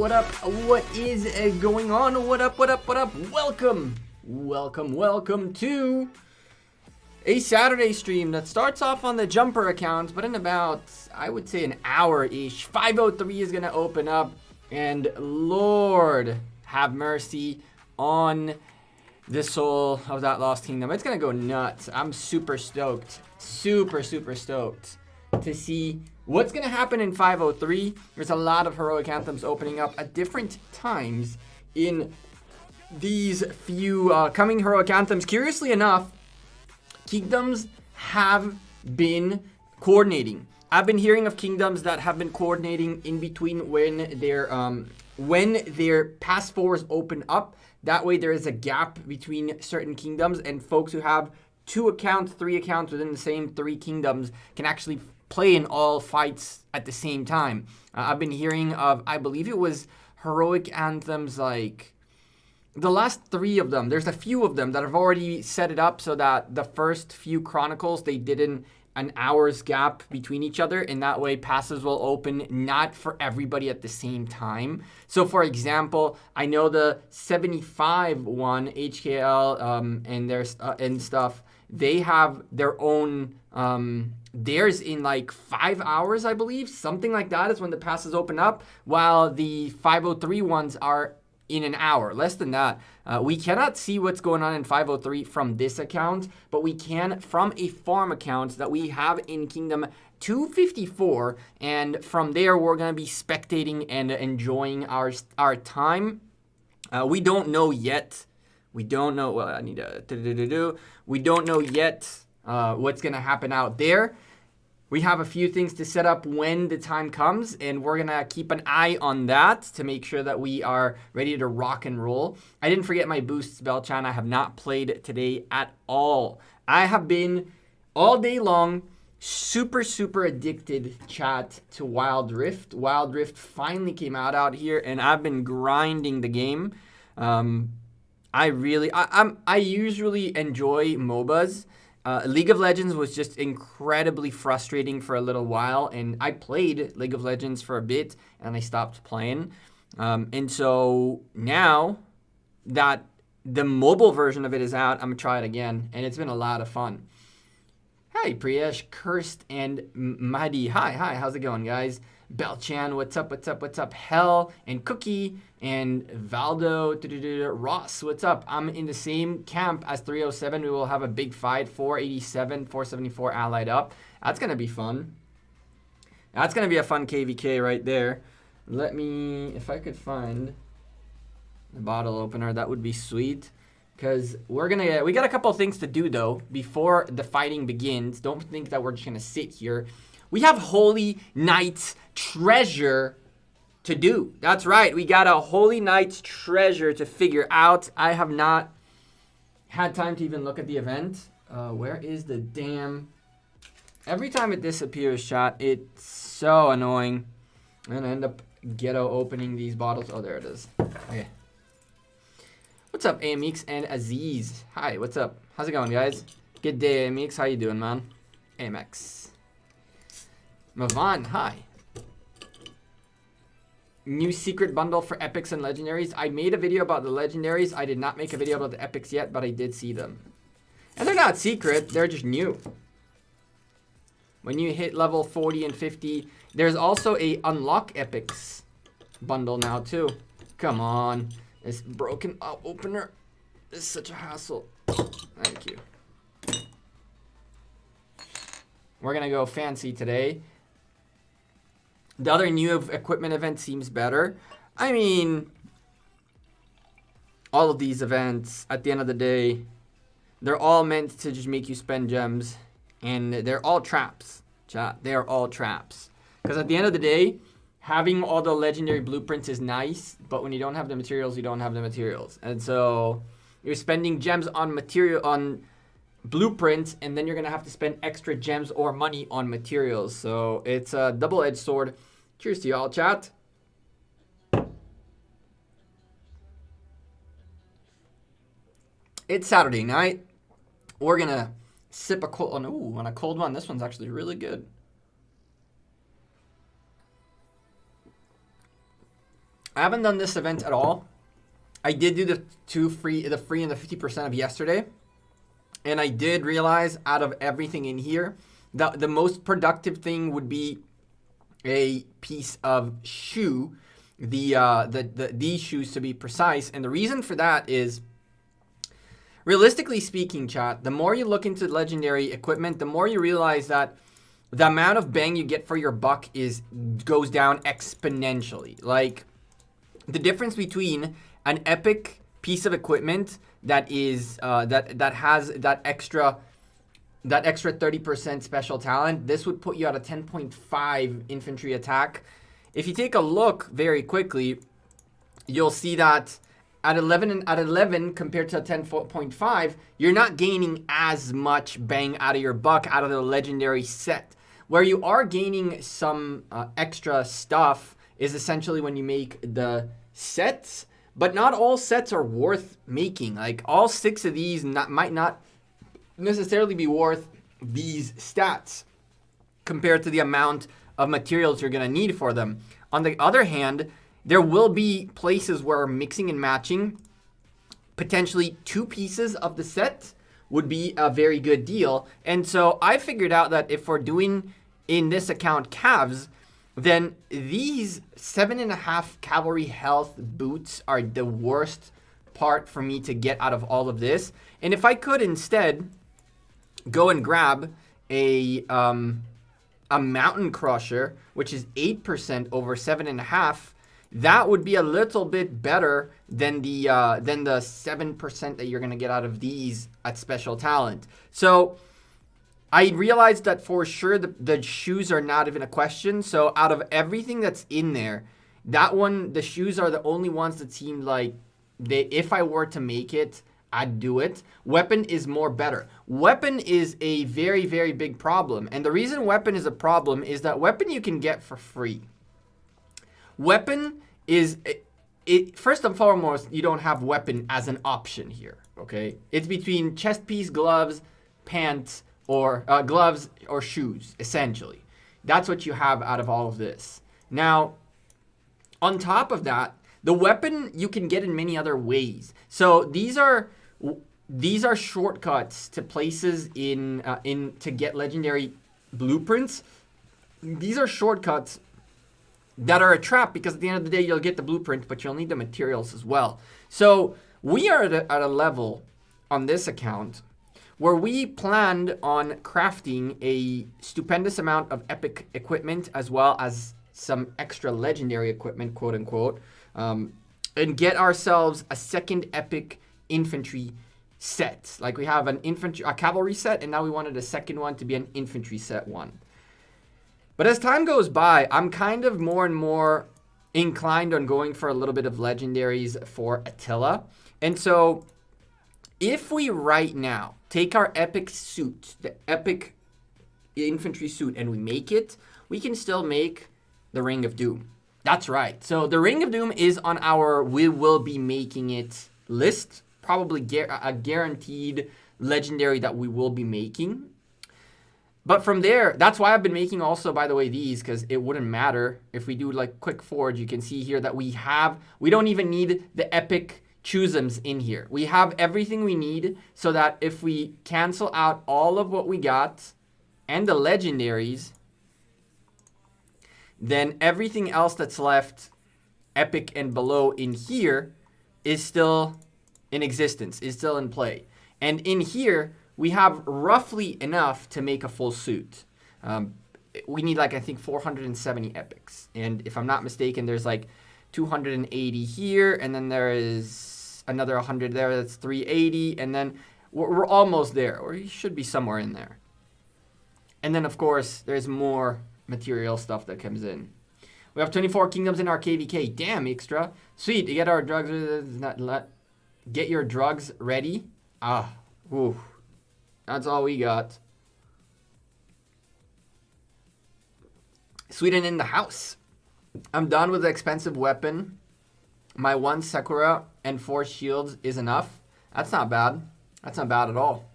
what up? What is going on? What up? Welcome to a Saturday stream that starts off on the Jumper account, but in about, I would say, an hour-ish, 5:03 is going to open up, and Lord have mercy on the soul of that lost kingdom. It's going to go nuts. I'm super stoked. Super stoked to see what's going to happen in 5:03. There's a lot of Heroic Anthems opening up at different times in these few coming Heroic Anthems. Curiously enough, kingdoms have been coordinating. I've been hearing of kingdoms that have been coordinating in between when their pass fours open up. That way there is a gap between certain kingdoms, and folks who have 2 accounts, 3 accounts within the same 3 kingdoms can actually play in all fights at the same time. I've been hearing of, I believe it was Heroic Anthems, like the last 3 of them. There's a few of them that have already set it up so that the first few Chronicles, they did in an hour's gap between each other, and that way passes will open not for everybody at the same time. So for example, I know the 75 one, HKL, and there's and stuff, they have their own, theirs in like 5 hours, I believe. Something like that is when the passes open up, while the 503 ones are in an hour, less than that. We cannot see what's going on in 503 from this account, but we can from a farm account that we have in Kingdom 254, and from there we're going to be spectating and enjoying our time. We don't know yet. We don't know. Well, I need to. We don't know yet what's going to happen out there. We have a few things to set up when the time comes, and we're going to keep an eye on that to make sure that we are ready to rock and roll. I didn't forget my boosts, Belchan. I have not played today at all. I have been all day long super addicted, chat, to Wild Rift. Wild Rift finally came out here, and I've been grinding the game. I usually enjoy MOBAs. League of Legends was just incredibly frustrating for a little while, and I played League of Legends for a bit, and I stopped playing. And so now that the mobile version of it is out, I'm going to try it again, and it's been a lot of fun. Hi, Priyesh, Kirst, and Mahdi. Hi, how's it going, guys? Belchan, what's up? Hell, and Cookie, and Valdo, Ross, what's up? I'm in the same camp as 307. We will have a big fight, 487, 474 allied up. That's going to be fun. That's going to be a fun KVK right there. Let me, if I could find the bottle opener, that would be sweet. Because we got a couple of things to do, though, before the fighting begins. Don't think that we're just going to sit here. We have Holy Knight's treasure to do. That's right. We got a Holy Knight's treasure to figure out. I have not had time to even look at the event. Where is the damn... Every time it disappears, chat, it's so annoying. I'm going to end up ghetto opening these bottles. Oh, there it is. Okay. What's up, AMX and Aziz? Hi, what's up? How's it going, guys? Good day, AMX. How you doing, man? AMX. Mavan, hi. New secret bundle for epics and legendaries. I made a video about the legendaries. I did not make a video about the epics yet, but I did see them. And they're not secret, they're just new. When you hit level 40 and 50, there's also a unlock epics bundle now too. Come on. This broken opener is such a hassle. Thank you. We're gonna go fancy today. The other new equipment event seems better. I mean, all of these events, at the end of the day, they're all meant to just make you spend gems. And they're all traps, chat. They are all traps. Because at the end of the day, having all the legendary blueprints is nice, but when you don't have the materials, you don't have the materials. And so you're spending gems on blueprints, and then you're gonna have to spend extra gems or money on materials. So it's a double-edged sword. Cheers to y'all, chat. It's Saturday night. We're gonna sip a cold one. Ooh, on a cold one. This one's actually really good. I haven't done this event at all. I did do the free and the 50% of yesterday. And I did realize out of everything in here, that the most productive thing would be a piece of shoe, these shoes to be precise. And the reason for that is, realistically speaking, chat, the more you look into legendary equipment, the more you realize that the amount of bang you get for your buck goes down exponentially. Like, the difference between an epic piece of equipment that is that has that extra 30% special talent, this would put you at a 10.5 infantry attack. If you take a look very quickly, you'll see that at 11 compared to 10.5, you're not gaining as much bang out of your buck out of the legendary set. Where you are gaining some extra stuff is essentially when you make the sets, but not all sets are worth making. Like, all 6 of these might not necessarily be worth these stats compared to the amount of materials you're going to need for them. On the other hand, there will be places where mixing and matching potentially 2 pieces of the set would be a very good deal. And so I figured out that if we're doing in this account calves, then these 7.5 cavalry health boots are the worst part for me to get out of all of this. And if I could instead go and grab a mountain crusher, which is 8% over 7.5, that would be a little bit better than the 7% that you're gonna get out of these at special talent. So I realized that for sure the shoes are not even a question. So out of everything that's in there, the shoes are the only ones that seemed like if I were to make it, I'd do it. Weapon is more better. Weapon is a very, very big problem. And the reason weapon is a problem is that weapon you can get for free. Weapon is, first and foremost, you don't have weapon as an option here, okay? It's between chest piece, gloves, pants, or gloves or shoes, essentially. That's what you have out of all of this. Now, on top of that, the weapon you can get in many other ways. So these are shortcuts to places to get legendary blueprints. These are shortcuts that are a trap, because at the end of the day, you'll get the blueprint, but you'll need the materials as well. So we are at a level on this account where we planned on crafting a stupendous amount of epic equipment as well as some extra legendary equipment, quote unquote, and get ourselves a second epic infantry set. Like, we have a cavalry set, and now we wanted a second one to be an infantry set one. But as time goes by, I'm kind of more and more inclined on going for a little bit of legendaries for Attila. And so if we right now take our epic suit, the epic infantry suit, and we make it, we can still make the Ring of Doom. That's right. So the Ring of Doom is on our we will be making it list. Probably a guaranteed legendary that we will be making. But from there, that's why I've been making also, by the way, these, because it wouldn't matter if we do like quick forge. You can see here that we don't even need the epic choosems in here. We have everything we need, so that if we cancel out all of what we got and the legendaries, then everything else that's left, epic and below in here, is still in existence, is still in play. And in here, we have roughly enough to make a full suit. We need like, I think 470 epics. And if I'm not mistaken, there's like 280 here, and then there is another 100 there, that's 380, and then we're almost there, or you should be somewhere in there. And then of course, there's more material stuff that comes in. We have 24 kingdoms in our KVK. Damn, extra. Sweet, to get our drugs, get your drugs ready. Ooh. That's all we got. Sweden in the house. I'm done with the expensive weapon. My 1 Sakura and 4 shields is enough. That's not bad. That's not bad at all.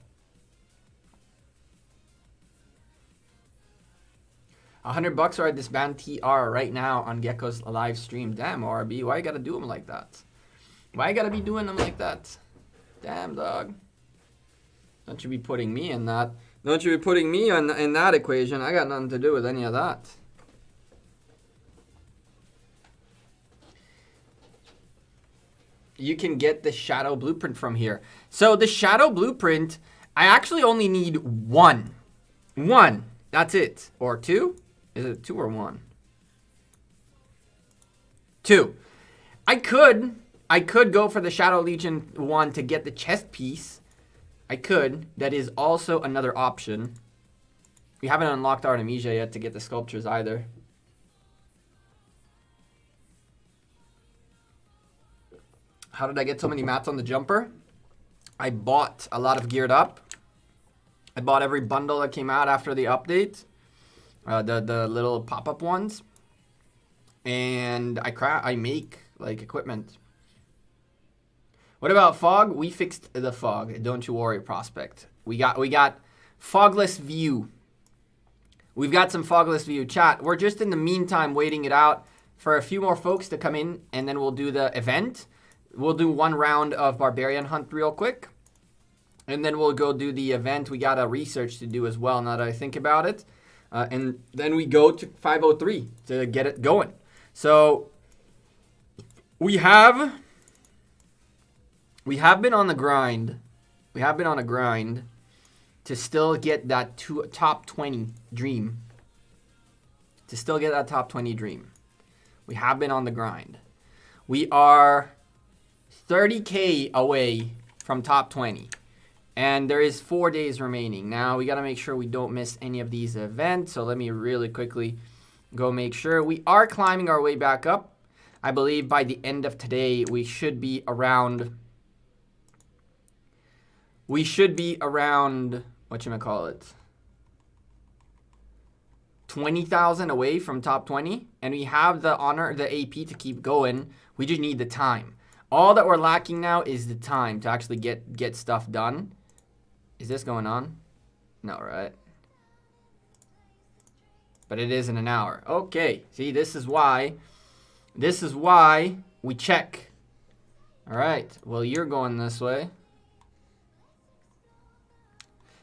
$100 or I disband TR right now on Gecko's live stream. Damn, RB, why you gotta do him like that? Why you gotta be doing them like that? Damn, dog. Don't you be putting me in that. Don't you be putting me in that equation. I got nothing to do with any of that. You can get the shadow blueprint from here. So the shadow blueprint, I actually only need one. One. That's it. Or two? Is it two or one? Two. I could go for the Shadow Legion one to get the chest piece. I could. That is also another option. We haven't unlocked Artemisia yet to get the sculptures either. How did I get so many mats on the jumper? I bought a lot of geared up. I bought every bundle that came out after the update. The little pop-up ones. And I make like equipment. What about fog? We fixed the fog. Don't you worry, prospect. We got fogless view. We've got some fogless view. Chat, we're just in the meantime waiting it out for a few more folks to come in, and then we'll do the event. We'll do one round of Barbarian Hunt real quick, and then we'll go do the event. We got a research to do as well, now that I think about it. And then we go to 503 to get it going. So we have been on the grind. We have been on a grind to still get that top 20 dream. To still get that top 20 dream. We have been on the grind. We are 30K away from top 20. And there is 4 days remaining. Now, we got to make sure we don't miss any of these events. So let me really quickly go make sure. We are climbing our way back up. I believe by the end of today, we should be around... whatchamacallit? 20,000 away from top 20. And we have the honor, the AP to keep going. We just need the time. All that we're lacking now is the time to actually get stuff done. Is this going on? No, right? But it is in an hour. Okay. See, this is why we check. All right. Well, you're going this way.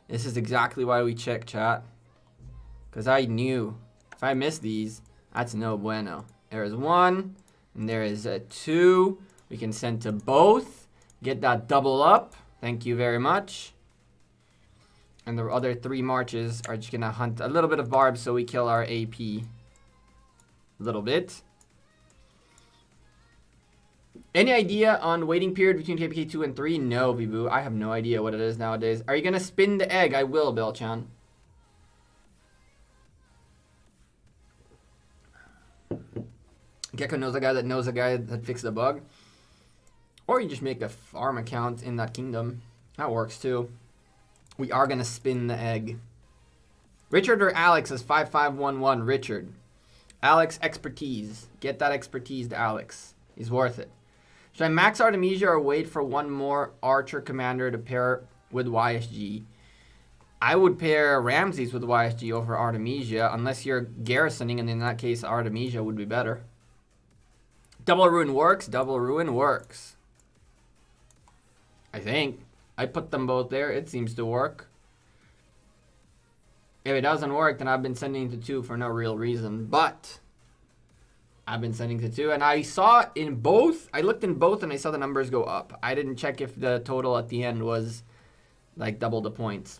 This is exactly why we check, chat. Because I knew if I miss these, that's no bueno. There is one, and there is a two. We can send to both. Get that double up. Thank you very much. And the other 3 marches are just going to hunt a little bit of barbs so we kill our AP a little bit. Any idea on waiting period between KPK 2 and 3? No, Vibu. I have no idea what it is nowadays. Are you going to spin the egg? I will, Belchan. Gecko knows a guy that fixed the bug. Or you just make a farm account in that kingdom. That works too. We are going to spin the egg. Richard or Alex is 5511. Richard. Alex, expertise. Get that expertise to Alex. He's worth it. Should I max Artemisia or wait for one more Archer Commander to pair with YSG? I would pair Ramses with YSG over Artemisia, unless you're garrisoning, and in that case, Artemisia would be better. Double Ruin works. Double Ruin works. I think. I put them both there. It seems to work. If it doesn't work, then I've been sending to 2 for no real reason. But I've been sending to 2. And I saw in both. I looked in both and I saw the numbers go up. I didn't check if the total at the end was like double the points.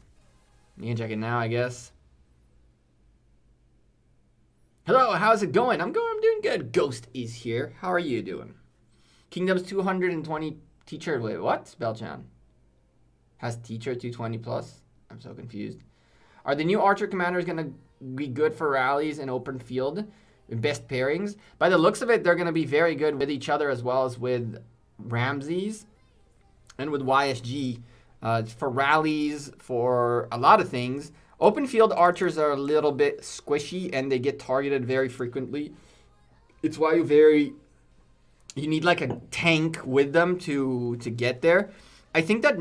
You can check it now, I guess. Hello, how's it going? I'm doing good. Ghost is here. How are you doing? Kingdom's 220 teacher. Wait, what? Belchan. Has teacher 220 plus? I'm so confused. Are the new Archer Commanders going to be good for rallies in open field? Best pairings? By the looks of it, they're going to be very good with each other as well as with Ramses and with YSG. For rallies, for a lot of things. Open field archers are a little bit squishy and they get targeted very frequently. It's why you need like a tank with them to get there. I think that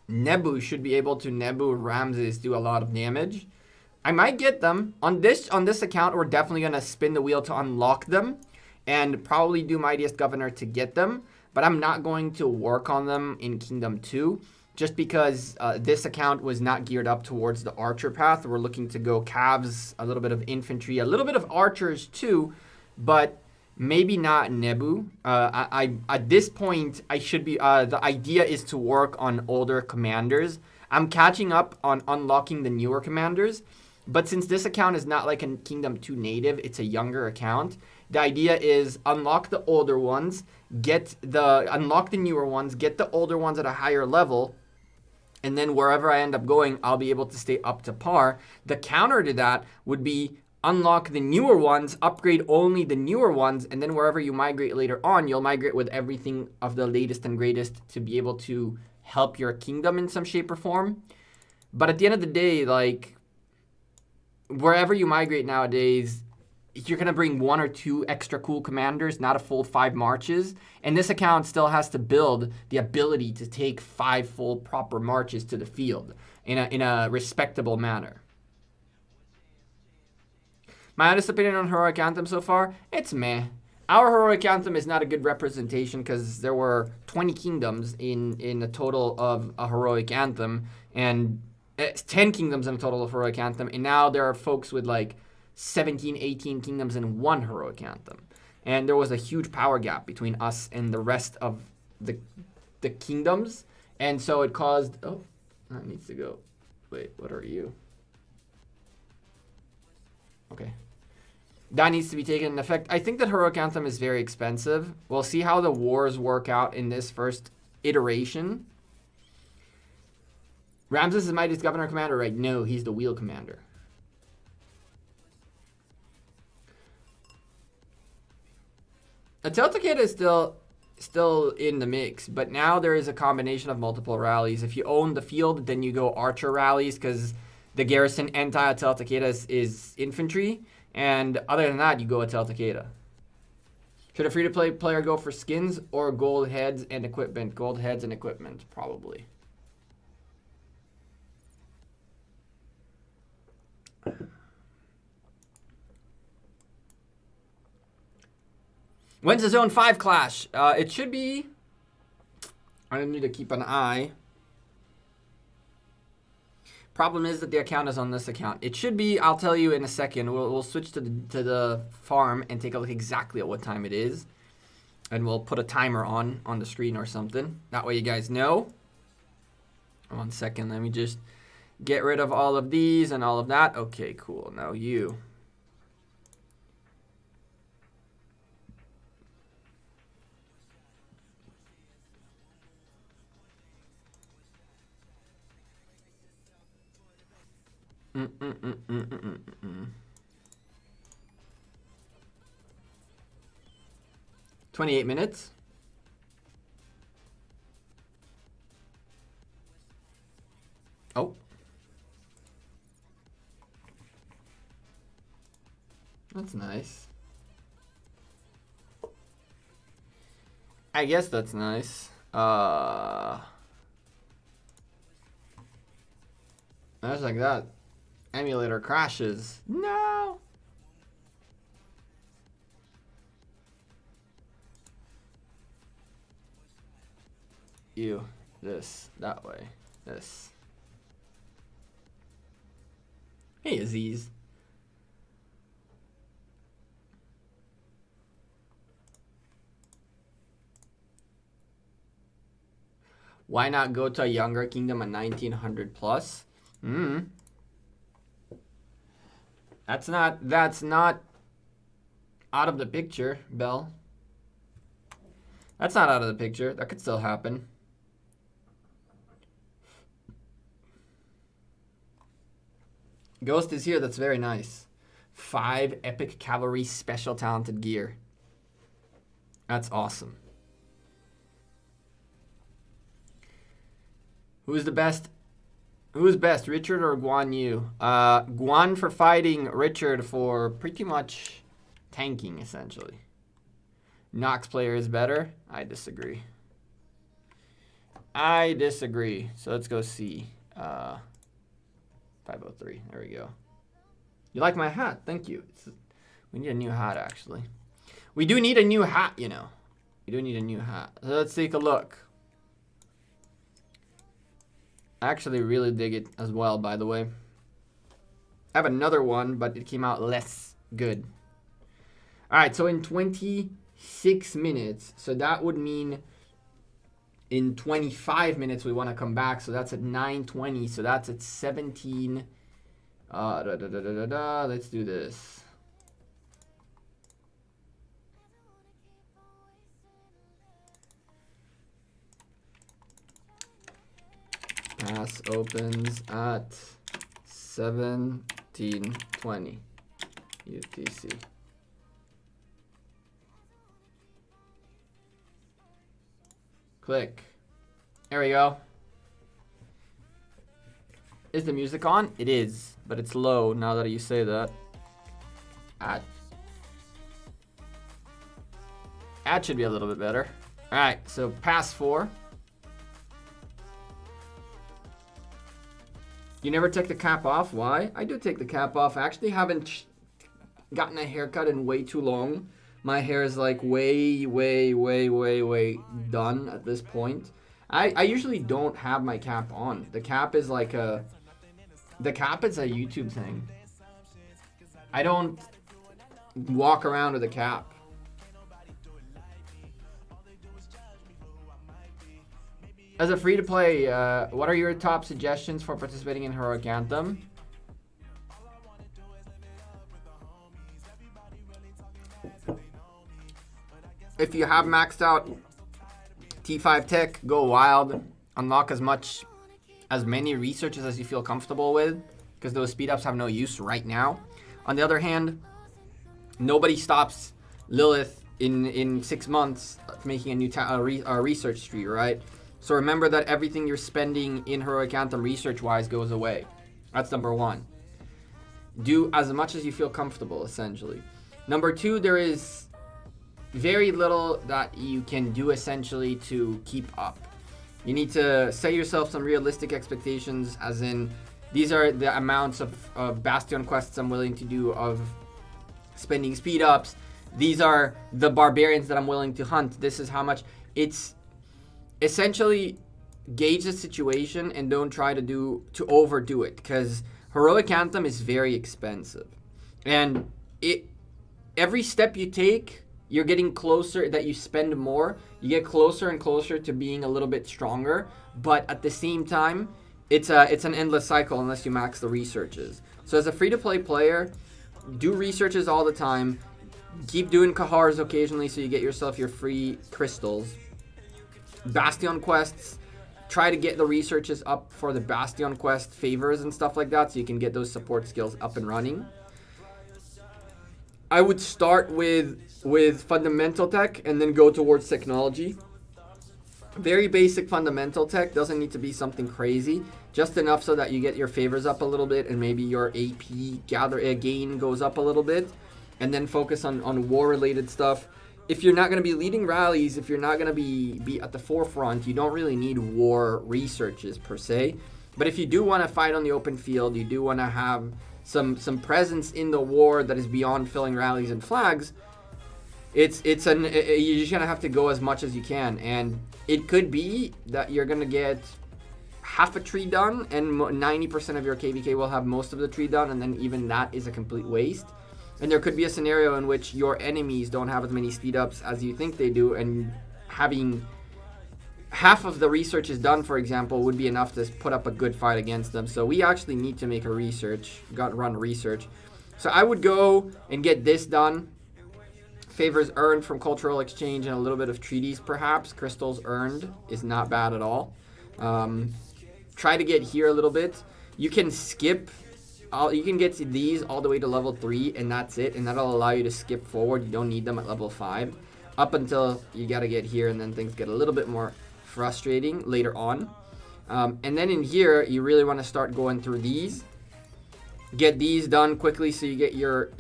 Nebu should be able to Ramses do a lot of damage. I might get them. On this account, we're definitely going to spin the wheel to unlock them and probably do Mightiest Governor to get them. But I'm not going to work on them in Kingdom 2 just because this account was not geared up towards the archer path. We're looking to go calves, a little bit of infantry, a little bit of archers too, but maybe not Nebu. At this point, I should be. The idea is to work on older commanders. I'm catching up on unlocking the newer commanders, but since this account is not like a Kingdom 2 native, it's a younger account. The idea is unlock the older ones, unlock the newer ones, get the older ones at a higher level, and then wherever I end up going, I'll be able to stay up to par. The counter to that would be unlock the newer ones, upgrade only the newer ones, and then wherever you migrate later on, you'll migrate with everything of the latest and greatest to be able to help your kingdom in some shape or form. But at the end of the day, like, wherever you migrate nowadays, you're going to bring 1 or 2 extra cool commanders, not a full 5 marches. And this account still has to build the ability to take 5 full proper marches to the field in a respectable manner. My honest opinion on Heroic Anthem so far, it's meh. Our Heroic Anthem is not a good representation because there were 20 kingdoms in a total of a Heroic Anthem, and 10 kingdoms in a total of Heroic Anthem, and now there are folks with like 17, 18 kingdoms in one Heroic Anthem. And there was a huge power gap between us and the rest of the kingdoms. And so it caused... Oh, that needs to go. Wait, what are you? Okay. That needs to be taken into effect. I think that Heroic Anthem is very expensive. We'll see how the wars work out in this first iteration. Ramses is Mightiest Governor Commander, right? No, he's the Wheel Commander. Atel Takeda is still in the mix, but now there is a combination of multiple rallies. If you own the field, then you go archer rallies because the garrison anti-Atel Takeda is infantry, and other than that, you go Atel Takeda. Should a free-to-play player go for skins or gold heads and equipment? Gold heads and equipment, probably. When's the Zone 5 clash? It should be... I need to keep an eye. Problem is that the account is on this account. It should be, I'll tell you in a second. We'll switch to the farm and take a look exactly at what time it is. And we'll put a timer on the screen or something. That way you guys know. 1 second, let me just get rid of all of these and all of that. Okay, cool. Now you... Mm, mm, mm, mm, mm, mm, mm. 28 minutes. Oh. That's nice. I guess that's nice. That's like that. Emulator crashes. No. You. This. That way. This. Hey, Aziz. Why not go to a younger kingdom at 1900 plus? That's not out of the picture, Bell. That's not out of the picture. That could still happen. Ghost is here. That's very nice. 5 epic cavalry special talented gear. That's awesome. Who's the best? Who's best, Richard or Guan Yu? Guan for fighting, Richard for pretty much tanking, essentially. Nox player is better? I disagree. I disagree. So let's go see. 503. There we go. You like my hat? Thank you. We need a new hat, actually. We do need a new hat, you know. We do need a new hat. So let's take a look. I actually really dig it as well, by the way. I have another one, but it came out less good. All right, so in 26 minutes, so that would mean in 25 minutes we want to come back. So that's at 9:20. So that's at 17. Let's do this. Pass opens at 17:20 UTC. Click. There we go. Is the music on? It is, but it's low now that you say that. Ad should be a little bit better. All right, so pass 4. You never take the cap off? Why? I do take the cap off. I actually haven't gotten a haircut in way too long. My hair is like way done at this point. I usually don't have my cap on. The cap is like the cap is a YouTube thing. I don't walk around with a cap. As a free-to-play, what are your top suggestions for participating in Heroic Anthem? If you have maxed out T5 tech, go wild. Unlock as many researches as you feel comfortable with, because those speed ups have no use right now. On the other hand, nobody stops Lilith in 6 months making a new research tree, right? So remember that everything you're spending in Heroic Anthem research-wise goes away. That's number 1. Do as much as you feel comfortable, essentially. Number 2, there is very little that you can do essentially to keep up. You need to set yourself some realistic expectations, as in these are the amounts of Bastion quests I'm willing to do, of spending speed ups. These are the barbarians that I'm willing to hunt. This is how much. It's essentially gauge the situation and don't try to overdo it, because Heroic Anthem is very expensive, and every step you take, you're getting closer, that you spend more, you get closer and closer to being a little bit stronger. But at the same time, it's an endless cycle unless you max the researches. So as a free-to-play player, do researches all the time. Keep doing Kahars occasionally so you get yourself your free crystals. Bastion quests, try to get the researches up for the Bastion quest favors and stuff like that, so you can get those support skills up and running. I would start with fundamental tech and then go towards technology. Very basic fundamental tech, doesn't need to be something crazy, just enough so that you get your favors up a little bit and maybe your AP gain goes up a little bit, and then focus on war related stuff. If you're not going to be leading rallies, if you're not going to be at the forefront, you don't really need war researches per se. But if you do want to fight on the open field, you do want to have some presence in the war that is beyond filling rallies and flags, you're just going to have to go as much as you can. And it could be that you're going to get half a tree done and 90% of your KVK will have most of the tree done, and then even that is a complete waste. And there could be a scenario in which your enemies don't have as many speed ups as you think they do, and having half of the research is done, for example, would be enough to put up a good fight against them. So we actually need to make a run research. So I would go and get this done. Favors earned from cultural exchange and a little bit of treaties, perhaps. Crystals earned is not bad at all. Try to get here a little bit. You can skip. You can get these all the way to level 3, and that's it. And that'll allow you to skip forward. You don't need them at level 5. Up until you got to get here, and then things get a little bit more frustrating later on. And then in here, you really want to start going through these. Get these done quickly so you get your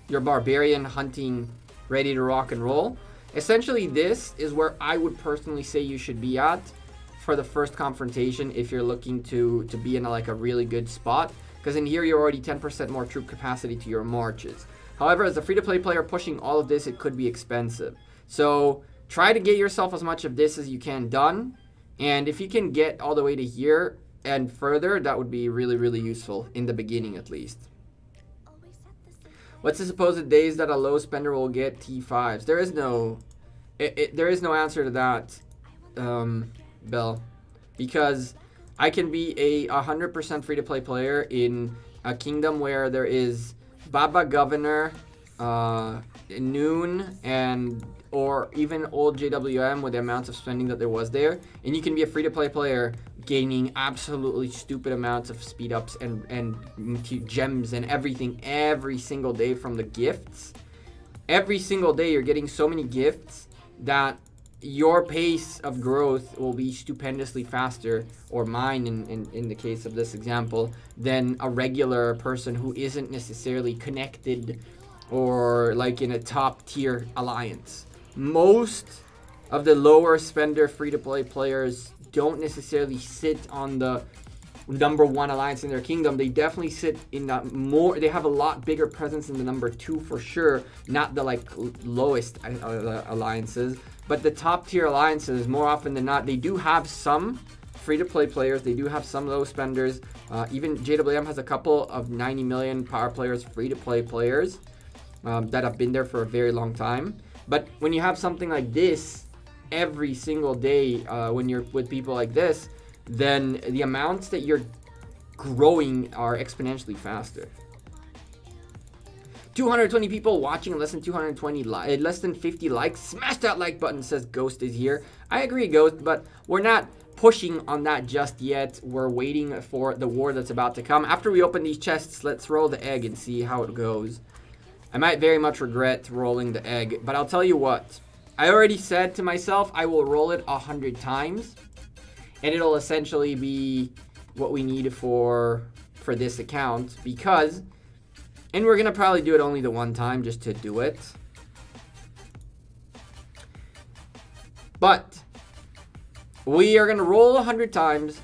barbarian hunting ready to rock and roll. Essentially, this is where I would personally say you should be at for the first confrontation if you're looking to be in a really good spot. because in here you're already 10% more troop capacity to your marches. However, as a free-to-play player pushing all of this, it could be expensive. So try to get yourself as much of this as you can done. And if you can get all the way to here and further, that would be really, really useful in the beginning at least. What's the supposed days that a low spender will get T5s? There is no, there is no answer to that, Bell, because I can be a 100% free-to-play player in a kingdom where there is Baba Governor, Noon, and or even old JWM with the amounts of spending that there was there, and you can be a free-to-play player gaining absolutely stupid amounts of speed ups and gems and everything every single day from the gifts. Every single day you're getting so many gifts that your pace of growth will be stupendously faster, or mine in the case of this example, than a regular person who isn't necessarily connected or like in a top tier alliance. Most of the lower spender free-to-play players don't necessarily sit on the number 1 alliance in their kingdom. They definitely sit in that more, they have a lot bigger presence in the number 2 for sure, not the like lowest alliances, but the top tier alliances more often than not, they do have some free-to-play players, they do have some low spenders. Even JWM has a couple of 90 million power players, free-to-play players that have been there for a very long time. But when you have something like this every single day, when you're with people like this, then the amounts that you're growing are exponentially faster. 220 people watching, less than 220 less than 50 likes. Smash that like button, says Ghost is here. I agree, Ghost, but we're not pushing on that just yet. We're waiting for the war that's about to come. After we open these chests, let's roll the egg and see how it goes. I might very much regret rolling the egg, but I'll tell you what. I already said to myself I will roll it 100 times, and it'll essentially be what we need for this account, because, and we're gonna probably do it only the one time just to do it. But we are gonna roll 100 times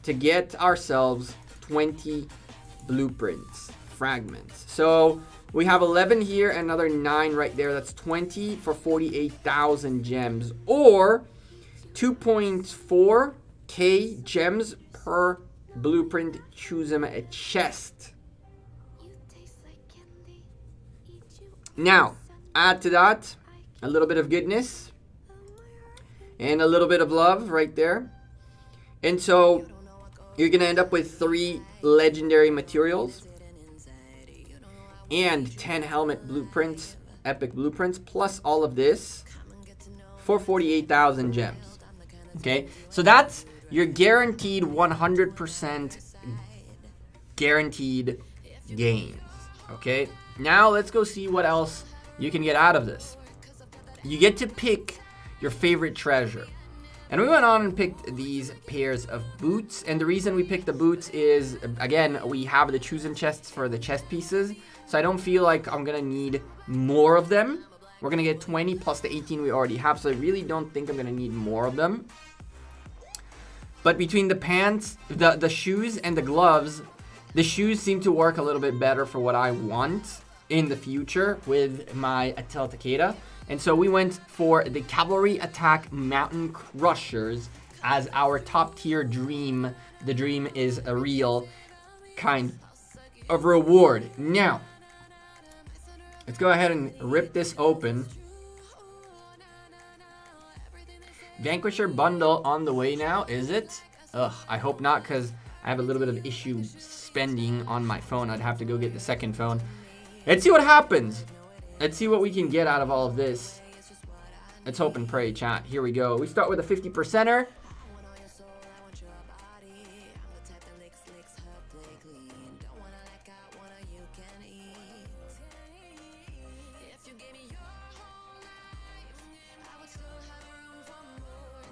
to get ourselves 20 blueprints, fragments. So we have 11 here and another 9 right there. That's 20 for 48,000 gems, or 2.4k gems per blueprint. Choose them a chest. Now, add to that a little bit of goodness and a little bit of love right there. And so you're going to end up with 3 legendary materials and 10 helmet blueprints, epic blueprints, plus all of this for 48,000 gems. Okay, so that's your guaranteed 100% guaranteed gains. Okay, now let's go see what else you can get out of this. You get to pick your favorite treasure. And we went on and picked these pairs of boots. And the reason we picked the boots is, again, we have the chosen chests for the chest pieces. So I don't feel like I'm going to need more of them. We're going to get 20 plus the 18 we already have. So I really don't think I'm going to need more of them. But between the pants, the shoes, and the gloves, the shoes seem to work a little bit better for what I want in the future with my Atel Takeda. And so we went for the Cavalry Attack Mountain Crushers as our top tier dream. The dream is a real kind of reward. Now, let's go ahead and rip this open. Vanquisher bundle on the way now, is it? Ugh, I hope not, because I have a little bit of issue spending on my phone. I'd have to go get the second phone. Let's see what happens. Let's see what we can get out of all of this. Let's hope and pray, chat. Here we go. We start with a 50%er.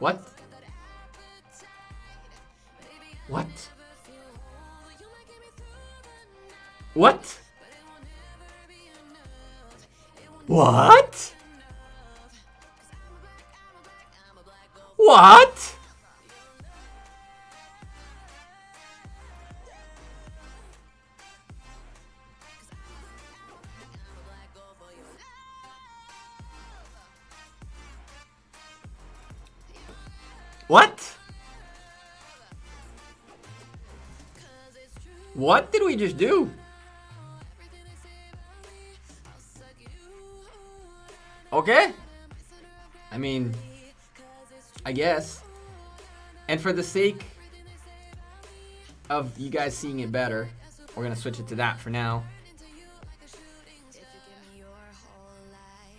What? What? What? What? What? What? What did we just do? Okay. I mean, I guess. And for the sake of you guys seeing it better, we're going to switch it to that for now.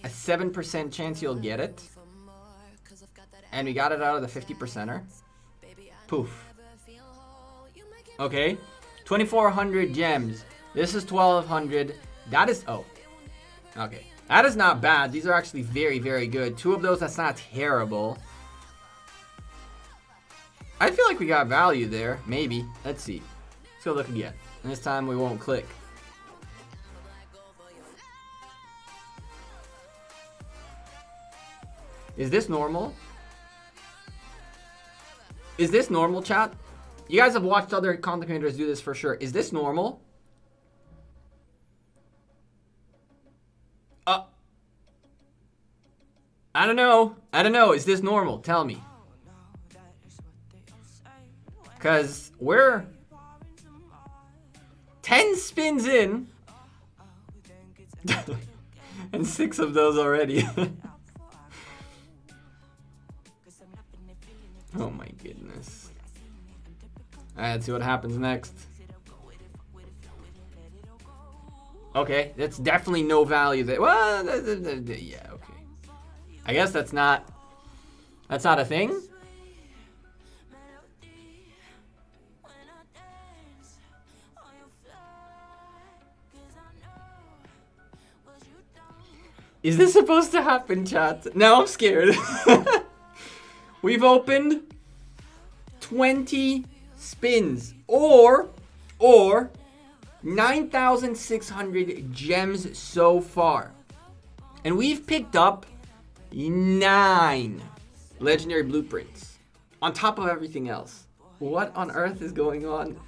A 7% chance you'll get it. And we got it out of the 50%er. Poof. Okay. 2,400 gems. This is 1,200. That is... Oh. Okay. That is not bad. These are actually very, very good. 2 of those, that's not terrible. I feel like we got value there. Maybe. Let's see. Let's go look again. And this time we won't click. Is this normal? Is this normal, chat? You guys have watched other content creators do this for sure. Is this normal? I don't know. I don't know. Is this normal? Tell me. Because we're 10 spins in. And 6 of those already. Oh my goodness. Alright, let's see what happens next. Okay, that's definitely no value there. Well, yeah, okay. I guess that's not a thing. Is this supposed to happen, chat? Now I'm scared. We've opened 20 spins or 9,600 gems so far. And we've picked up 9 legendary blueprints on top of everything else. What on earth is going on?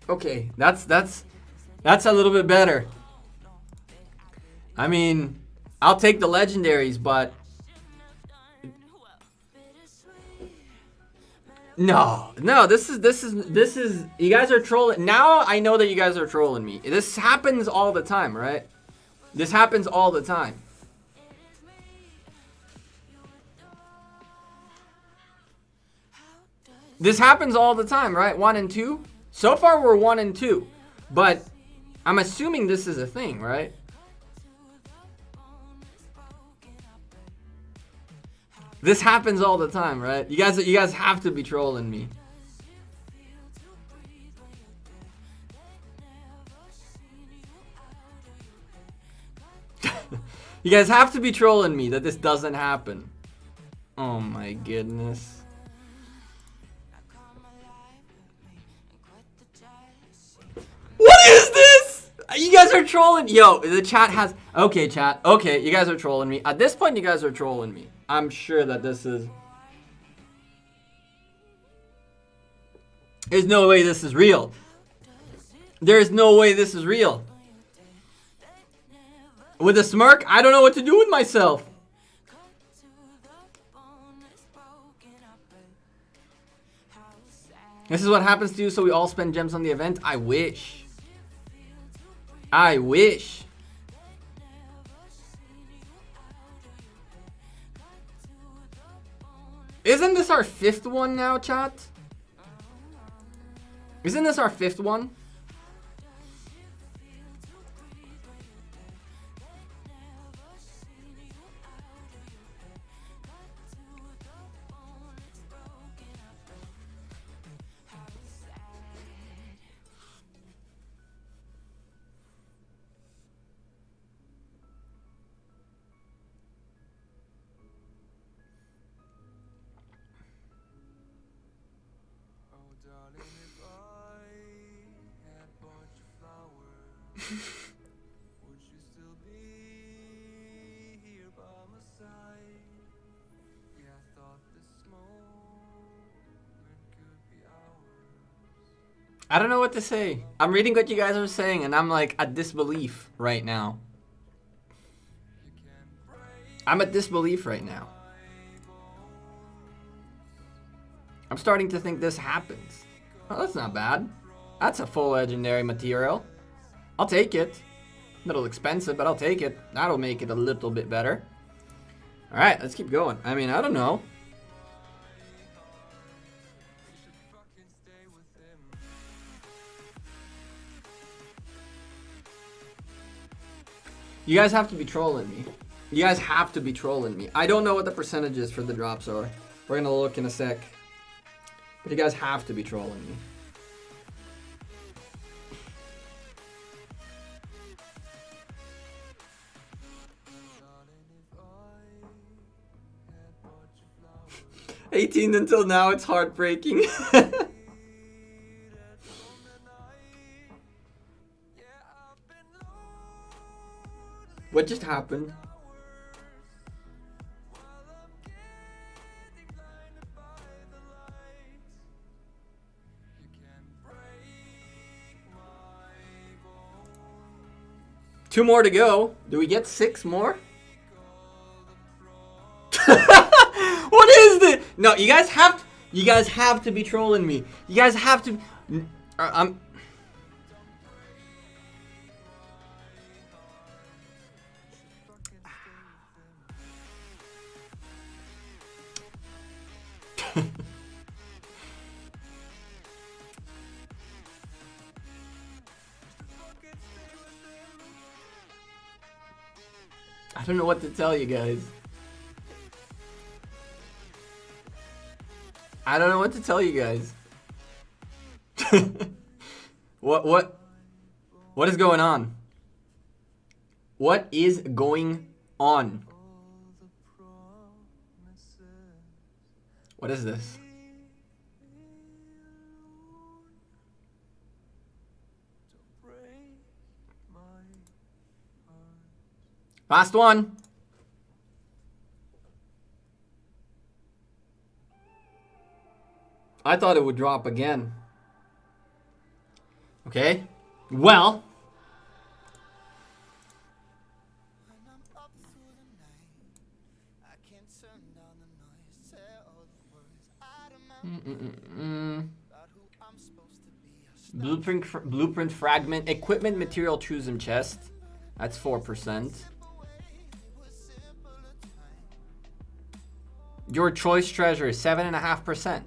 Okay, that's a little bit better. I mean, I'll take the legendaries, but no, this is you guys are trolling. Now I know that you guys are trolling me. This happens all the time, right? This happens all the time. This happens all the time, right? 1 and 2. So far we're 1 and 2, but I'm assuming this is a thing, right? This happens all the time, right? You guys have to be trolling me. You guys have to be trolling me that this doesn't happen. Oh my goodness. What is this? You guys are trolling. Yo, the chat has... Okay, chat. Okay, you guys are trolling me. At this point, you guys are trolling me. I'm sure that this is... There's no way this is real. There's no way this is real. With a smirk, I don't know what to do with myself. This is what happens to you, so we all spend gems on the event? I wish. I wish. Isn't this our 5th one now, chat? Isn't this our 5th one? I don't know what to say. I'm reading what you guys are saying, and I'm like at disbelief right now. I'm at disbelief right now. I'm starting to think this happens. Oh, that's not bad. That's a full legendary material. I'll take it. A little expensive, but I'll take it. That'll make it a little bit better. Alright, let's keep going. I mean, I don't know. You guys have to be trolling me. You guys have to be trolling me. I don't know what the percentages for the drops are. We're gonna look in a sec. But you guys have to be trolling me. $18 until now, it's heartbreaking. What just happened? Two more to go. Do we get 6 more? What is this? No, you guys have to be trolling me. You guys have to. I'm. I don't know what to tell you guys. I don't know what to tell you guys. What is going on? What is going on? What is this? Last one. I thought it would drop again. Okay. Well. Blueprint fragment. Equipment material choosing chest. That's 4%. Your choice treasure is 7.5%.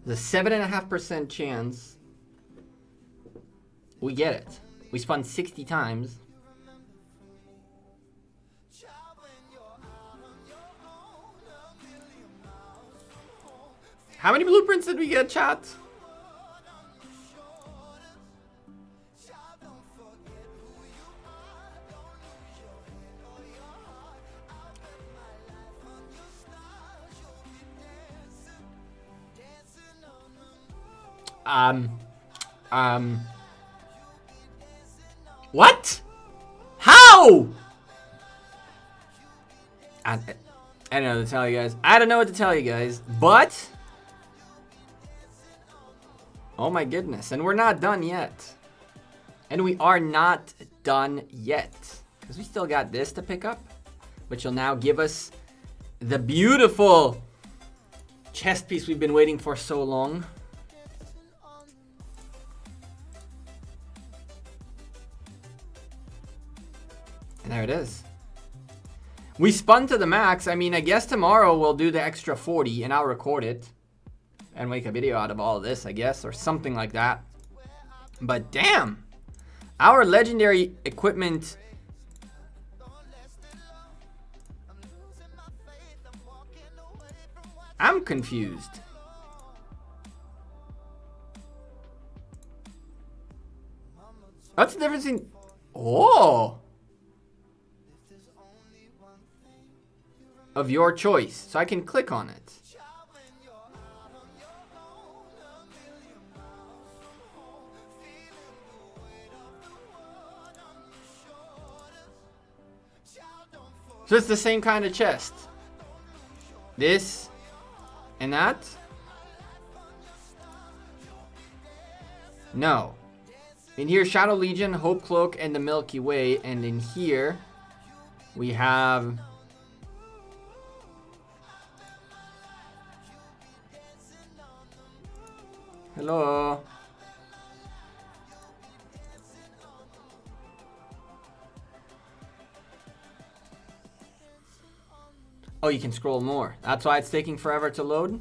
There's a 7.5% chance we get it. We spun 60 times. How many blueprints did we get, chat? What? How? I don't know what to tell you guys. I don't know what to tell you guys, but oh my goodness, and we're not done yet. And we are not done yet, because we still got this to pick up, which will now give us the beautiful chest piece we've been waiting for so long. And there it is. We spun to the max. I mean, I guess tomorrow we'll do the extra 40 and I'll record it and make a video out of all of this, I guess, or something like that. But damn, our legendary equipment. I'm confused. What's the difference in... Oh! Of your choice. So I can click on it. So it's the same kind of chest. This and that. No. In here, Shadow Legion, Hope Cloak, and the Milky Way. And in here, we have... Hello. Oh, you can scroll more. That's why it's taking forever to load.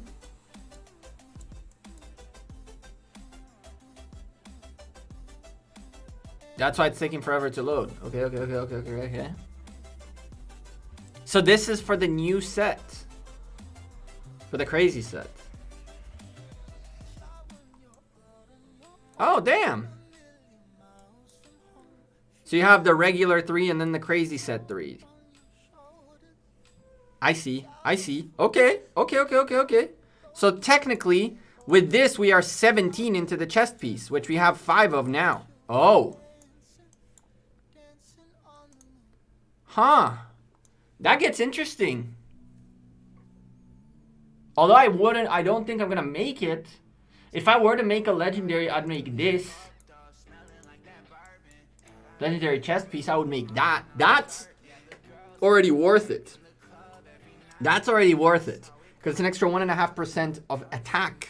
That's why it's taking forever to load. Okay. So this is for the new set. For the crazy set. Oh, damn. So you have the regular 3 and then the crazy set 3. I see. Okay. So technically, with this, we are 17 into the chest piece, which we have 5 of now. Oh. Huh. That gets interesting. Although I don't think I'm going to make it. If I were to make a legendary, I'd make this. Legendary chest piece, I would make that. That's already worth it. That's already worth it. Because it's an extra 1.5% of attack.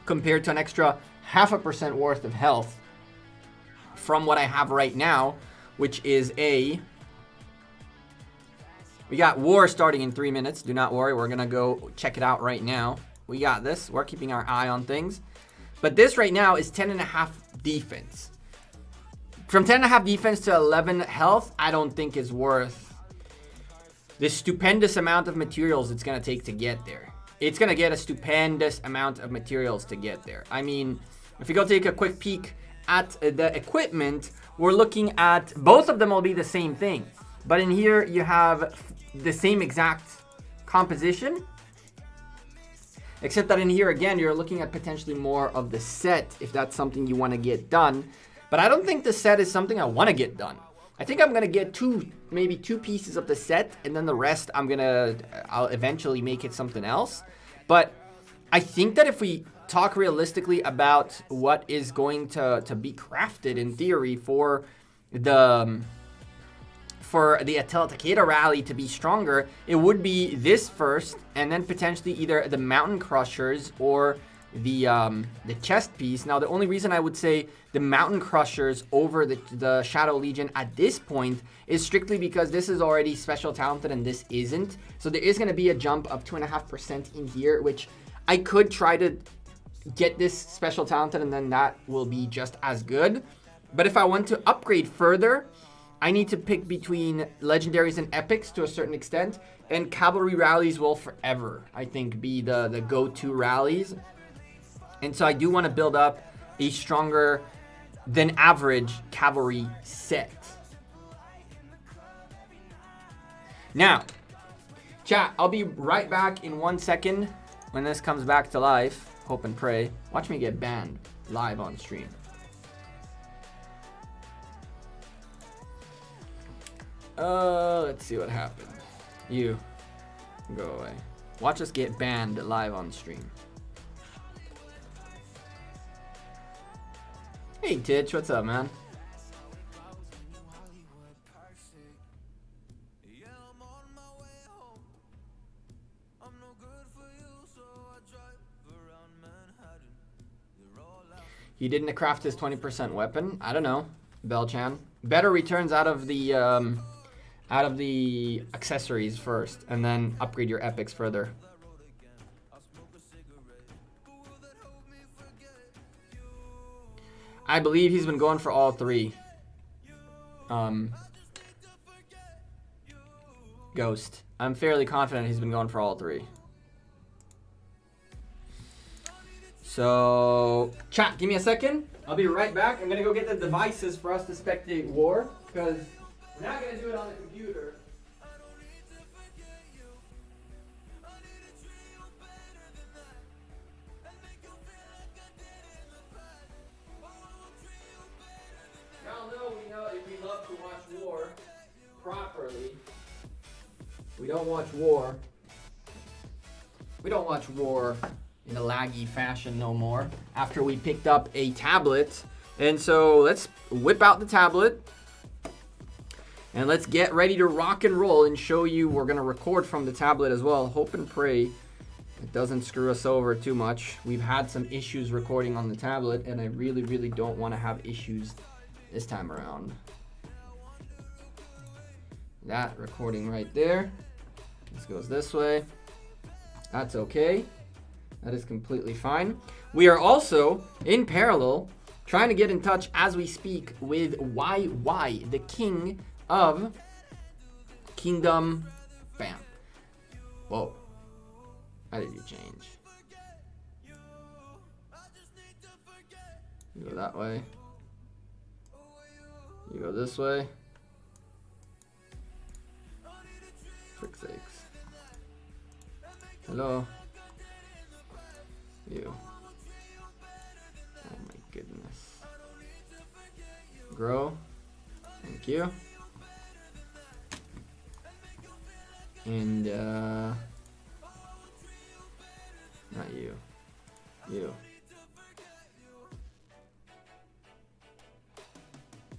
Compared to an extra 0.5% worth of health. From what I have right now. Which is a... We got war starting in 3 minutes. Do not worry, we're going to go check it out right now. We got this. We're keeping our eye on things. But this right now is 10.5 defense. From 10.5 defense to 11 health, I don't think is worth this stupendous amount of materials it's going to take to get there. It's going to get a stupendous amount of materials to get there. I mean, if you go take a quick peek at the equipment, we're looking at, both of them will be the same thing. But in here, you have the same exact composition. Except that in here, again, you're looking at potentially more of the set, if that's something you want to get done. But I don't think the set is something I want to get done. I think I'm going to get maybe two pieces of the set, and then the rest I'll eventually make it something else. But I think that if we talk realistically about what is going to be crafted in theory for the Attila Takeda rally to be stronger, it would be this first, and then potentially either the Mountain Crushers or the chest piece. Now, the only reason I would say the Mountain Crushers over the Shadow Legion at this point is strictly because this is already special talented and this isn't. So there is going to be a jump of 2.5% in here, which I could try to get this special talented and then that will be just as good. But if I want to upgrade further, I need to pick between legendaries and epics to a certain extent, and cavalry rallies will forever, I think, be the go-to rallies. And so I do want to build up a stronger than average cavalry set. Now, chat, I'll be right back in 1 second when this comes back to life. Hope and pray. Watch me get banned live on stream. Let's see what happened. You, go away. Watch us get banned live on stream. Hey Titch, what's up, man? He didn't craft his 20% weapon. I don't know, Belchan. Better returns out of the accessories first, and then upgrade your epics further. I believe he's been going for all three. Ghost. I'm fairly confident he's been going for all three. So, chat, give me a second. I'll be right back. I'm going to go get the devices for us to spectate war, because we're not going to do it on the computer. Y'all know we love to watch war properly. We don't watch war. We don't watch war in a laggy fashion no more after we picked up a tablet. And so let's whip out the tablet and let's get ready to rock and roll and show you. We're going to record from the tablet as well. Hope and pray it doesn't screw us over too much. We've had some issues recording on the tablet, and I really, really don't want to have issues this time around. That recording right there. This goes this way. That's okay. That is completely fine. We are also, in parallel, trying to get in touch as we speak with YY, the king of Kingdom. Bam. Whoa. How did you change? You go that way. You go this way. Frick's sakes. Hello. You. Oh my goodness. Grow. Thank you. And not you. You.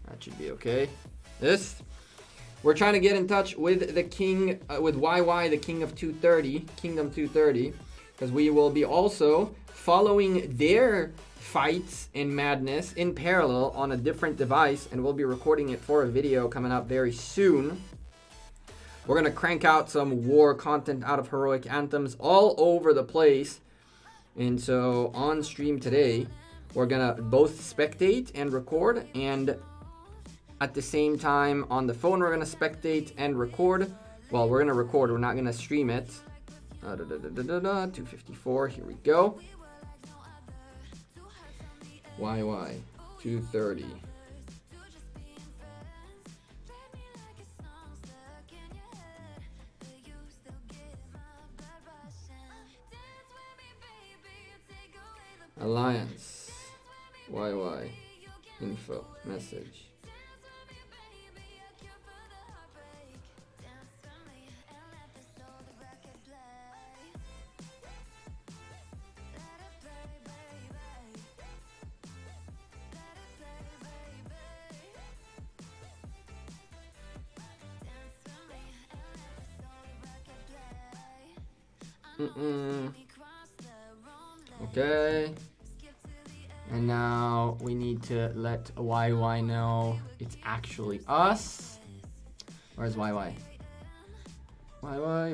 That should be okay. This. We're trying to get in touch with the king, with YY, the king of 230, Kingdom 230, because we will be also following their fights and madness in parallel on a different device, and we'll be recording it for a video coming up very soon. We're going to crank out some war content out of Heroic Anthems all over the place. And so on stream today, we're going to both spectate and record, and at the same time on the phone, we're going to spectate and record. Well, we're going to record. We're not going to stream it. 254. Here we go. YY 230. Alliance. YY. Info. Message. Okay. And now we need to let YY know it's actually us. Where's YY? YY.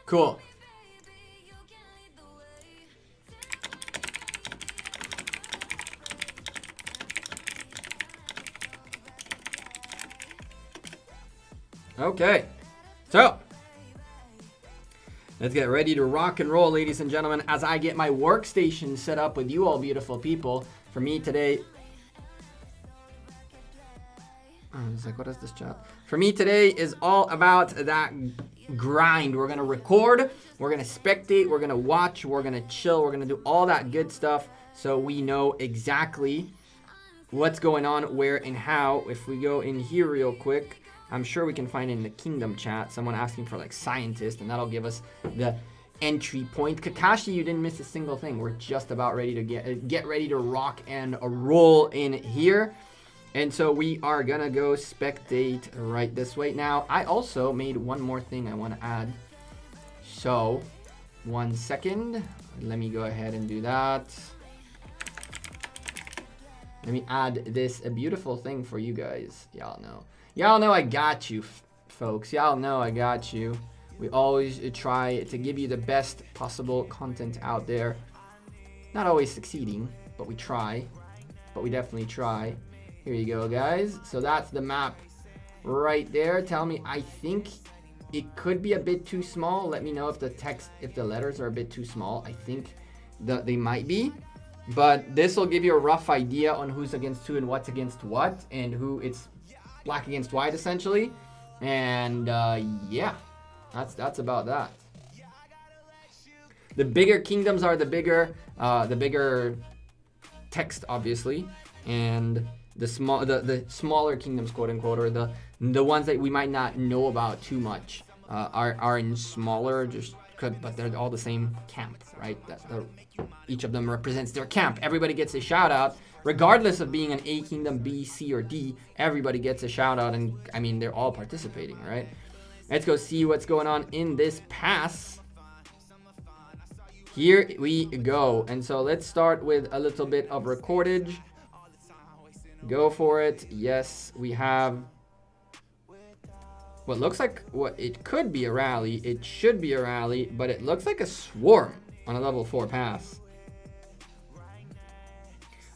Cool. Okay, so let's get ready to rock and roll, ladies and gentlemen, as I get my workstation set up with you all beautiful people. For me today, I was like, what is this chat? For me today is all about that grind. We're going to record, we're going to spectate, we're going to watch, we're going to chill, we're going to do all that good stuff so we know exactly what's going on, where, and how. If we go in here real quick, I'm sure we can find in the Kingdom chat someone asking for like scientist, and that'll give us the entry point. Kakashi, you didn't miss a single thing. We're just about ready to get ready to rock and roll in here. And so we are gonna go spectate right this way. Now, I also made one more thing I want to add. So, 1 second. Let me go ahead and do that. Let me add this a beautiful thing for you guys. Y'all know I got you, folks. Y'all know I got you. We always try to give you the best possible content out there. Not always succeeding, but we try. But we definitely try. Here you go, guys. So that's the map right there. Tell me, I think it could be a bit too small. Let me know if the text, if the letters are a bit too small. I think that they might be. But this will give you a rough idea on who's against who and what's against what, and who it's black against white, essentially. And yeah, that's about that. The bigger kingdoms are the bigger text, obviously, and the smaller kingdoms, quote unquote, or the ones that we might not know about too much, are in smaller, but they're all the same camp, right? Each of them represents their camp. Everybody gets a shout out, regardless of being an A kingdom, B, C, or D. Everybody gets a shout out, and I mean they're all participating, right? Let's go see what's going on in this pass. Here we go. And so let's start with a little bit of recordage. Go for it. Yes, we have what looks like what it could be a rally. It should be a rally, but it looks like a swarm on a level 4 pass.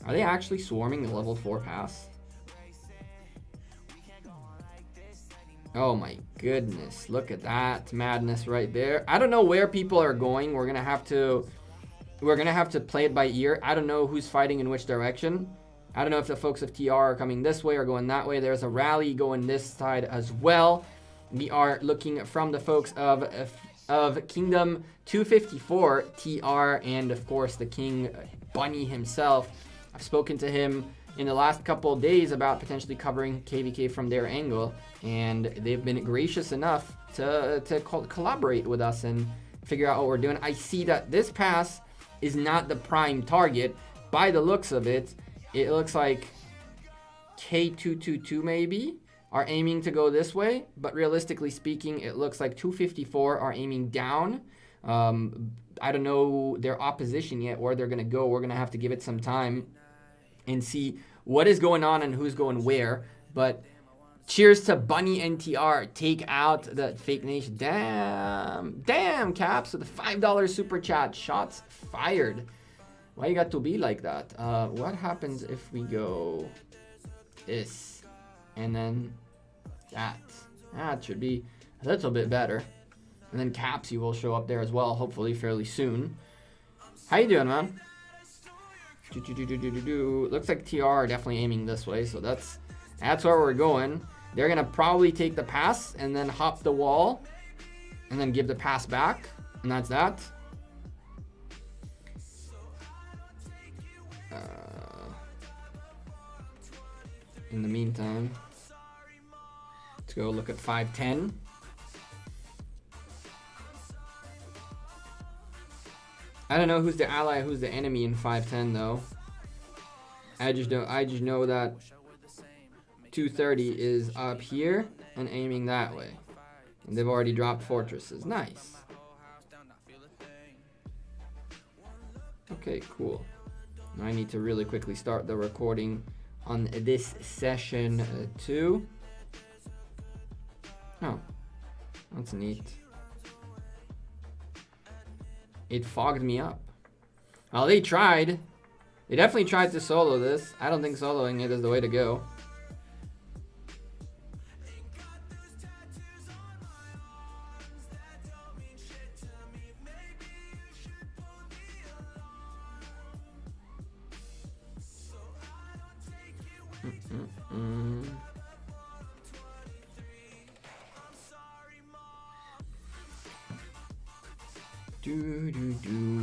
Are they actually swarming the level 4 pass? Oh my goodness, look at that madness right there. I don't know where people are going. We're gonna have to play it by ear. I don't know who's fighting in which direction. I don't know if the folks of TR are coming this way or going that way. There's a rally going this side as well. We are looking from the folks of Kingdom 254, TR, and of course the King Bunny himself. I've spoken to him in the last couple of days about potentially covering KVK from their angle, and they've been gracious enough to collaborate with us and figure out what we're doing. I see that this pass is not the prime target. By the looks of it, it looks like K222 maybe are aiming to go this way, but realistically speaking, it looks like 254 are aiming down. I don't know their opposition yet, where they're going to go. We're going to have to give it some time and see what is going on and who's going where. But cheers to Bunny NTR. Take out the Fake Nation. Damn, Caps with the $5 super chat. Shots fired. Why you got to be like that? What happens if we go this and then that? That should be a little bit better. And then Capsy will show up there as well, hopefully fairly soon. How you doing, man? Looks like TR are definitely aiming this way, so that's where we're going. They're gonna probably take the pass and then hop the wall and then give the pass back, and that's that. In the meantime, let's go look at 510. I don't know who's the ally, who's the enemy in 510 though. I just know that 230 is up here and aiming that way. And they've already dropped fortresses. Nice. Okay, cool. Now I need to really quickly start the recording on this session 2. Oh, that's neat. It fogged me up. Well, they tried. They definitely tried to solo this. I don't think soloing it is the way to go.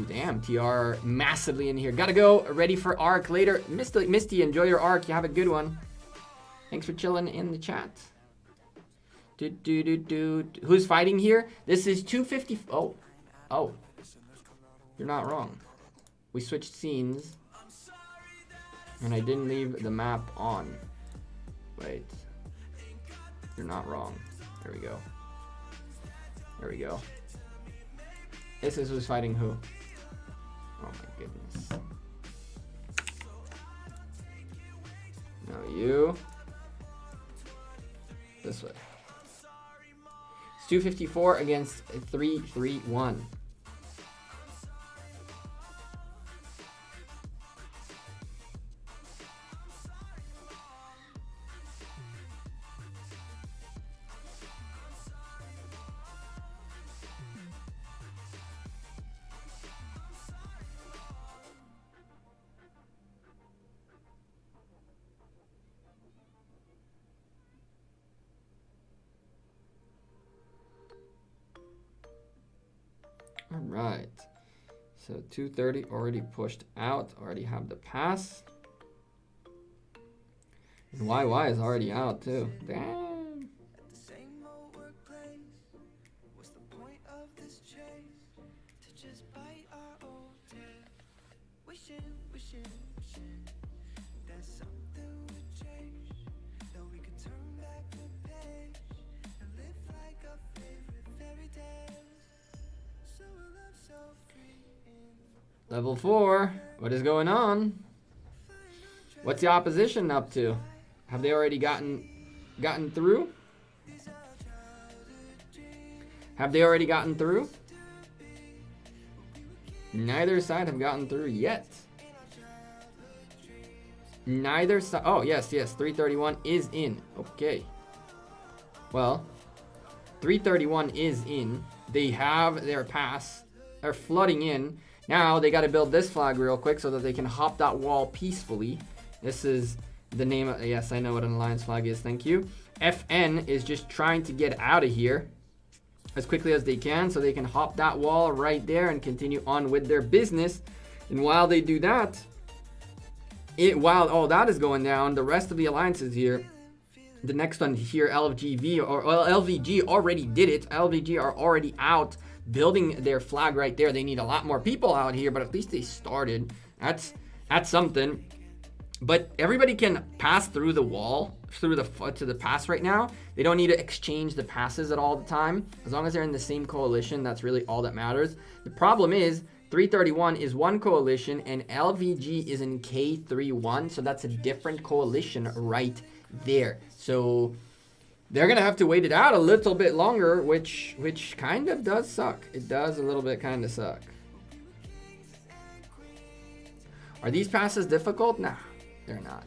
Damn, TR massively in here. Gotta go. Ready for arc later. Misty, enjoy your arc. You have a good one. Thanks for chilling in the chat. Who's fighting here? This is 250. Oh. You're not wrong. We switched scenes. And I didn't leave the map on. Wait. You're not wrong. There we go. There we go. This is who's fighting who. Oh my goodness. No, you. This way. It's 254 against 331. All right. So 230 already pushed out, already have the pass. And YY is already out too. Damn. Level 4, what is going on? What's the opposition up to? Have they already gotten through? Have they already gotten through? Neither side have gotten through yet. Neither side. Oh, yes, 331 is in. Okay. Well, 331 is in. They have their pass. They're flooding in. Now they got to build this flag real quick so that they can hop that wall peacefully. This is the name of, yes, I know what an alliance flag is, thank you. FN is just trying to get out of here as quickly as they can so they can hop that wall right there and continue on with their business. And while they do that, while all that is going down, the rest of the alliances here, the next one here, LVG already did it. LVG are already out building their flag right there. They need a lot more people out here, but at least they started. That's something. But everybody can pass through the wall, to the pass right now. They don't need to exchange the passes at all the time. As long as they're in the same coalition, that's really all that matters. The problem is 331 is one coalition and LVG is in K31, so that's a different coalition right there. So they're gonna have to wait it out a little bit longer, which kind of does suck. It does a little bit kind of suck. Are these passes difficult? Nah, they're not.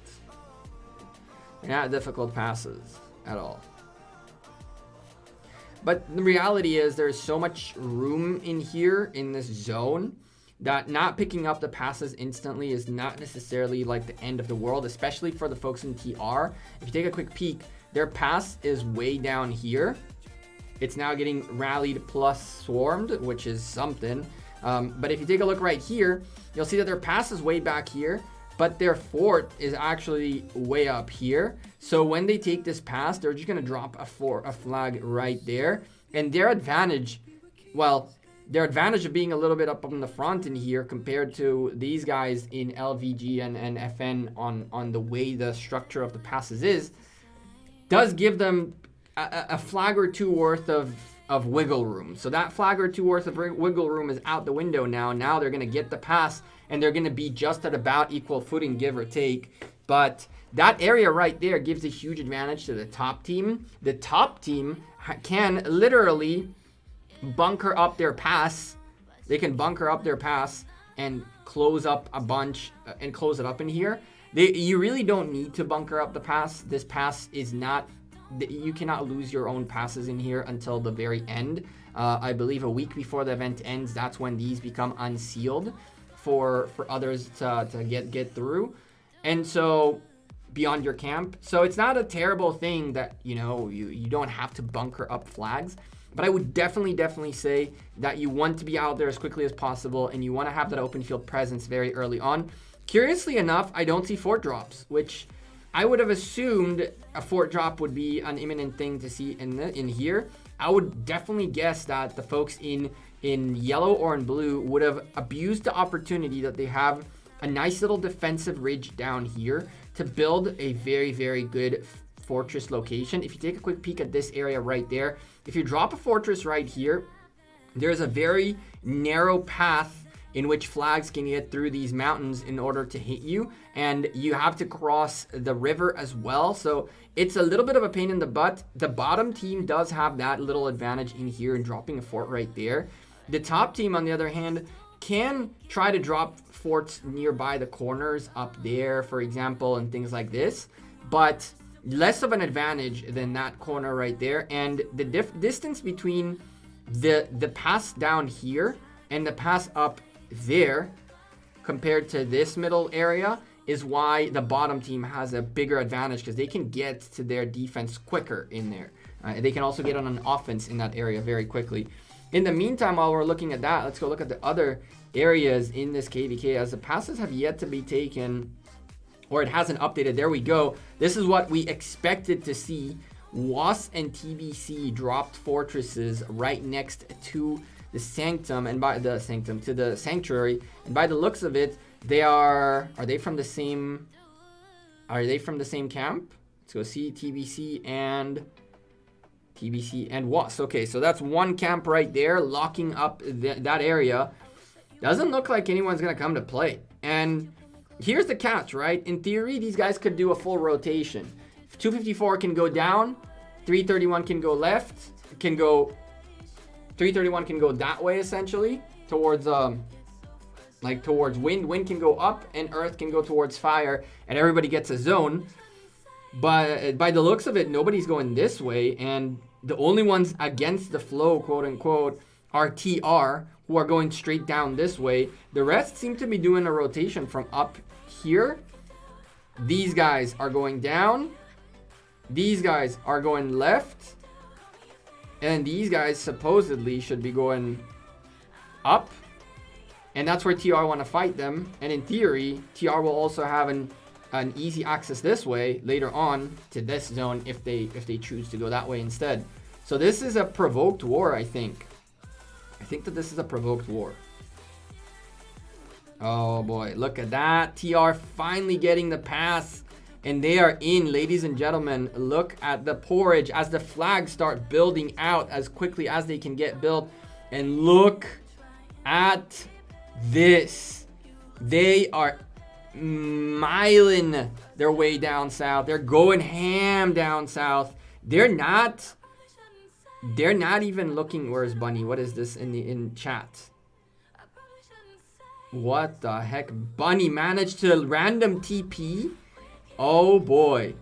They're not difficult passes at all. But the reality is there's so much room in here in this zone that not picking up the passes instantly is not necessarily like the end of the world, especially for the folks in TR. If you take a quick peek, their pass is way down here. It's now getting rallied plus swarmed, which is something. But if you take a look right here, you'll see that their pass is way back here, but their fort is actually way up here. So when they take this pass, they're just gonna drop a flag right there. And their advantage, well, their advantage of being a little bit up on the front in here compared to these guys in LVG and FN on the way the structure of the passes is, does give them a flag or two worth of wiggle room. So that flag or two worth of wiggle room is out the window now. Now they're going to get the pass and they're going to be just at about equal footing, give or take. But that area right there gives a huge advantage to the top team. The top team can literally bunker up their pass. They can bunker up their pass and close up a bunch and close it up in here. You really don't need to bunker up the pass. This pass is not, you cannot lose your own passes in here until the very end. I believe a week before the event ends, that's when these become unsealed for others to get through. And so beyond your camp. So it's not a terrible thing that, you know, you don't have to bunker up flags. But I would definitely say that you want to be out there as quickly as possible and you want to have that open field presence very early on. Curiously enough, I don't see fort drops, which I would have assumed a fort drop would be an imminent thing to see in here. I would definitely guess that the folks in yellow or in blue would have abused the opportunity that they have a nice little defensive ridge down here to build a very good fortress location. If you take a quick peek at this area right there, if you drop a fortress right here, there's a very narrow path in which flags can get through these mountains in order to hit you, and you have to cross the river as well. So it's a little bit of a pain in the butt. The bottom team does have that little advantage in here in dropping a fort right there. The top team, on the other hand, can try to drop forts nearby the corners up there, for example, and things like this, but less of an advantage than that corner right there. And the distance between the pass down here and the pass up there compared to this middle area is why the bottom team has a bigger advantage, because they can get to their defense quicker in there. They can also get on an offense in that area very quickly. In the meantime, while we're looking at that, let's go look at the other areas in this KVK, as the passes have yet to be taken, or it hasn't updated. There we go. This is what we expected to see. WAS and TBC dropped fortresses right next to the sanctum, and by the sanctum to the sanctuary, and by the looks of it, they are they from the same camp? Let's go see TBC and WAS. Okay, so that's one camp right there, locking up that area. Doesn't look like anyone's gonna come to play. And here's the catch, right? In theory, these guys could do a full rotation. 254 can go down, 331 can go left, 331 can go that way, essentially, towards towards wind. Wind can go up, and earth can go towards fire, and everybody gets a zone. But by the looks of it, nobody's going this way, and the only ones against the flow, quote unquote, are TR, who are going straight down this way. The rest seem to be doing a rotation from up here. These guys are going down. These guys are going left. And these guys supposedly should be going up. And that's where TR want to fight them. And in theory, TR will also have an easy access this way later on to this zone if they choose to go that way instead. So this is a provoked war, I think. I think that this is a provoked war. Oh boy, look at that. TR finally getting the pass, and they are in, ladies and gentlemen. Look at the porridge as the flags start building out as quickly as they can get built. And look at this. They are miling their way down south. They're going ham down south. They're not even looking. Where's Bunny? What is this in chat? What the heck? Bunny managed to random TP. Oh boy.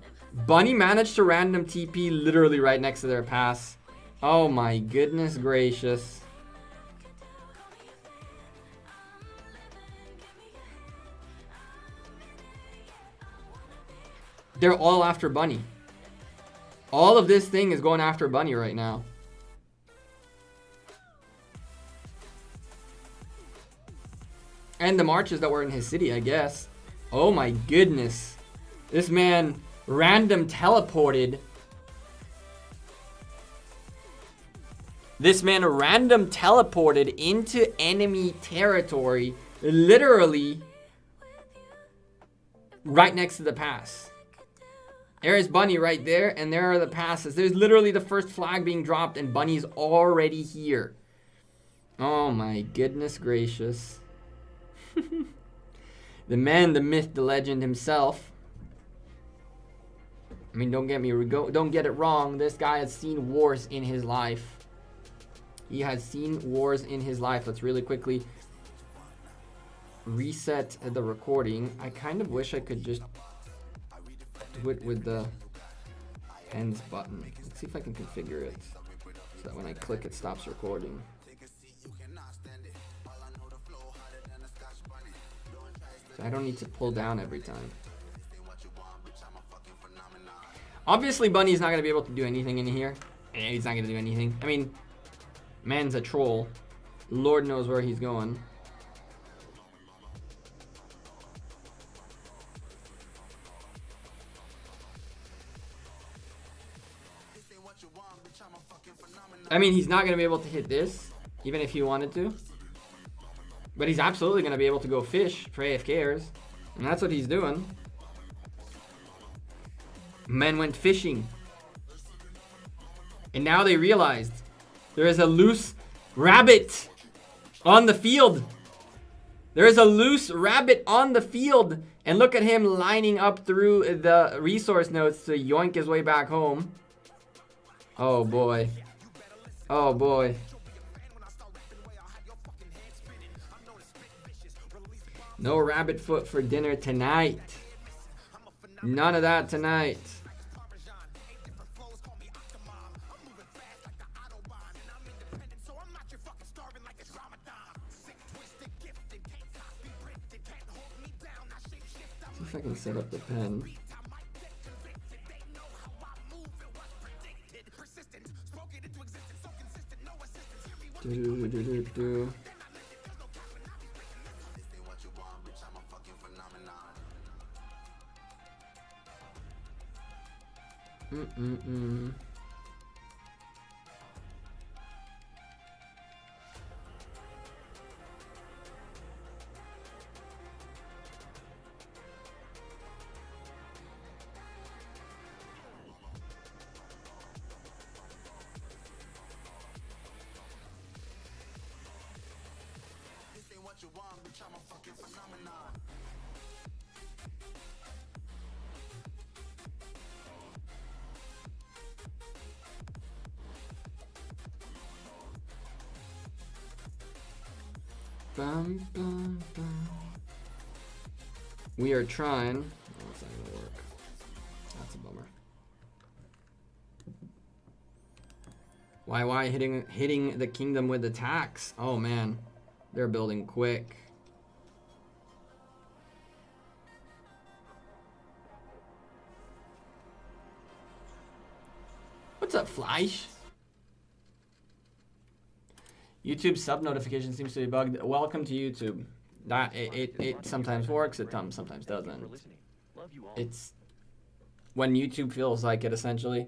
Bunny managed to random TP literally right next to their pass. Oh my goodness gracious. They're all after Bunny. All of this thing is going after Bunny right now. And the marches that were in his city, I guess. Oh my goodness. This man random teleported. This man random teleported into enemy territory. Literally right next to the pass. There is Bunny right there, and there are the passes. There's literally the first flag being dropped, and Bunny's already here. Oh my goodness gracious. The man, the myth, the legend himself. I mean, don't get it wrong. This guy has seen wars in his life. He has seen wars in his life. Let's really quickly reset the recording. I kind of wish I could just do it with the ends button. Let's see if I can configure it so that when I click it stops recording. So I don't need to pull down every time. Obviously Bunny's not going to be able to do anything in here. He's not going to do anything. I mean, man's a troll. Lord knows where he's going. I mean, he's not going to be able to hit this, even if he wanted to. But he's absolutely going to be able to go fish for AFKers. And that's what he's doing. Men went fishing. And now they realized there is a loose rabbit on the field. There is a loose rabbit on the field. And look at him lining up through the resource nodes to yoink his way back home. Oh boy. Oh boy. No rabbit foot for dinner tonight. None of that tonight. See if I can set up the pen. Do-do-do-do-do. Bum, bum, bum. We are trying. Oh, that's not gonna work. That's a bummer. Why hitting the kingdom with attacks? Oh man, they're building quick. What's up, Fleisch? YouTube sub notification seems to be bugged. Welcome to YouTube. That it sometimes works, it sometimes doesn't. It's when YouTube feels like it, essentially.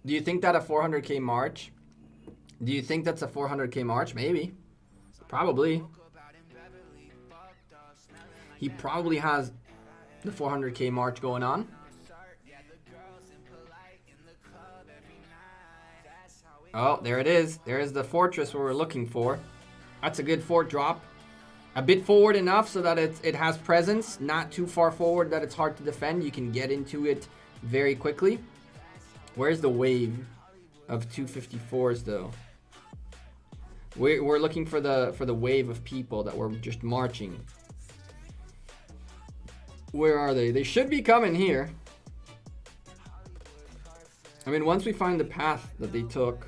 Do you think that a 400K March? Do you think that's a 400K March? Maybe. Probably. He probably has the 400K March going on. Oh, there it is. There is the fortress we were looking for. That's a good fort drop. A bit forward enough so that it has presence. Not too far forward that it's hard to defend. You can get into it very quickly. Where's the wave of 254s though? We're looking for the wave of people that were just marching. Where are they? They should be coming here. I mean, once we find the path that they took.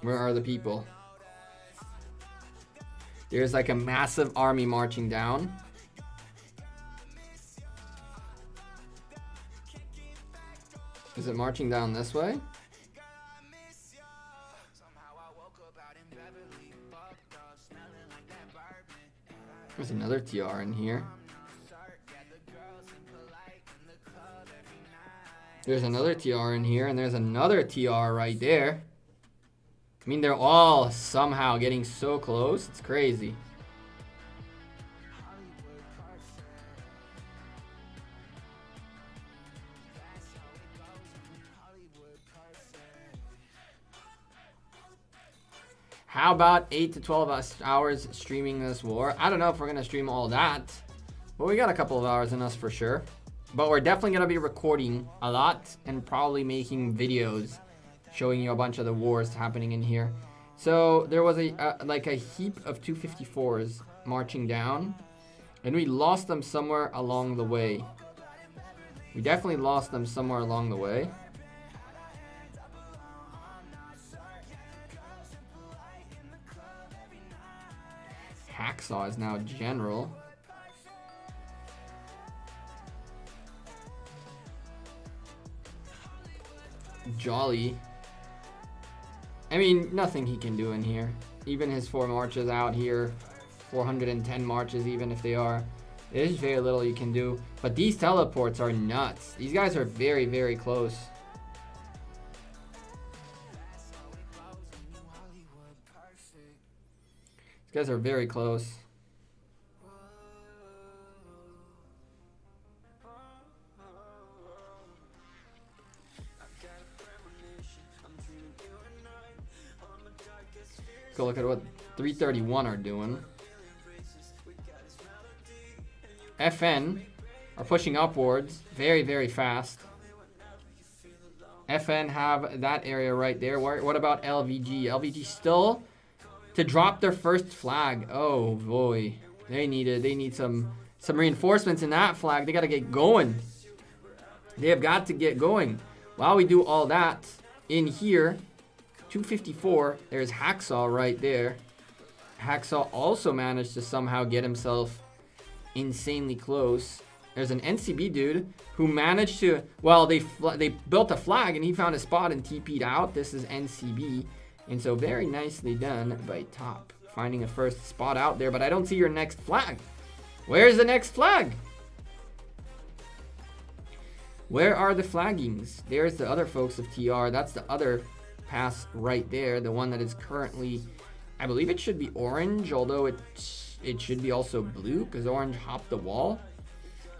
Where are the people? There's like a massive army marching down. Is it marching down this way? There's another TR in here. There's another TR in here, and there's another TR right there. I mean, they're all somehow getting so close. It's crazy. How about 8 to 12 hours streaming this war? I don't know if we're going to stream all that, but we got a couple of hours in us for sure. But we're definitely going to be recording a lot and probably making videos showing you a bunch of the wars happening in here. So there was like a heap of 254s marching down, and we lost them somewhere along the way. We definitely lost them somewhere along the way. Hacksaw is now general. Jolly. I mean, nothing he can do in here. Even his 4 marches out here, 410 marches even if they are. There's very little you can do. But these teleports are nuts. These guys are very, very close. These guys are very close. Go look at what 331 are doing. FN are pushing upwards very, very fast. FN have that area right there. What about LVG? LVG still to drop their first flag. Oh boy, they need some reinforcements in that flag. They got to get going. They have got to get going. While we do all that in here. 254. There's Hacksaw right there. Hacksaw also managed to somehow get himself insanely close. There's an NCB dude who managed to, well, they built a flag and he found a spot and TP'd out. This is NCB. And so very nicely done by Top, finding a first spot out there. But I don't see your next flag. Where's the next flag? Where are the flaggings? There's the other folks of TR. That's the other pass right there. The one that is currently, I believe it should be orange, although it should be also blue because orange hopped the wall.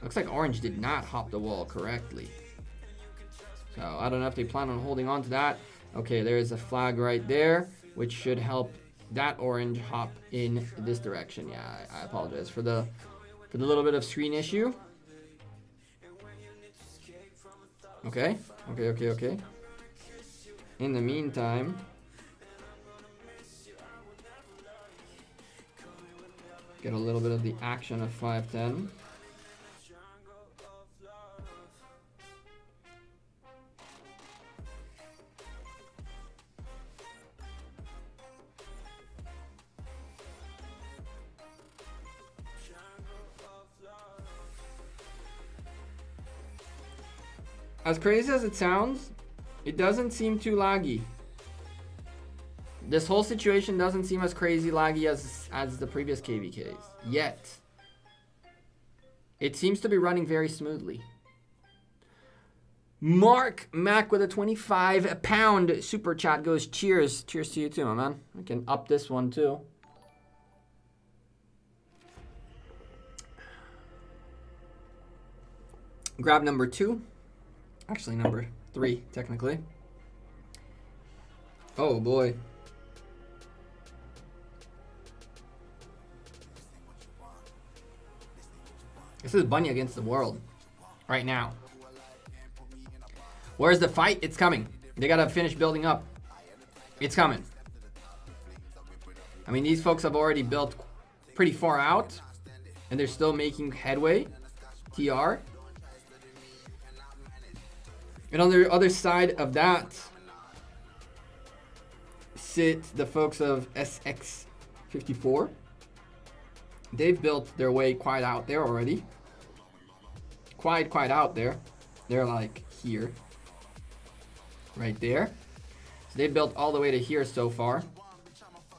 Looks like orange did not hop the wall correctly. So I don't know if they plan on holding on to that. Okay, there's a flag right there, which should help that orange hop in this direction. Yeah, I apologize for the little bit of screen issue. Okay. In the meantime, get a little bit of the action of 510. As crazy as it sounds, it doesn't seem too laggy. This whole situation doesn't seem as crazy laggy as the previous KVKs yet. It seems to be running very smoothly. Mark Mac with a 25-pound super chat goes cheers. Cheers to you too, my man. I can up this one too. Grab number 2. Actually, number 3, technically. Oh, boy. This is Bunny against the world right now. Where's the fight? It's coming. They got to finish building up. It's coming. I mean, these folks have already built pretty far out, and they're still making headway. TR. And on the other side of that sit the folks of SX54. They've built their way quite out there already. Quite out there. They're like here. Right there. So they built all the way to here so far.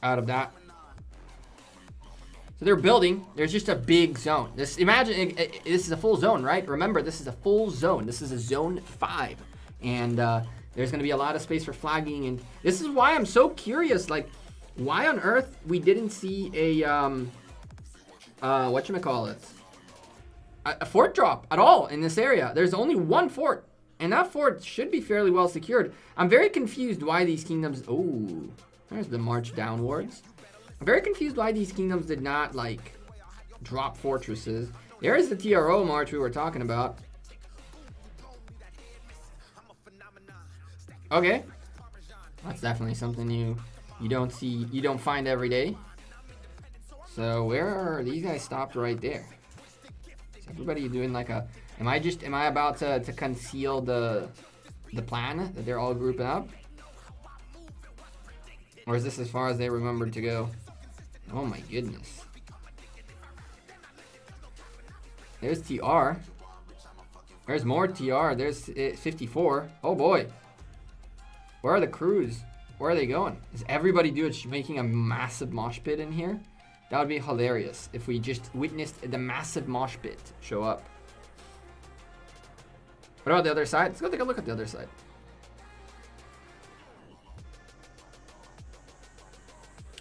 Out of that. So they're building. There's just a big zone. Imagine this is a full zone, right? Remember, this is a full zone. This is a zone 5, and there's going to be a lot of space for flagging. And this is why I'm so curious. Like, why on earth we didn't see a whatchamacallit, a fort drop at all in this area? There's only one fort, and that fort should be fairly well secured. I'm very confused why these kingdoms. Oh, there's the march downwards. I'm very confused why these kingdoms did not, like, drop fortresses. There is the TRO march we were talking about. Okay. That's definitely something you don't see, you don't find every day. So where are these guys stopped right there? Is everybody doing like a, am I about to conceal the plan that they're all grouping up? Or is this as far as they remembered to go? Oh my goodness. There's TR. There's more TR. There's 54. Oh boy. Where are the crews? Where are they going? Is everybody making a massive mosh pit in here? That would be hilarious if we just witnessed the massive mosh pit show up. What about the other side? Let's go take a look at the other side.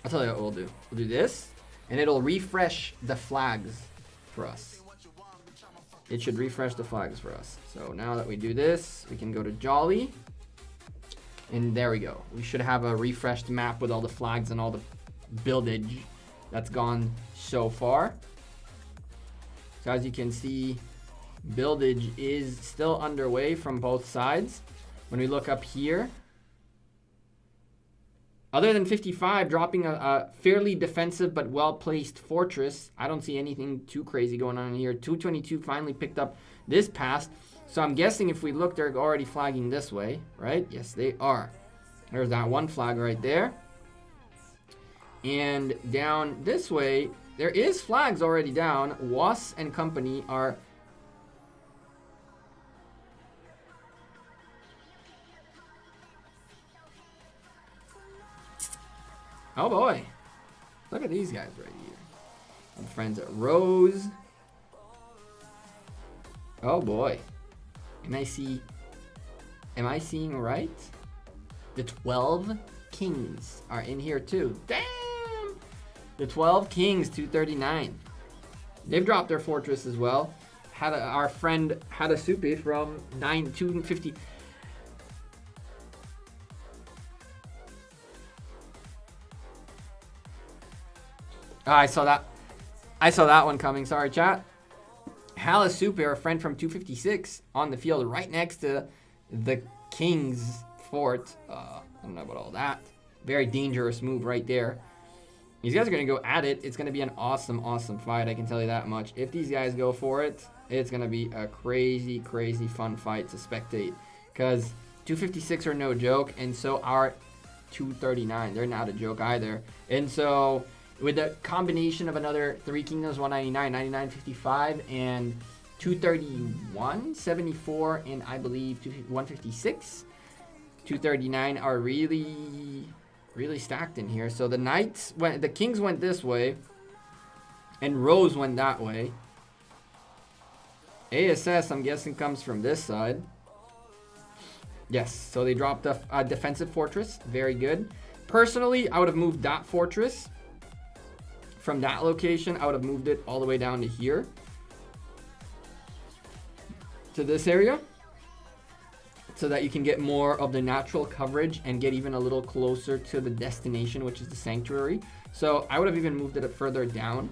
I'll tell you what we'll do. We'll do this, and it'll refresh the flags for us. It should refresh the flags for us. So now that we do this, we can go to Jolly. And there we go. We should have a refreshed map with all the flags and all the buildage that's gone so far. So as you can see, buildage is still underway from both sides. When we look up here, other than 55 dropping a fairly defensive but well-placed fortress, I don't see anything too crazy going on in here. 222 finally picked up this pass. So I'm guessing if we look, they're already flagging this way, right? Yes, they are. There's that one flag right there. And down this way, there is flags already down. Was and company are... Oh boy. Look at these guys right here. I'm friends at Rose. Oh boy. Am I seeing right? The 12 Kings are in here too. Damn! The 12 Kings, 239. They've dropped their fortress as well. Our friend Hadasupi from 250. Oh, I saw that one coming. Sorry, chat. Halasupi, our friend from 256, on the field right next to the King's fort. I don't know about all that. Very dangerous move right there. These guys are going to go at it. It's going to be an awesome, awesome fight. I can tell you that much. If these guys go for it, it's going to be a crazy, crazy fun fight to spectate. Because 256 are no joke, and so are 239. They're not a joke either. And so with the combination of another 3 Kingdoms, 199, 99, 55, and 231, 74, and I believe 156, 239 are really stacked in here. So the the Kings went this way, and Rose went that way. ASS, I'm guessing, comes from this side. Yes, so they dropped a defensive fortress. Very good. Personally, I would have moved that fortress from that location. I would have moved it all the way down to here, to this area, so that you can get more of the natural coverage and get even a little closer to the destination, which is the sanctuary. So I would have even moved it further down,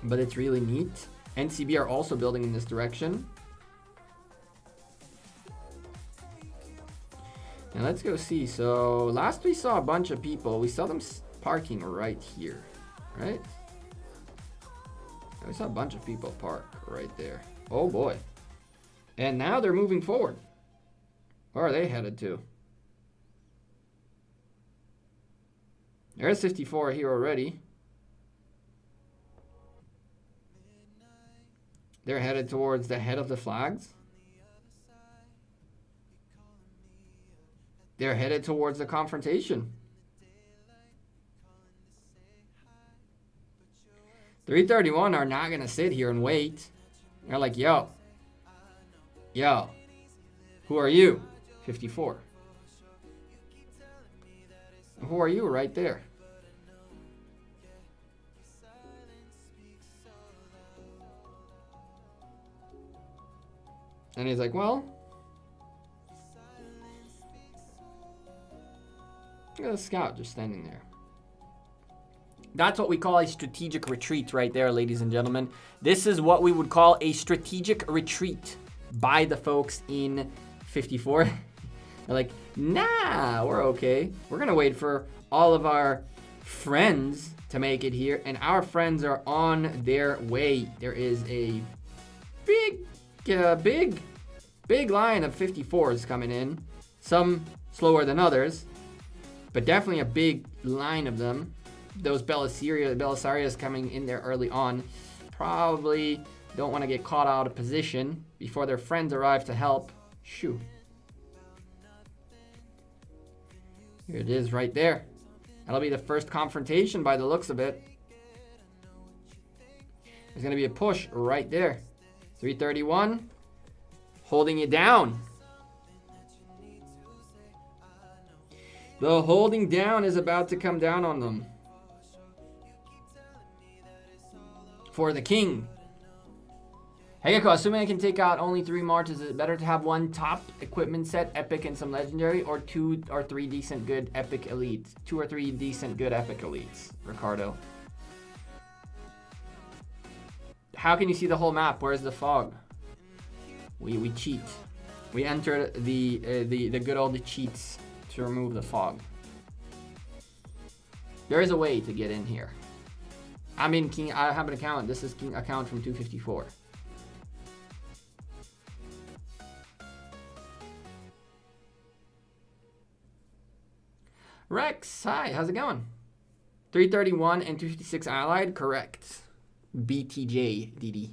but it's really neat. NCB are also building in this direction. And let's go see. So last we saw a bunch of people. We saw them parking right here, right? We saw a bunch of people park right there. Oh boy. And now they're moving forward. Where are they headed to? There's 54 here already. They're headed towards the head of the flags. They're headed towards the confrontation. 331 are not going to sit here and wait. They're like, yo, who are you? 54. Who are you right there? And he's like, well, look at the scout just standing there. That's what we call a strategic retreat right there, ladies and gentlemen. This is what we would call a strategic retreat by the folks in 54. They're like, nah, we're okay. We're going to wait for all of our friends to make it here, and our friends are on their way. There is a big line of 54s coming in. Some slower than others, but definitely a big line of them. Those Belisarias coming in there early on probably don't want to get caught out of position before their friends arrive to help. Shoo. Here it is right there. That'll be the first confrontation by the looks of it. There's going to be a push right there. 331 holding it down. The holding down is about to come down on them. For the king. Hegeko, assuming I can take out only 3 marches, is it better to have 1 top equipment set, epic, and some legendary, or 2 or 3 decent good epic elites? 2 or 3 decent good epic elites, Ricardo. How can you see the whole map? Where's the fog? We cheat. We enter the good old cheats to remove the fog. There is a way to get in here. I'm in King. I have an account. This is King account from 254. Rex, hi. How's it going? 331 and 256 allied, correct. BTJ, DD.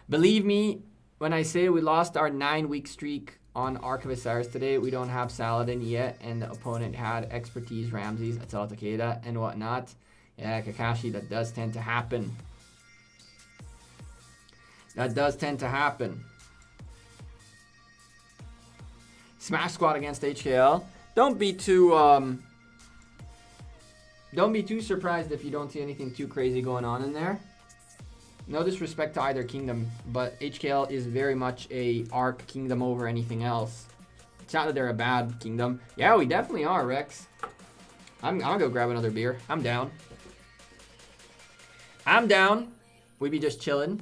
Believe me when I say we lost our 9-week streak on Ark of Osiris today. We don't have Saladin yet, and the opponent had expertise, Ramses, Atzel Takeda, and whatnot. Yeah, Kakashi, that does tend to happen. That does tend to happen. Smash Squad against HKL. Don't be too surprised if you don't see anything too crazy going on in there. No disrespect to either kingdom, but HKL is very much a Ark kingdom over anything else. It's not that they're a bad kingdom. Yeah, we definitely are, Rex. I'll go grab another beer. I'm down. I'm down. We be just chilling.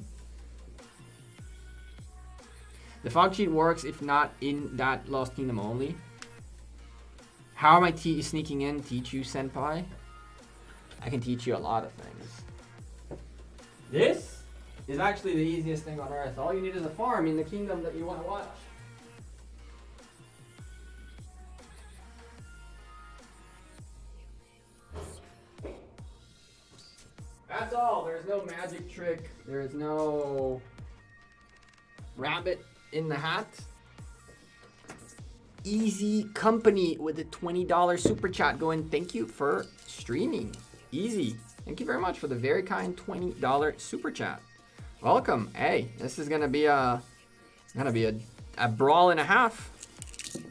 The fog cheat works if not in that Lost Kingdom only. How am I sneaking in? Teach you, Senpai? I can teach you a lot of things. This is actually the easiest thing on earth. All you need is a farm in the kingdom that you want to watch. That's all. There's no magic trick. There's no rabbit in the hat. Easy company with a $20 super chat going. Thank you for streaming. Easy. Thank you very much for the very kind $20 super chat. Welcome. Hey, this is gonna be a brawl and a half.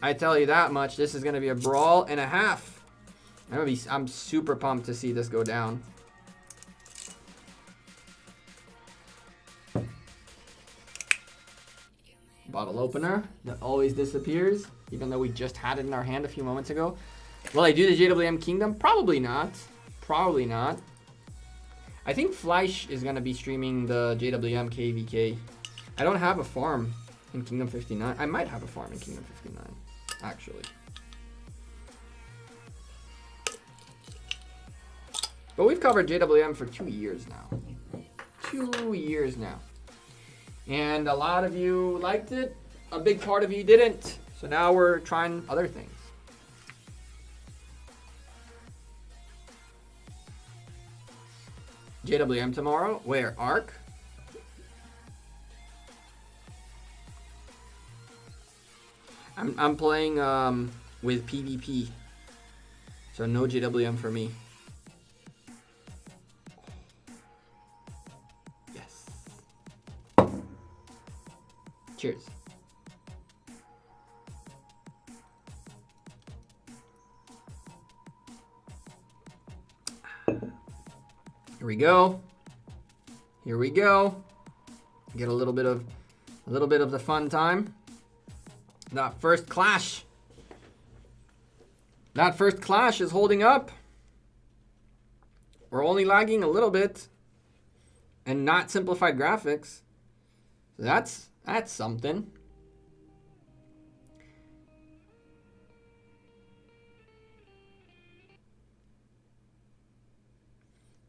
I tell you that much. This is gonna be a brawl and a half. I'm super pumped to see this go down. Bottle opener that always disappears, even though we just had it in our hand a few moments ago. Will I do the JWM Kingdom? Probably not. Probably not. I think Fleisch is going to be streaming the JWM KVK. I don't have a farm in Kingdom 59. I might have a farm in Kingdom 59, actually. But we've covered JWM for 2 years now. 2 years now. And a lot of you liked it. A big part of you didn't. So now we're trying other things. JWM tomorrow. Where? Ark? I'm playing with PvP. So no JWM for me. Cheers. Here we go. Here we go. Get a little bit of the fun time. That first clash. That first clash is holding up. We're only lagging a little bit. And not simplified graphics. So that's something.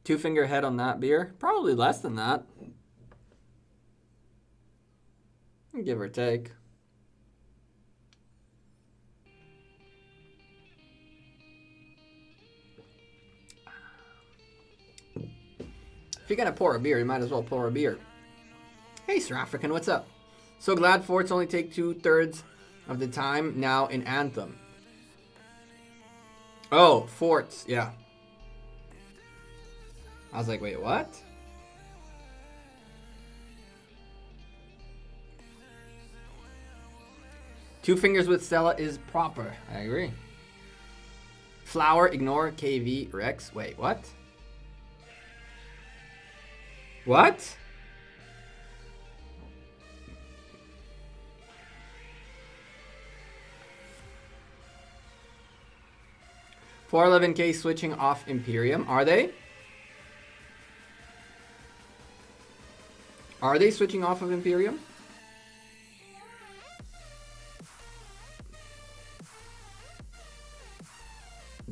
Two-finger head on that beer. Probably less than that. Give or take. If you're gonna pour a beer, you might as well pour a beer. Hey, Sir African, what's up? So glad forts only take 2/3 of the time now in Anthem. Oh, forts, yeah. I was like, wait, what? Two fingers with Stella is proper. I agree. Flower, ignore, KV, Rex. Wait, what? What? $411K switching off Imperium. Are they? Are they switching off of Imperium?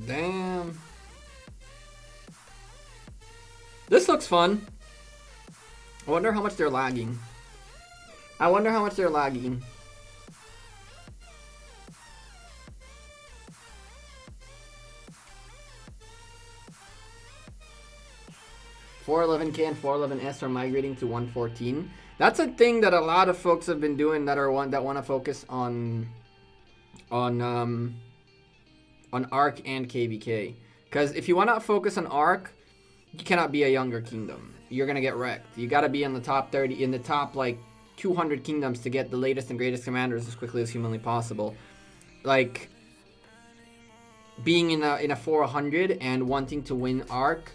Damn. This looks fun. I wonder how much they're lagging. I wonder how much they're lagging. 411K and 411S are migrating to 114. That's a thing that a lot of folks have been doing that want to focus on ARC and KVK. Because if you want to focus on ARC, you cannot be a younger kingdom. You're gonna get wrecked. You gotta be in the top 30, in the top like 200 kingdoms to get the latest and greatest commanders as quickly as humanly possible. Like being in a 400 and wanting to win ARC,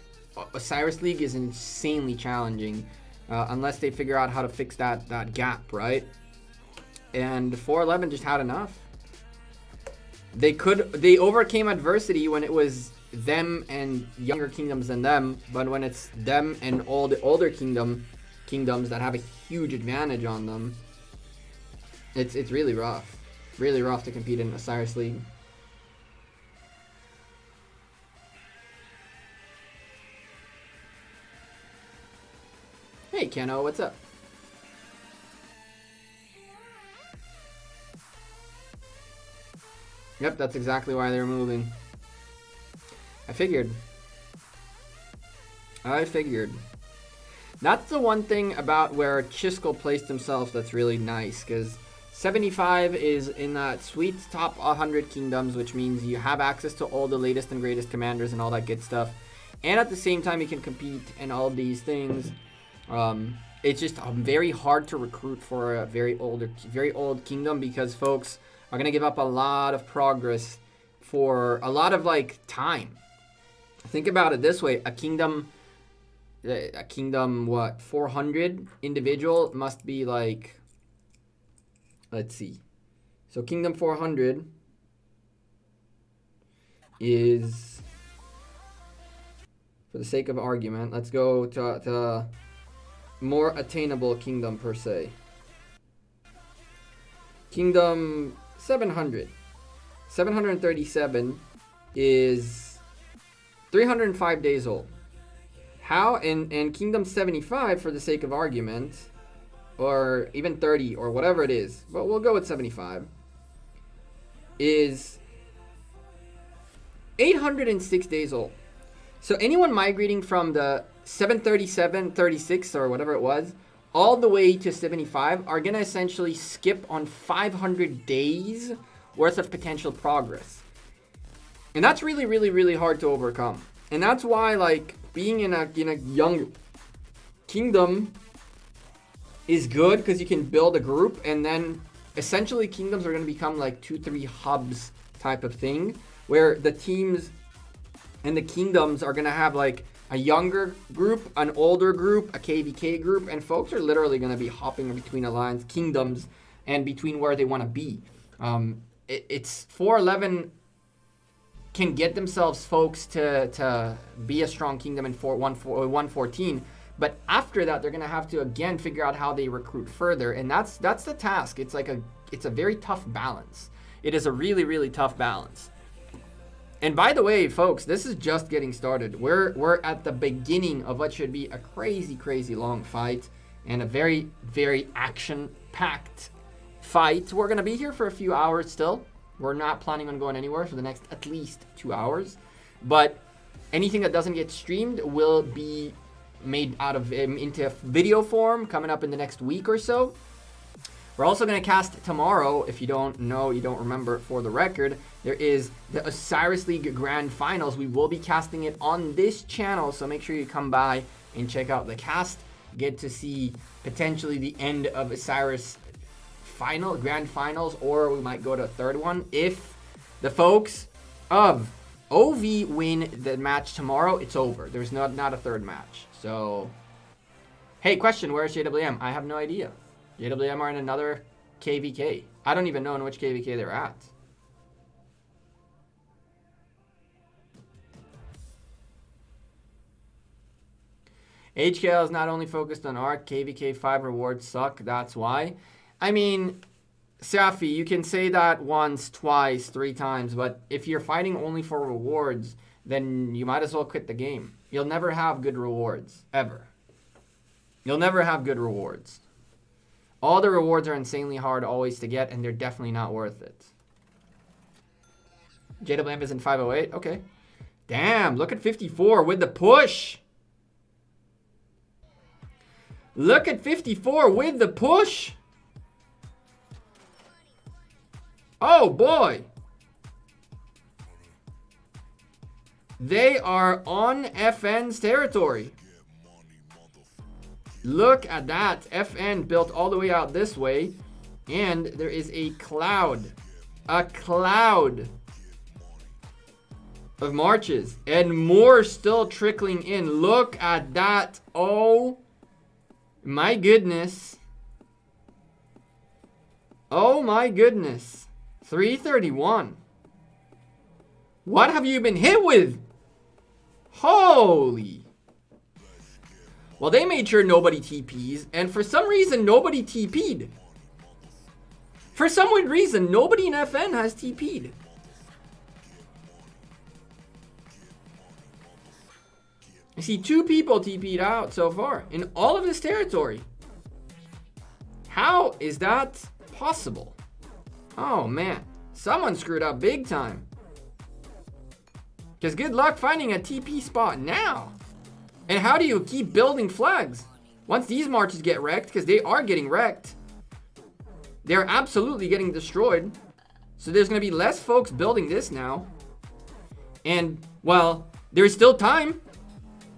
Osiris League is insanely challenging unless they figure out how to fix that gap, right? And 411 just had enough. They overcame adversity when it was them and younger kingdoms than them, but when it's them and all the older kingdoms that have a huge advantage on them, it's really rough to compete in Osiris League. Hey Keno, what's up? Yep, that's exactly why they're moving. I figured. That's the one thing about where Chisco placed himself that's really nice, because 75 is in that sweet top 100 kingdoms, which means you have access to all the latest and greatest commanders and all that good stuff. And at the same time, you can compete in all of these things. It's just very hard to recruit for a very old kingdom, because folks are going to give up a lot of progress for a lot of like time. Think about it this way: a kingdom what, 400 individual must be like, let's see, so kingdom 400 is, for the sake of argument, let's go to more attainable kingdom per se. Kingdom 737 is 305 days old. How, and Kingdom 75, for the sake of argument, or even 30 or whatever it is, but we'll go with 75, is 806 days old. So anyone migrating from the 737, 36 or whatever it was, all the way to 75 are going to essentially skip on 500 days worth of potential progress. And that's really, really, really hard to overcome. And that's why, like, being in a young kingdom is good, because you can build a group, and then essentially kingdoms are going to become like 2-3 hubs type of thing, where the teams and the kingdoms are going to have like a younger group, an older group, a KVK group, and folks are literally going to be hopping between alliance kingdoms and between where they want to be. It's 411 can get themselves folks to be a strong kingdom in 114, but after that they're going to have to again figure out how they recruit further, and that's the task. It's a very tough balance. It is a really, really tough balance. And by the way, folks, this is just getting started. We're at the beginning of what should be a crazy, crazy long fight, and a very, very action-packed fight. We're going to be here for a few hours still. We're not planning on going anywhere for the next at least 2 hours. But anything that doesn't get streamed will be made out of into video form coming up in the next week or so. We're also going to cast tomorrow. If you don't know, you don't remember, for the record, there is the Osiris League Grand Finals. We will be casting it on this channel, so make sure you come by and check out the cast. Get to see potentially the end of Osiris Grand Finals, or we might go to a third one. If the folks of OV win the match tomorrow, it's over. There's not a third match. So, hey, question, where's JWM? I have no idea. JWM are in another KVK. I don't even know in which KVK they're at. HKL is not only focused on ARC, KVK 5 rewards suck, that's why. I mean, Safi, you can say that once, twice, 3 times, but if you're fighting only for rewards, then you might as well quit the game. You'll never have good rewards, ever. You'll never have good rewards. All the rewards are insanely hard always to get, and they're definitely not worth it. JWM is in 508, okay. Damn, look at 54 with the push. Look at 54 with the push. Oh boy. They are on FN's territory. Look at that. FN built all the way out this way. And there is a cloud. A cloud of marches. And more still trickling in. Look at that. Oh my goodness. Oh my goodness. 331. What have you been hit with? Holy. Well, they made sure nobody TPs, and for some reason, nobody TP'd. For some weird reason, nobody in FN has TP'd. I see 2 people TP'd out so far in all of this territory. How is that possible? Oh man, someone screwed up big time. Because good luck finding a TP spot now. And how do you keep building flags? Once these marches get wrecked, because they are getting wrecked. They're absolutely getting destroyed. So there's going to be less folks building this now. And, well, there's still time.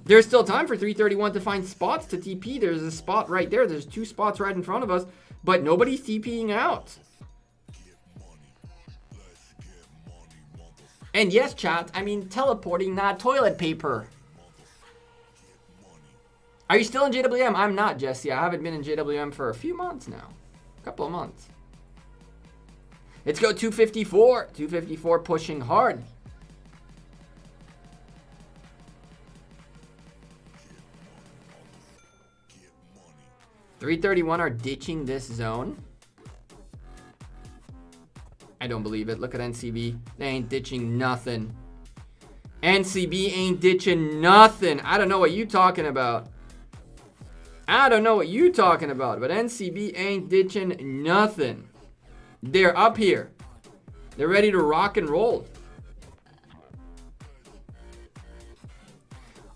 There's still time for 331 to find spots to TP. There's a spot right there. There's 2 spots right in front of us. But nobody's TPing out. And yes, chat, I mean teleporting, not toilet paper. Are you still in JWM? I'm not, Jesse. I haven't been in JWM for a few months now. A couple of months. Let's go 254. 254 pushing hard. .331 are ditching this zone. I don't believe it. Look at NCB. They ain't ditching nothing. NCB ain't ditching nothing. I don't know what you talking about. I don't know what you talking about, but NCB ain't ditching nothing. They're up here. They're ready to rock and roll.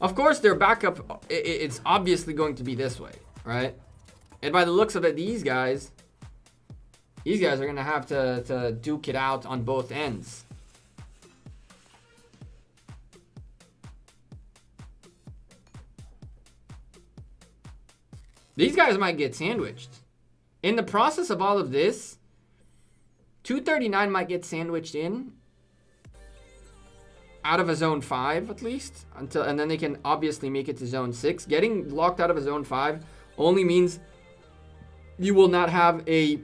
Of course, their backup, it's obviously going to be this way, right? And by the looks of it, these guys are going to have to duke it out on both ends. These guys might get sandwiched. In the process of all of this, 239 might get sandwiched in. Out of a zone 5 at least. And then they can obviously make it to zone 6. Getting locked out of a zone 5 only means you will not have a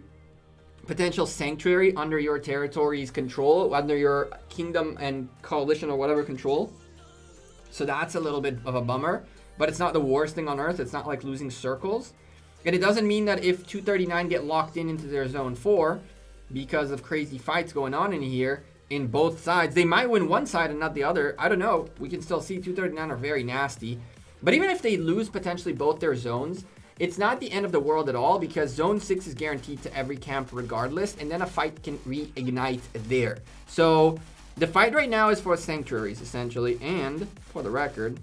potential sanctuary under your territory's control, under your kingdom and coalition or whatever control. So that's a little bit of a bummer, but it's not the worst thing on earth. It's not like losing circles. And it doesn't mean that if 239 get locked into their zone 4 because of crazy fights going on in here in both sides, they might win one side and not the other. I don't know. We can still see 239 are very nasty. But even if they lose potentially both their zones, it's not the end of the world at all, because zone 6 is guaranteed to every camp regardless, and then a fight can reignite there. So the fight right now is for sanctuaries essentially, and for the record,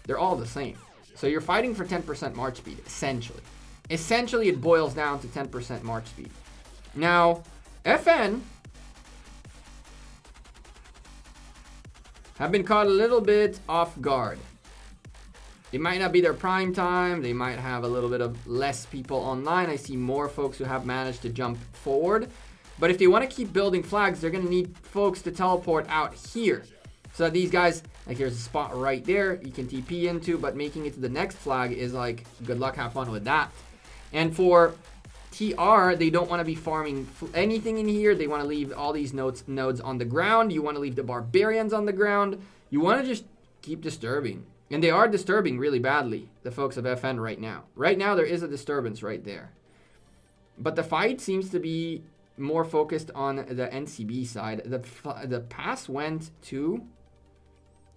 they're all the same. So you're fighting for 10% march speed essentially. Essentially it boils down to 10% march speed. Now FN have been caught a little bit off guard. It might not be their prime time. They might have a little bit of less people online. I see more folks who have managed to jump forward. But if they want to keep building flags, they're going to need folks to teleport out here. So that these guys, like here's a spot right there you can TP into, but making it to the next flag is like, good luck, have fun with that. And for TR, they don't want to be farming anything in here. They want to leave all these nodes on the ground. You want to leave the barbarians on the ground. You want to just keep disturbing. And they are disturbing really badly, the folks of FN right now. Right now, there is a disturbance right there. But the fight seems to be more focused on the NCB side. The pass went to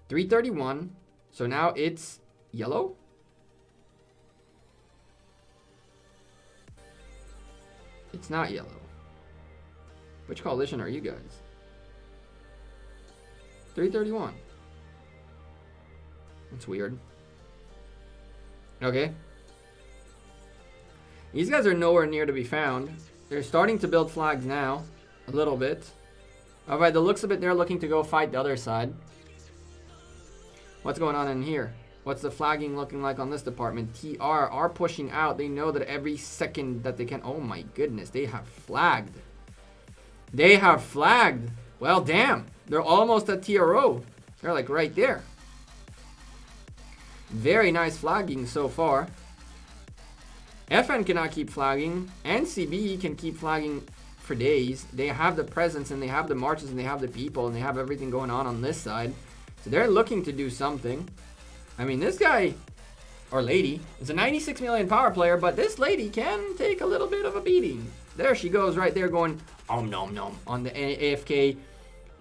331. So now it's yellow. It's not yellow. Which coalition are you guys? 331. That's weird. Okay. These guys are nowhere near to be found. They're starting to build flags now. A little bit. Alright, the looks of it, they're looking to go fight the other side. What's going on in here? What's the flagging looking like on this department? TR are pushing out. They know that every second that they can... Oh my goodness, they have flagged. They have flagged. Well, damn. They're almost at TRO. They're like right there. Very nice flagging so far. FN cannot keep flagging. NCB can keep flagging for days. They have the presence and they have the marches and they have the people and they have everything going on this side. So they're looking to do something. I mean, this guy or lady is a 96 million power player, but this lady can take a little bit of a beating. There she goes right there going om nom nom on the AFK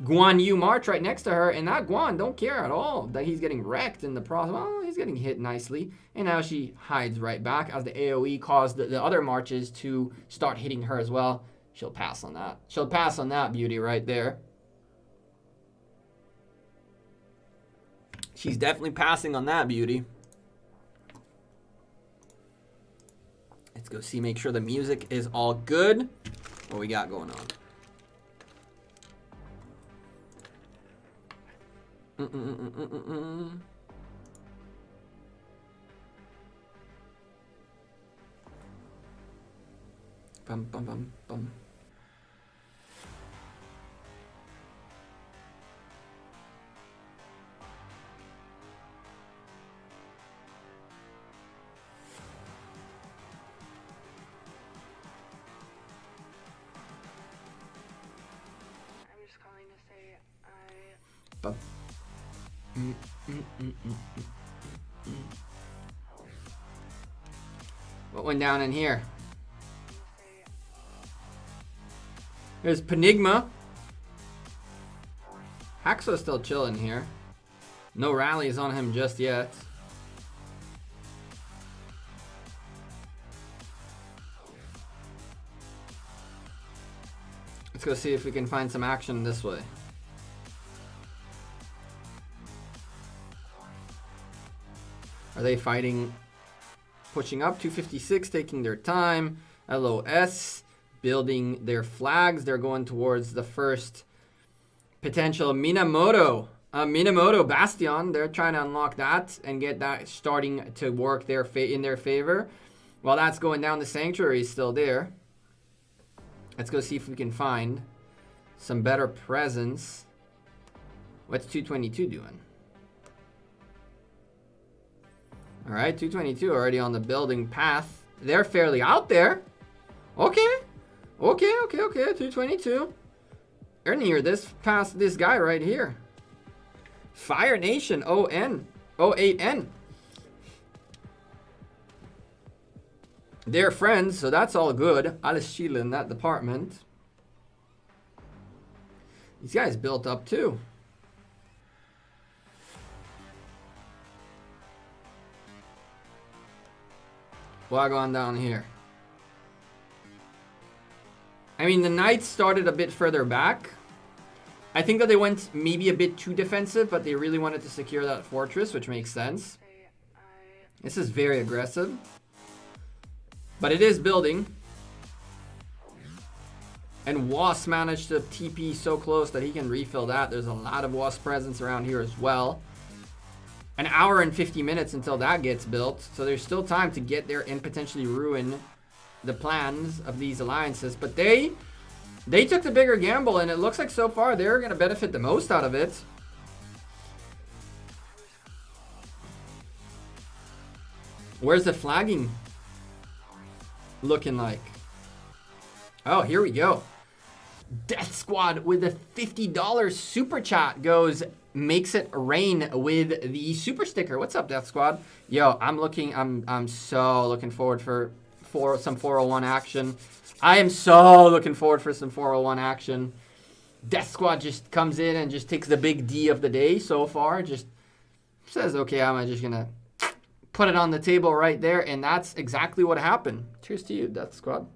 Guan Yu march right next to her, and that Guan don't care at all that he's getting wrecked in the process. Well, he's getting hit nicely, and now she hides right back as the AoE caused the other marches to start hitting her as well. She'll pass on that. She'll pass on that beauty right there. She's definitely passing on that beauty. Let's go see, make sure the music is all good. What we got going on? Bum, bum, bum, bum. Bum. What went down in here? There's Penigma. Haxo's still chilling here. No rallies on him just yet. Let's go see if we can find some action this way. Are they fighting? Pushing up, 256, taking their time. LOS, building their flags. They're going towards the first potential Minamoto. Minamoto Bastion. They're trying to unlock that and get that starting to work in their favor. While that's going down, the Sanctuary is still there. Let's go see if we can find some better presence. What's 222 doing? All right, 222 already on the building path. They're fairly out there. Okay. 222. They're near past this guy right here. Fire Nation, ON. 08N. They're friends, so that's all good. Alles Chile in that department. These guys built up too. Wagon down here. I mean, the Knights started a bit further back. I think that they went maybe a bit too defensive, but they really wanted to secure that fortress, which makes sense. This is very aggressive. But it is building. And Wasp managed to TP so close that he can refill that. There's a lot of Wasp presence around here as well. An hour and 50 minutes until that gets built. So there's still time to get there and potentially ruin the plans of these alliances. But they took the bigger gamble, and it looks like so far they're going to benefit the most out of it. Where's the flagging looking like? Oh, here we go. Death Squad with a $50 super chat goes, makes it rain with the super sticker. What's up, Death Squad? Yo, I'm so looking forward for some 401 action. I am so looking forward for some 401 action. Death Squad just comes in and just takes the big D of the day so far. Just says, okay, I'm just gonna put it on the table right there, and that's exactly what happened. Cheers to you, Death Squad.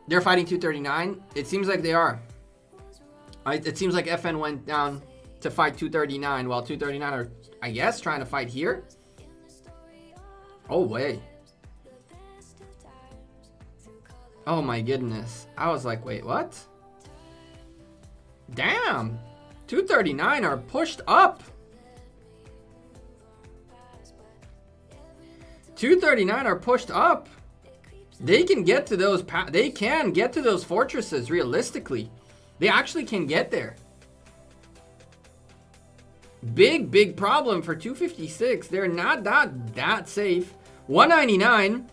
They're fighting 239. It seems like they are. It seems like FN went down to fight 239 while 239 are, I guess, trying to fight here. Oh, wait. Oh my goodness. I was like, wait, what? Damn. 239 are pushed up. 239 are pushed up. They can get to those fortresses realistically. They actually can get there. Big problem for 256. They're not that safe. 199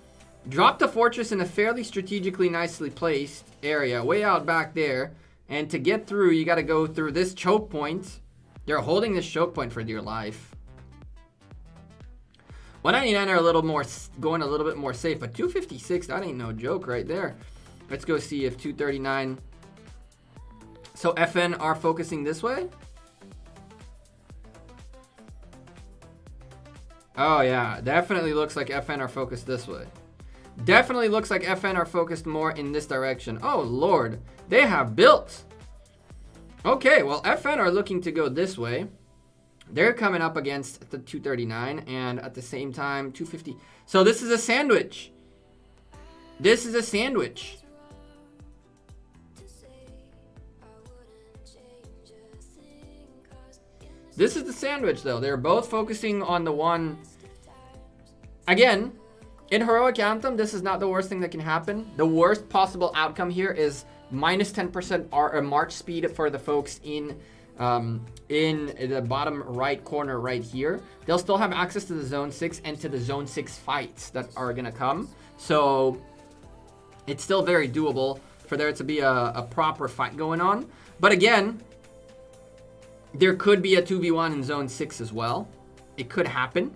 dropped a fortress in a fairly strategically nicely placed area way out back there. And to get through, you got to go through this choke point. They're holding this choke point for dear life. 199 are going a little bit more safe, but 256, that ain't no joke right there. Let's go see if 239. So FN are focusing this way. Oh yeah, definitely looks like FN are focused this way. Definitely looks like FN are focused more in this direction. Oh Lord, they have built. Okay, well FN are looking to go this way. They're coming up against the 239 and at the same time 250. So this is a sandwich. This is a sandwich. This is the sandwich though. They're both focusing on the one. Again, in Heroic Anthem, this is not the worst thing that can happen. The worst possible outcome here is minus 10% march speed for the folks in the bottom right corner right here. They'll still have access to the zone 6 and to the zone 6 fights that are gonna come. So it's still very doable for there to be a proper fight going on. But again, there could be a 2v1 in zone 6 as well. It could happen.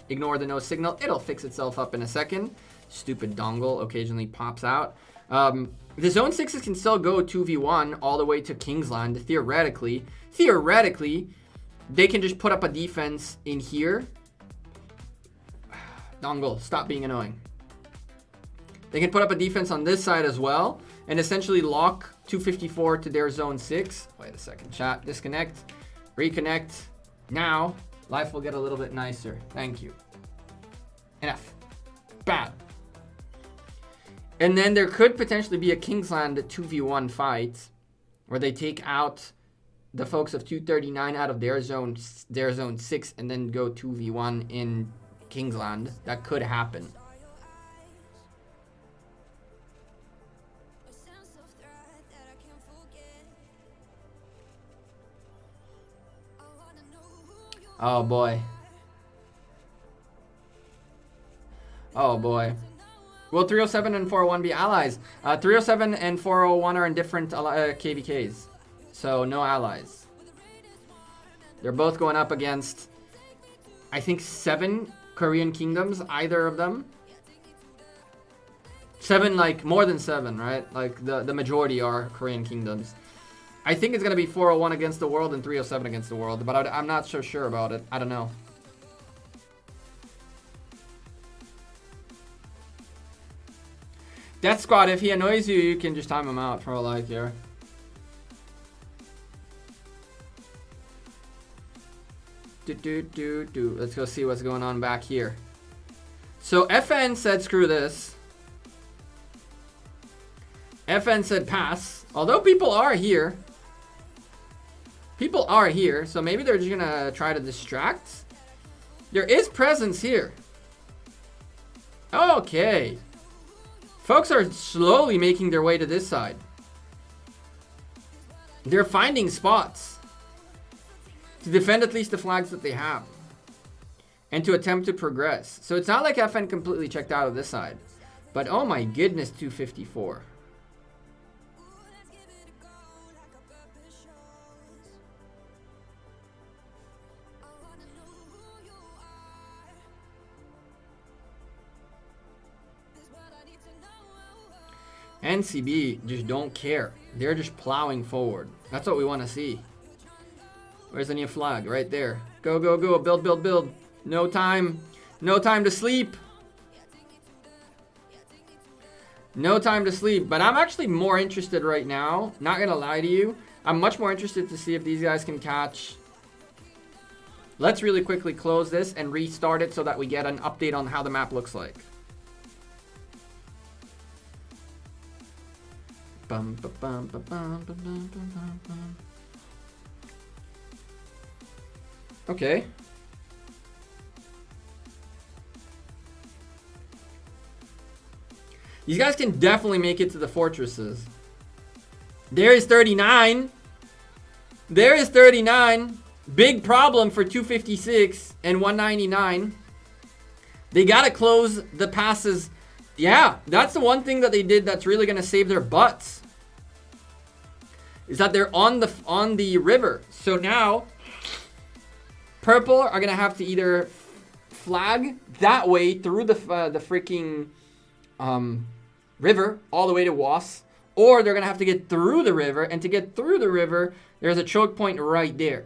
Ignore the no signal. It'll fix itself up in a second. Stupid dongle occasionally pops out. The zone 6s can still go 2v1 all the way to Kingsland, theoretically. Theoretically, they can just put up a defense in here. Dongle, stop being annoying. They can put up a defense on this side as well and essentially lock 254 to their zone 6. Wait a second, chat. Disconnect. Reconnect. Now, life will get a little bit nicer. Thank you. Enough. Bad. And then there could potentially be a Kingsland 2v1 fight where they take out the folks of 239 out of their zone 6 and then go 2v1 in Kingsland. That could happen. Oh boy. Oh boy. Will 307 and 401 be allies? 307 and 401 are in different KVKs. So no allies. They're both going up against, I think, 7 Korean kingdoms, either of them. 7, like more than 7, right? Like the majority are Korean kingdoms. I think it's going to be 401 against the world and 307 against the world, but I'm not so sure about it. I don't know. Death Squad, if he annoys you, you can just time him out for all I care. Let's go see what's going on back here. So FN said screw this. FN said pass. Although people are here. People are here, so maybe they're just gonna try to distract. There is presence here. Okay. Folks are slowly making their way to this side. They're finding spots to defend at least the flags that they have and to attempt to progress. So it's not like FN completely checked out of this side. But oh my goodness, 254. NCB just don't care. They're just plowing forward. That's what we want to see. Where's the new flag? Right there. Go, go, go. Build, build, build. No time. No time to sleep. No time to sleep. But I'm actually more interested right now. Not going to lie to you. I'm much more interested to see if these guys can catch. Let's really quickly close this and restart it so that we get an update on how the map looks like. Bum, ba, bum, ba, bum, ba, bum, ba, bum, bum. Okay. These guys can definitely make it to the fortresses. There is 39. There is 39. Big problem for 256 and 199. They gotta close the passes. Yeah, that's the one thing that they did that's really gonna save their butts. Is that they're on the river. So now, purple are gonna have to either flag that way through the freaking river all the way to Was, or they're gonna have to get through the river. And to get through the river, there's a choke point right there.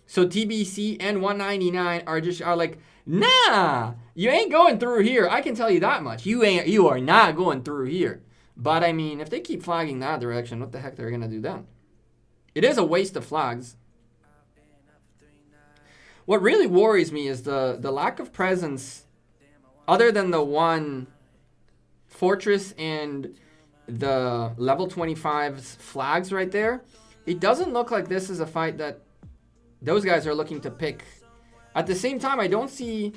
So TBC and 199 are like, nah, you ain't going through here. I can tell you that much. You are not going through here. But I mean, if they keep flagging that direction, what the heck they're gonna do then? It is a waste of flags. What really worries me is the lack of presence, other than the one fortress and the level 25's flags right there. It doesn't look like this is a fight that those guys are looking to pick. At the same time, I don't see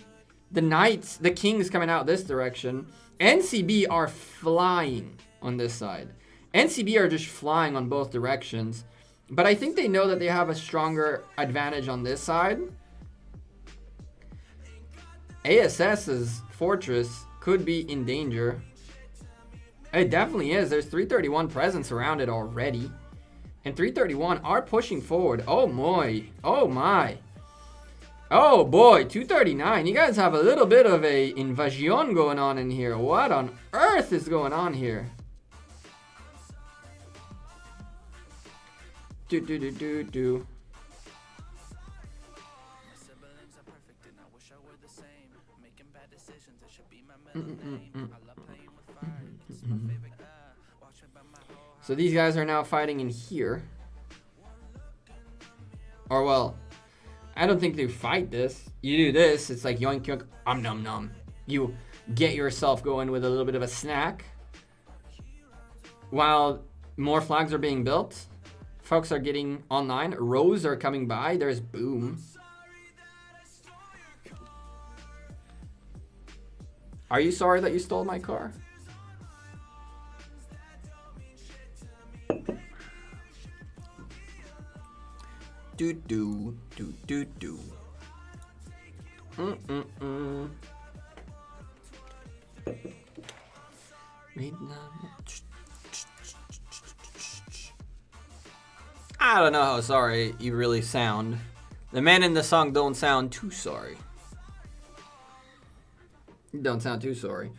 the knights, the kings coming out this direction. NCB are flying on this side. NCB are just flying on both directions. But I think they know that they have a stronger advantage on this side. ASS's fortress could be in danger. It definitely is. There's 331 presence around it already. And 331 are pushing forward. Oh my. Oh my. Oh boy, 239. You guys have a little bit of a invasion going on in here. What on earth is going on here? Do. So these guys are now fighting in here. Or well, I don't think they fight this. You do this, it's like yoink yoink, nom nom. You get yourself going with a little bit of a snack. While more flags are being built, folks are getting online. Rows are coming by. There's boom. Are you sorry that you stole my car? Do. I don't know how sorry you really sound. The men in the song don't sound too sorry. Don't sound too sorry.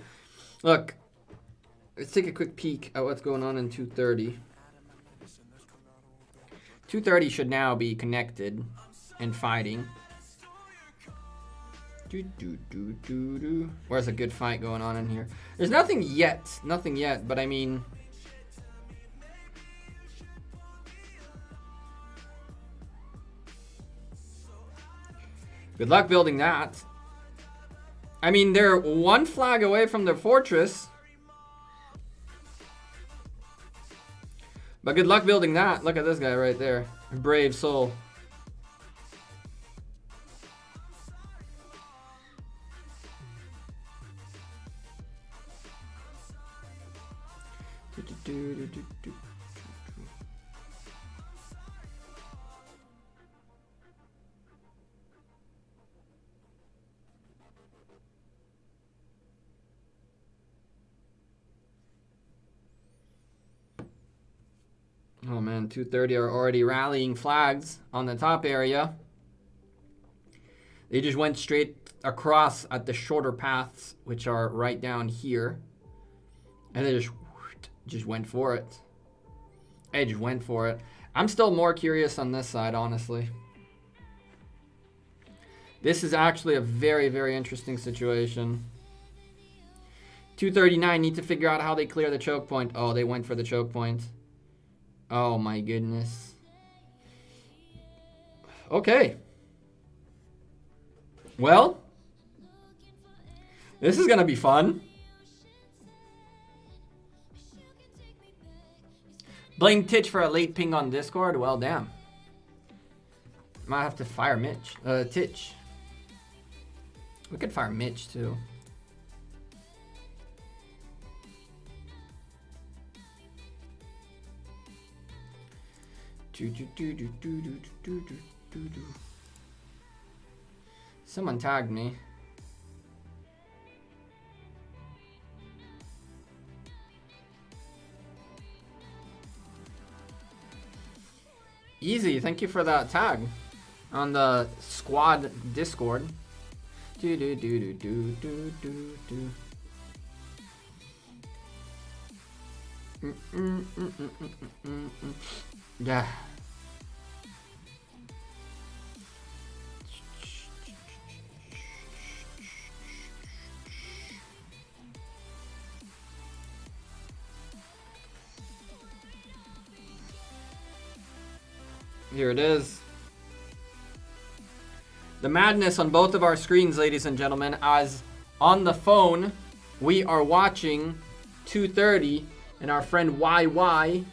Look, let's take a quick peek at what's going on in 230. 230 should now be connected and fighting. Where's a good fight going on in here? There's nothing yet, but I mean, good luck building that. I mean, they're one flag away from their fortress. But good luck building that. Look at this guy right there. Brave soul. Oh man, 230 are already rallying flags on the top area. They just went straight across at the shorter paths, which are right down here. And they just went for it. They just went for it. I'm still more curious on this side, honestly. This is actually a very, very interesting situation. 239 need to figure out how they clear the choke point. Oh, they went for the choke point. Oh my goodness. Okay. Well, this is gonna be fun. Blame Titch for a late ping on Discord. Well, damn. Might have to fire Mitch. Titch. We could fire Mitch too. Someone tagged me. Easy, thank you for that tag on the squad Discord. Yeah. Here it is. The madness on both of our screens, ladies and gentlemen, as on the phone we are watching 230 and our friend YY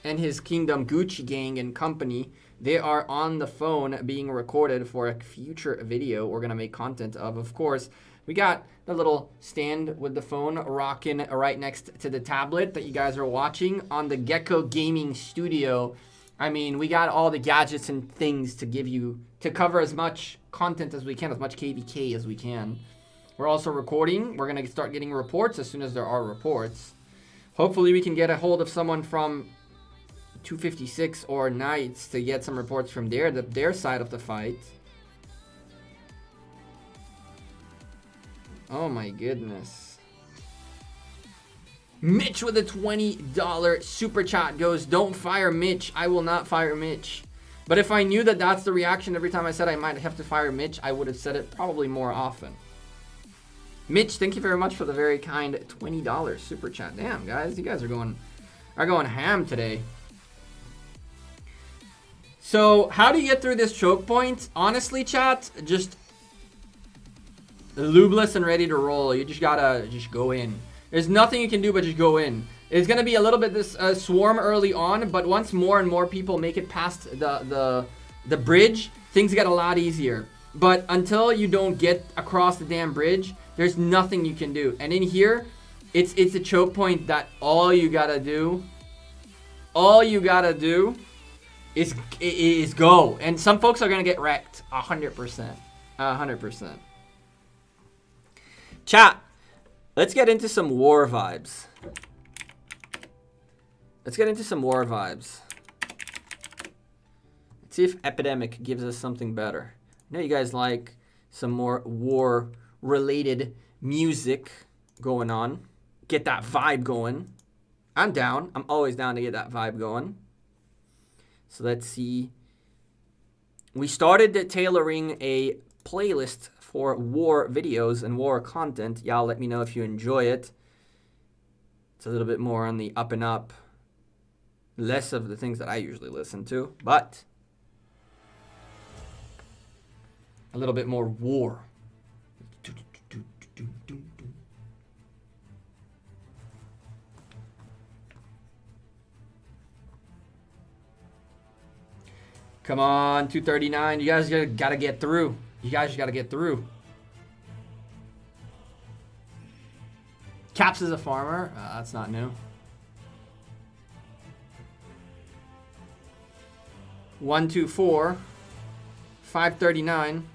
and his Kingdom Gucci Gang and company, they are on the phone being recorded for a future video we're gonna make content of. Of course, we got the little stand with the phone rocking right next to the tablet that you guys are watching on the Gecko Gaming Studio. I mean, we got all the gadgets and things to give you, to cover as much content as we can, as much KVK as we can. We're also recording. We're gonna start getting reports as soon as there are reports. Hopefully we can get a hold of someone from 256 or Knights to get some reports from their side of the fight. Oh my goodness. Mitch with a $20 super chat goes, don't fire Mitch. I will not fire Mitch. But if I knew that that's the reaction every time I said I might have to fire Mitch, I would have said it probably more often. Mitch, thank you very much for the very kind $20 super chat. Damn, guys, you guys are going ham today. So, how do you get through this choke point? Honestly, chat, just lubeless and ready to roll. You just gotta go in. There's nothing you can do but just go in. It's gonna be a little bit this swarm early on, but once more and more people make it past the bridge, things get a lot easier. But until you don't get across the damn bridge, there's nothing you can do. And in here, it's a choke point that all you gotta do is go. And some folks are gonna get wrecked 100%. 100%. Chat. Let's get into some war vibes. Let's see if Epidemic gives us something better. I know you guys like some more war-related music going on. Get that vibe going. I'm down. I'm always down to get that vibe going. So let's see. We started tailoring a playlist for war videos and war content. Y'all let me know if you enjoy it. It's a little bit more on the up and up. Less of the things that I usually listen to, but a little bit more war. Come on, 239. You guys gotta get through. You guys just gotta get through. Caps is a farmer. That's not new. 124. 539.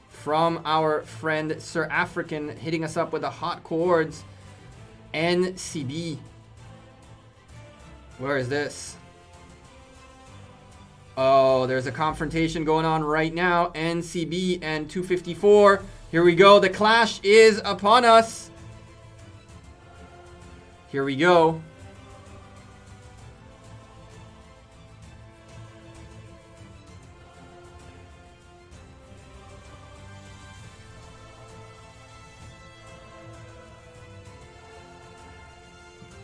From our friend Sir African hitting us up with the hot chords. NCB. Where is this? Oh, there's a confrontation going on right now. NCB and 254. Here we go. The clash is upon us. Here we go.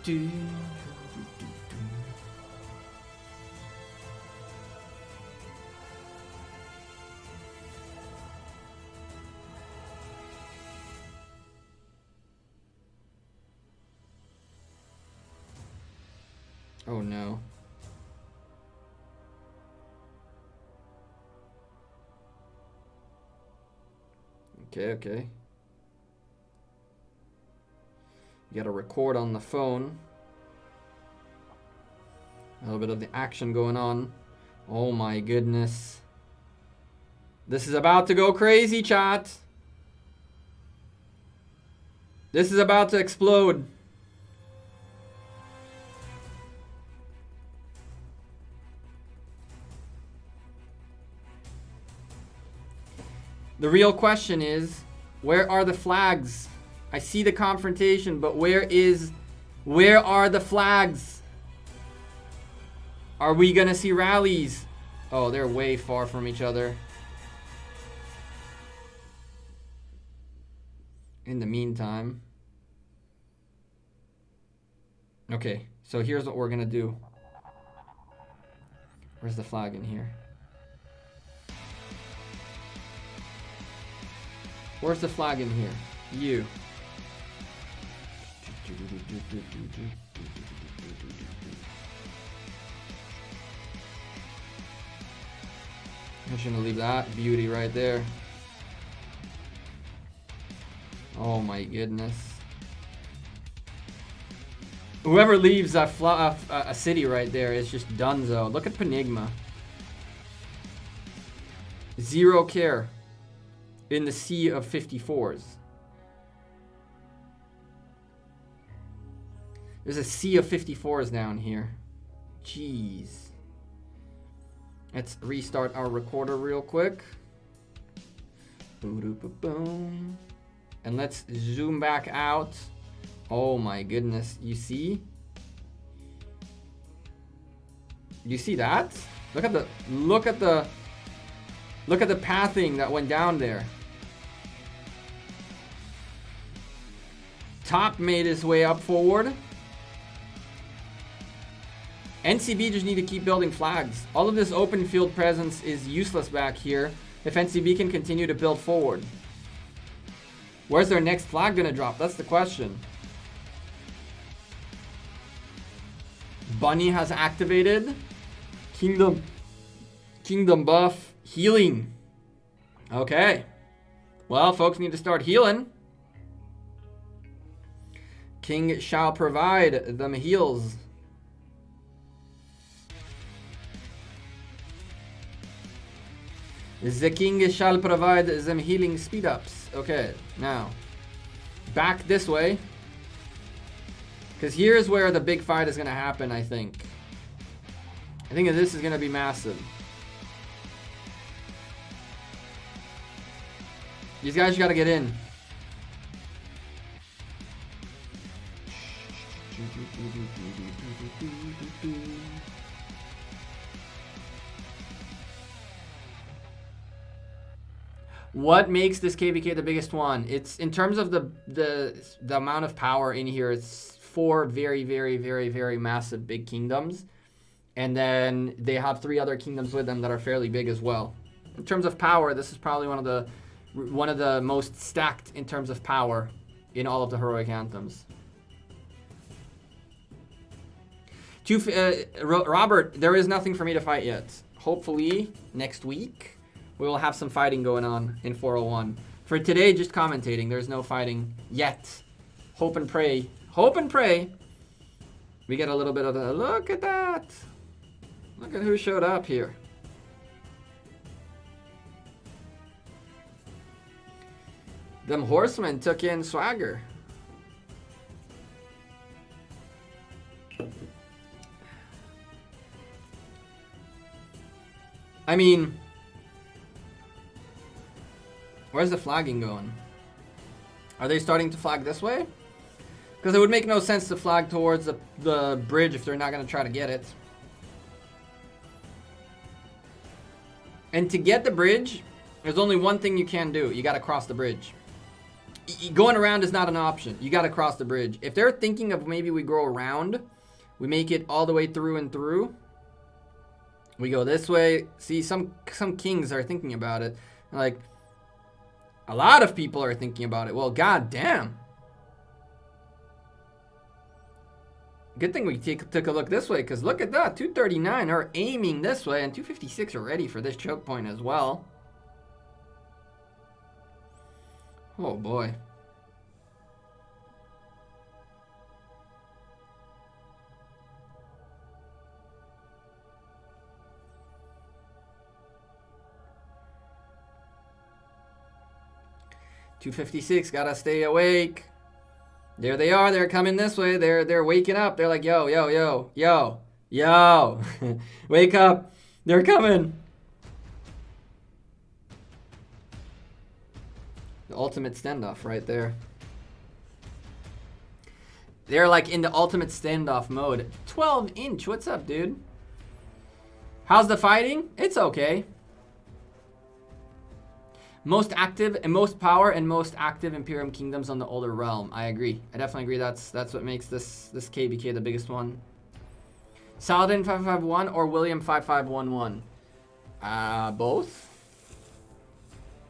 do. Oh no. Okay. You gotta record on the phone. A little bit of the action going on. Oh my goodness. This is about to go crazy, chat. This is about to explode. The real question is, where are the flags? I see the confrontation, but where are the flags? Are we gonna see rallies? Oh, they're way far from each other. In the meantime. Okay, so here's what we're gonna do. Where's the flag in here? Where's the flag in here? You. I'm just gonna leave that beauty right there. Oh my goodness. Whoever leaves a city right there is just donezo. Look at Penigma. Zero care. In the sea of 54s. There's a sea of 54s down here. Jeez. Let's restart our recorder real quick. Boom. And let's zoom back out. Oh my goodness. You see? You see that? Look at the pathing that went down there. Top made his way up forward. NCB just need to keep building flags. All of this open field presence is useless back here if NCB can continue to build forward. Where's their next flag gonna drop? That's the question. Bunny has activated. Kingdom buff. Healing. Okay. Well, folks need to start healing. King shall provide them heals. The king shall provide them healing speed ups. Okay, now back this way. Because here's where the big fight is going to happen, I think. I think this is going to be massive. These guys got to get in. What makes this KVK the biggest one? It's in terms of the amount of power in here. It's 4 very, very, very, very massive big kingdoms, and then they have 3 other kingdoms with them that are fairly big as well. In terms of power, this is probably one of the most stacked in terms of power in all of the heroic anthems. Robert, there is nothing for me to fight yet. Hopefully next week we will have some fighting going on in 401. For today, just commentating. There's no fighting yet. Hope and pray. Hope and pray. We get a little bit of the look at that. Look at who showed up here. Them horsemen took in Swagger. I mean, where's the flagging going? Are they starting to flag this way? Because it would make no sense to flag towards the bridge if they're not going to try to get it. And to get the bridge, there's only one thing you can do. You got to cross the bridge. Going around is not an option. You got to cross the bridge. If they're thinking of maybe we go around, we make it all the way through and through. We go this way. See, some kings are thinking about it. Like, a lot of people are thinking about it. Well, goddamn. Good thing we took a look this way, because look at that. 239 are aiming this way, and 256 are ready for this choke point as well. Oh, boy. $256, gotta stay awake. There they are. They're coming this way. They're waking up. They're like, yo, yo, yo, yo, yo. Wake up. They're coming. The ultimate standoff right there. They're like in the ultimate standoff mode. 12-inch. What's up, dude? How's the fighting? It's okay. Most active and most power and most active Imperium kingdoms on the older realm. I agree. I definitely agree. That's what makes this KBK the biggest one. Saladin 5551 or William 5511? Both.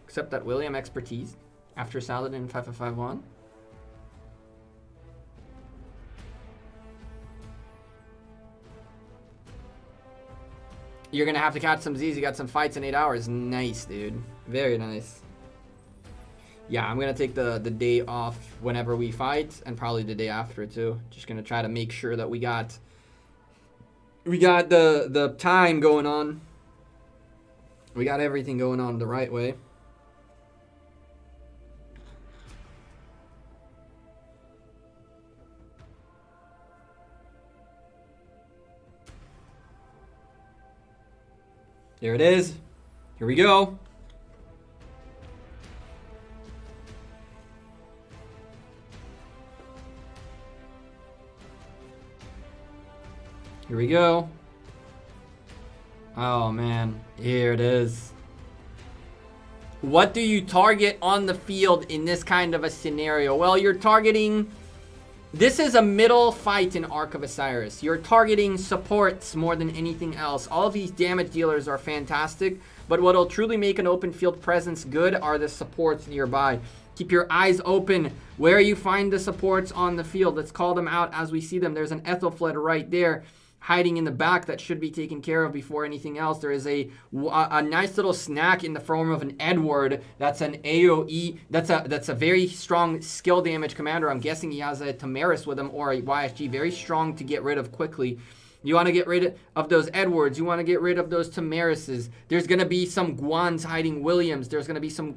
Except that William expertise after Saladin 5551. You're going to have to catch some Z's. You got some fights in 8 hours. Nice, dude. Very nice. Yeah, I'm going to take the day off whenever we fight, and probably the day after, too. Just going to try to make sure that we got the time going on. We got everything going on the right way. There it is. Here we go. Here we go. Oh man, here it is. What do you target on the field in this kind of a scenario? Well, you're targeting... This is a middle fight in Ark of Osiris. You're targeting supports more than anything else. All of these damage dealers are fantastic, but what will truly make an open field presence good are the supports nearby. Keep your eyes open where you find the supports on the field. Let's call them out as we see them. There's an Ethelfled right there, hiding in the back, that should be taken care of before anything else. There is a nice little snack in the form of an Edward. That's an AoE. That's a very strong skill damage commander. I'm guessing he has a Tamaris with him or a YSG. Very strong to get rid of quickly. You want to get rid of those Edwards. You want to get rid of those Tamarises. There's going to be some Guans hiding Williams. There's going to be some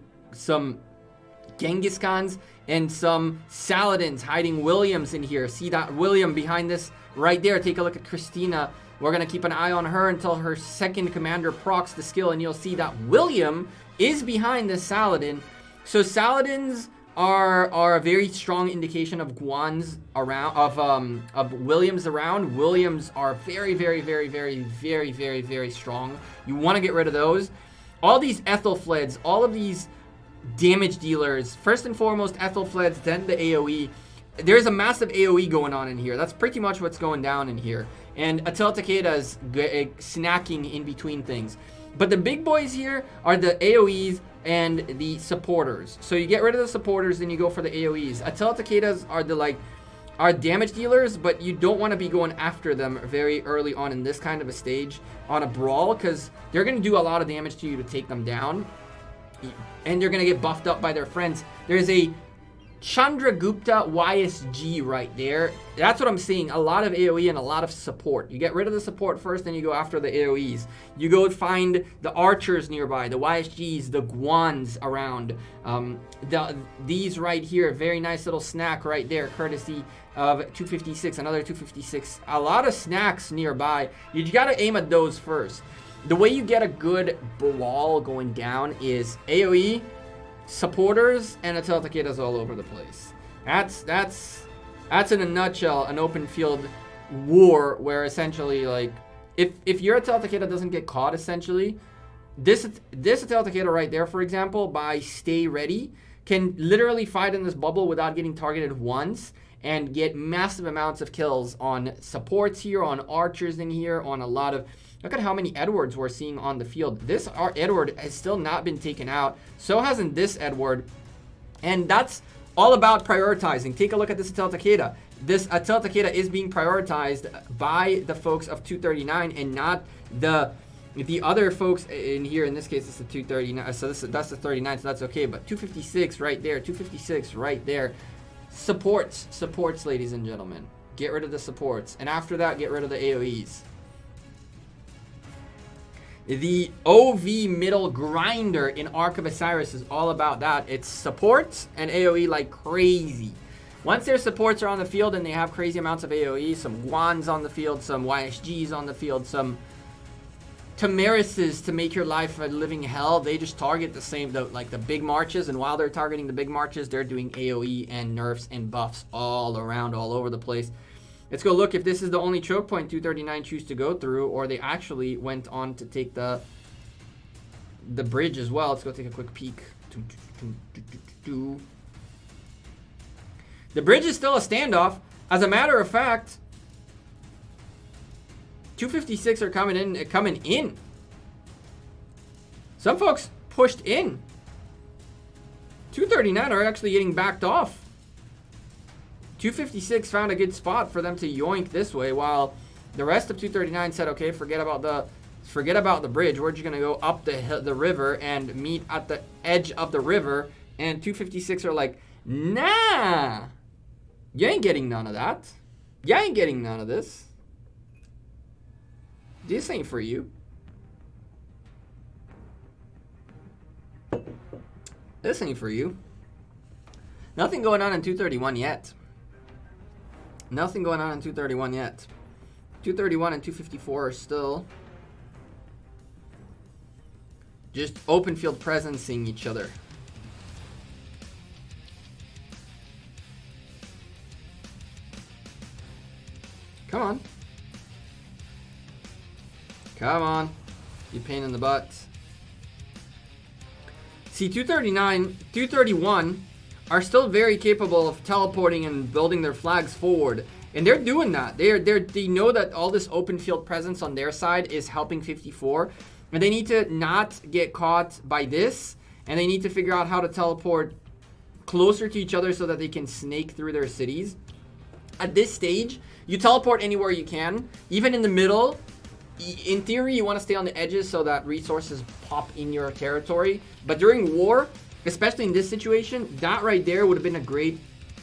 Genghis Khans and some Saladins hiding Williams in here. See that William behind this right there. Take a look at Christina. We're going to keep an eye on her until her second commander procs the skill, and you'll see that William is behind this Saladin. So Saladins are a very strong indication of Guans around, of Williams around. Williams are very, very, very, very, very, very, very strong. You want to get rid of those. All these Ethelfleds, all of these damage dealers, first and foremost Ethelfleds, then the AoE. There's a massive AoE going on in here. That's pretty much what's going down in here. And Atel Takeda's snacking in between things. But the big boys here are the AoEs and the supporters. So you get rid of the supporters, then you go for the AoEs. Atel Takeda's are damage dealers, but you don't want to be going after them very early on in this kind of a stage on a brawl, because they're going to do a lot of damage to you to take them down. And they're going to get buffed up by their friends. There's a Chandragupta YSG right there. That's what I'm seeing. A lot of AoE and a lot of support. You get rid of the support first, then you go after the AoEs. You go find the archers nearby, the YSGs, the Guans around. These right here, very nice little snack right there, courtesy of 256, another 256. A lot of snacks nearby. You got to aim at those first. The way you get a good brawl going down is AoE, supporters, and Atel Takeda's all over the place. That's in a nutshell an open field war where essentially, like, if your Atel Takeda doesn't get caught, essentially, this Atel Takeda right there, for example, by Stay Ready, can literally fight in this bubble without getting targeted once and get massive amounts of kills on supports here, on archers in here, on a lot of... Look at how many Edwards we're seeing on the field. This Edward has still not been taken out. So hasn't this Edward. And that's all about prioritizing. Take a look at this Atel Takeda. This Atel Takeda is being prioritized by the folks of 239 and not the other folks in here. In this case, it's the 239. So that's the 39, so that's okay. But 256 right there, 256 right there. Supports, ladies and gentlemen. Get rid of the supports. And after that, get rid of the AoEs. The OV middle grinder in Ark of Osiris is all about that. It's supports and AoE like crazy. Once their supports are on the field and they have crazy amounts of AoE, some Guans on the field, some YSGs on the field, some Tamarises to make your life a living hell, they just target the same, like the big marches, and while they're targeting the big marches, they're doing AoE and nerfs and buffs all around, all over the place. Let's go look if this is the only choke point 239 choose to go through, or they actually went on to take the bridge as well. Let's go take a quick peek. The bridge is still a standoff. As a matter of fact, 256 are coming in. Some folks pushed in. 239 are actually getting backed off. 256 found a good spot for them to yoink this way, while the rest of 239 said, okay, forget about the bridge. We're just gonna go up the river and meet at the edge of the river. And 256 are like, nah, you ain't getting none of that. You ain't getting none of this. This ain't for you. This ain't for you. Nothing going on in 231 yet. Nothing going on in 231 yet. 231 and 254 are still just open field presencing each other. Come on. Come on. You pain in the butt. See, 239, 231 are still very capable of teleporting and building their flags forward. And they're doing that. They know that all this open field presence on their side is helping 54. And they need to not get caught by this. And they need to figure out how to teleport closer to each other so that they can snake through their cities. At this stage, you teleport anywhere you can. Even in the middle. In theory, you want to stay on the edges so that resources pop in your territory. But during war, especially in this situation, that right there would have been a great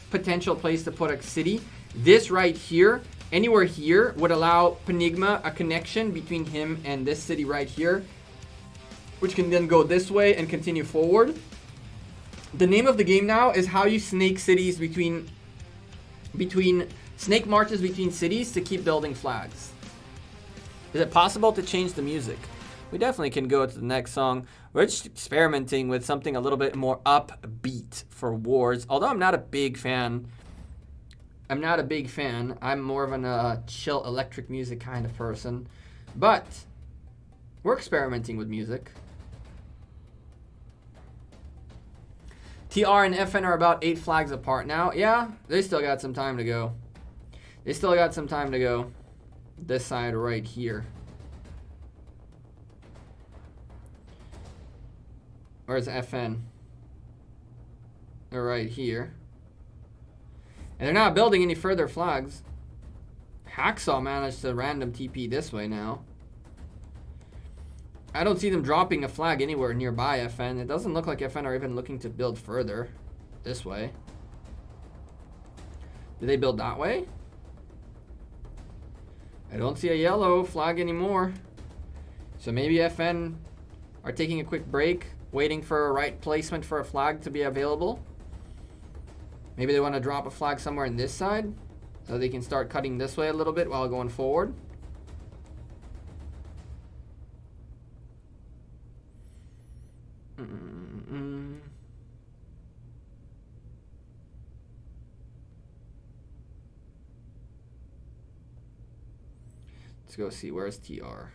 potential place to put a city. This right here, anywhere here, would allow Penigma a connection between him and this city right here, which can then go this way and continue forward. The name of the game now is how you snake cities between snake marches between cities to keep building flags. Is it possible to change the music? We definitely can go to the next song. We're just experimenting with something a little bit more upbeat for wars. Although I'm not a big fan. I'm more of an chill electric music kind of person. But we're experimenting with music. TR and FN are about 8 flags apart now. Yeah, they still got some time to go. This side right here. Where's FN? They're right here. And they're not building any further flags. Hacksaw managed to random TP this way now. I don't see them dropping a flag anywhere nearby FN. It doesn't look like FN are even looking to build further this way. Did they build that way? I don't see a yellow flag anymore. So maybe FN are taking a quick break, waiting for a right placement for a flag to be available. Maybe they want to drop a flag somewhere in this side so they can start cutting this way a little bit while going forward. Let's go see, where's TR?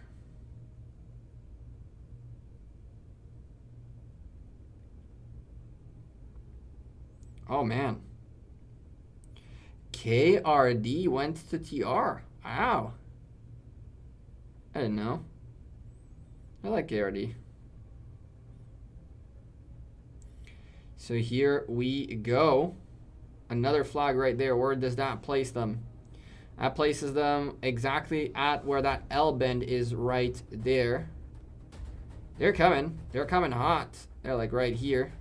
Oh, man. KRD went to TR. Wow. I didn't know. I like KRD. So here we go. Another flag right there. Where does that place them? That places them exactly at where that L bend is right there. They're coming. They're coming hot. They're like right here.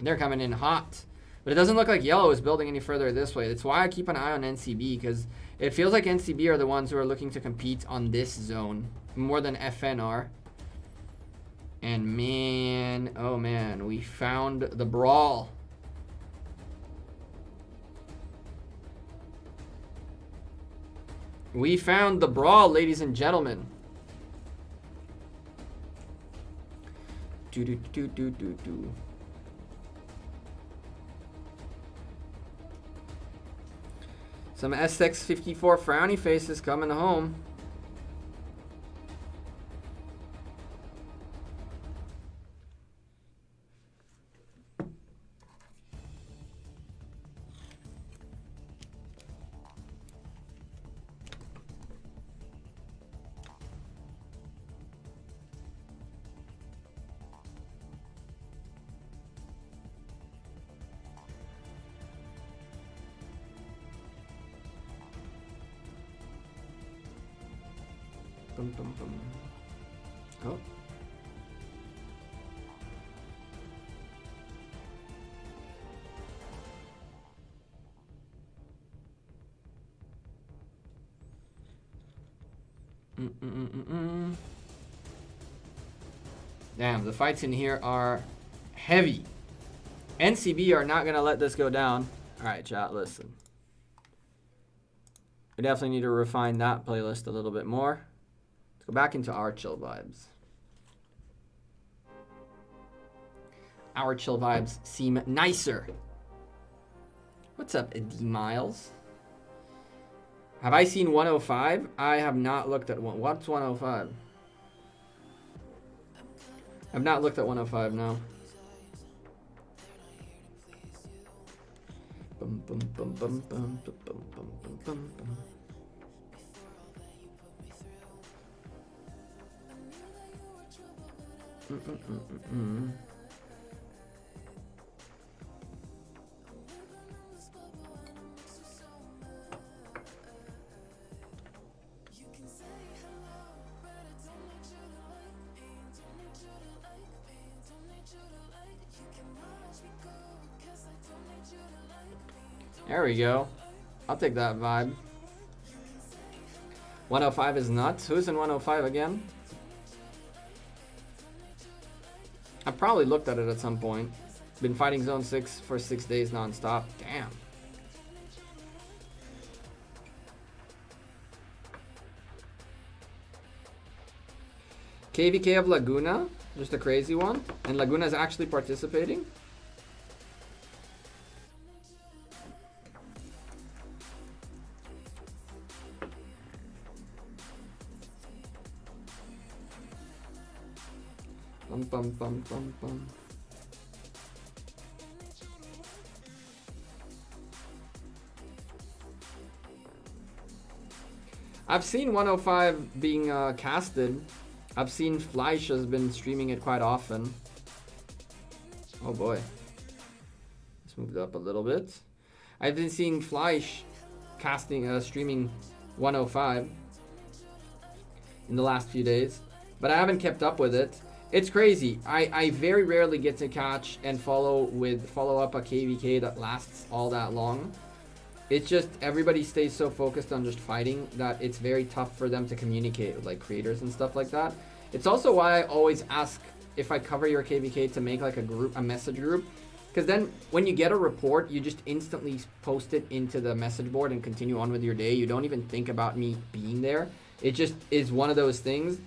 They're coming in hot. But it doesn't look like yellow is building any further this way. That's why I keep an eye on NCB, because it feels like NCB are the ones who are looking to compete on this zone more than FN are. And man, oh man, we found the brawl. We found the brawl, ladies and gentlemen. Do. Some SX54 frowny faces coming home. Bum, bum, bum. Oh. Damn, the fights in here are heavy. NCB are not going to let this go down. All right, chat, listen. We definitely need to refine that playlist a little bit more. Let's go back into our chill vibes. Our chill vibes seem nicer. What's up, D Miles? Have I seen 105? I have not looked at one. What's 105? I've not looked at 105, no. Bum, bum, bum, bum, bum, bum, bum, bum, bum, bum. There we go. I'll take that vibe. 105 is nuts. Who's in 105 again? I probably looked at it at some point. Been fighting Zone 6 for 6 days non-stop. Damn. KVK of Laguna. Just a crazy one. And Laguna is actually participating. Bum, bum, bum, bum, bum. I've seen 105 being casted. I've seen Fleisch has been streaming it quite often. Oh boy. Let's move it up a little bit. I've been seeing Fleisch casting, streaming 105 in the last few days, but I haven't kept up with it. It's crazy. I very rarely get to catch and follow up a KVK that lasts all that long. It's just everybody stays so focused on just fighting that it's very tough for them to communicate with like creators and stuff like that. It's also why I always ask if I cover your KVK to make like a message group, because then when you get a report, you just instantly post it into the message board and continue on with your day. You don't even think about me being there. It just is one of those things.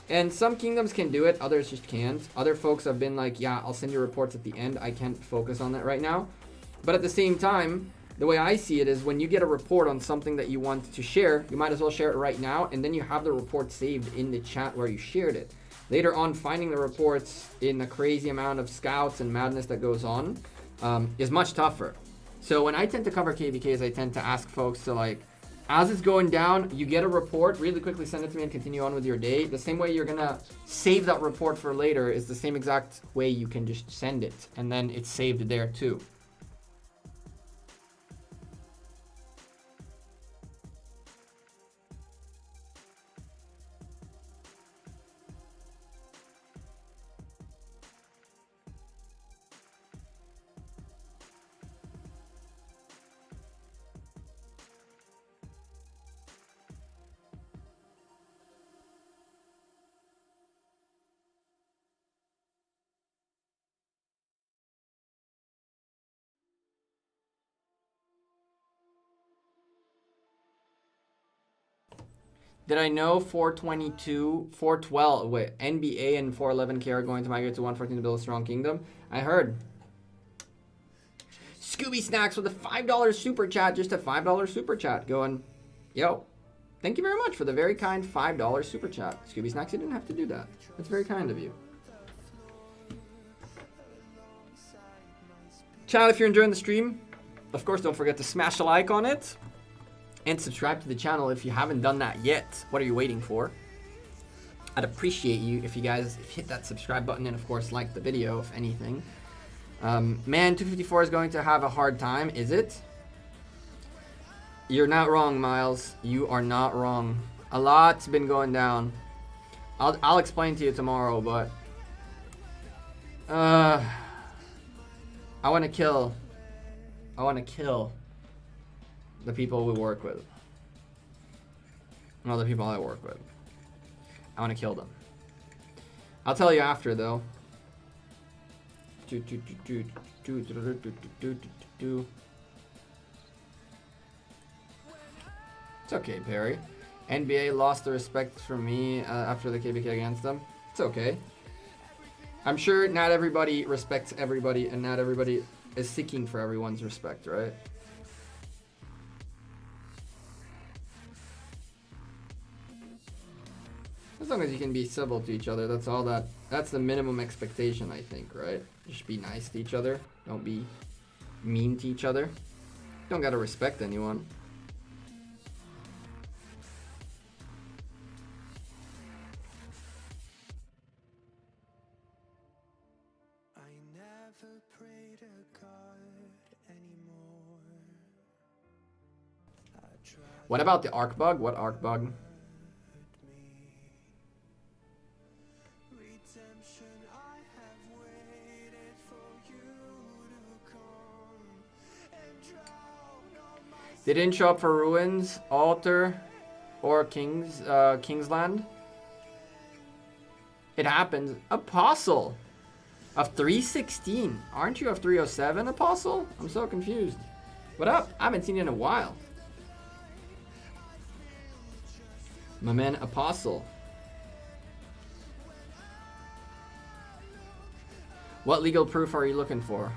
And some kingdoms can do it, others just can't. Other folks have been like, yeah, I'll send you reports at the end. I can't focus on that right now. But at the same time, the way I see it is when you get a report on something that you want to share, you might as well share it right now, and then you have the report saved in the chat where you shared it. Later on, finding the reports in the crazy amount of scouts and madness that goes on, is much tougher. So when I tend to cover KVKs, I tend to ask folks to, like, as it's going down, you get a report, really quickly send it to me and continue on with your day. The same way you're gonna save that report for later is the same exact way you can just send it, and then it's saved there too. Did I know 422, 412, wait, NBA and 411K are going to migrate to 114 to build a strong kingdom? I heard. Scooby Snacks with a $5 super chat, just a $5 super chat going, yo, thank you very much for the very kind $5 super chat. Scooby Snacks, you didn't have to do that. That's very kind of you. Chat, if you're enjoying the stream, of course, don't forget to smash a like on it. And subscribe to the channel if you haven't done that yet. What are you waiting for? I'd appreciate you if you guys hit that subscribe button and, of course, like the video, if anything. Man, 254 is going to have a hard time, is it? You're not wrong, Miles. You are not wrong. A lot's been going down. I'll explain to you tomorrow, but... I want to kill the people we work with. Well, the people I work with. I want to kill them. I'll tell you after, though. It's okay, Perry. NBA lost the respect for me after the KBK against them. It's okay. I'm sure not everybody respects everybody, and not everybody is seeking for everyone's respect, right? As long as you can be civil to each other, that's the minimum expectation, I think, right? Just be nice to each other. Don't be mean to each other. Don't gotta respect anyone. I never pray to God anymore. What about the arc bug? What arc bug? They didn't show up for Ruins, Altar, or Kingsland. It happens. Apostle of 316. Aren't you of 307, Apostle? I'm so confused. What up? I haven't seen you in a while. My man, Apostle. What legal proof are you looking for?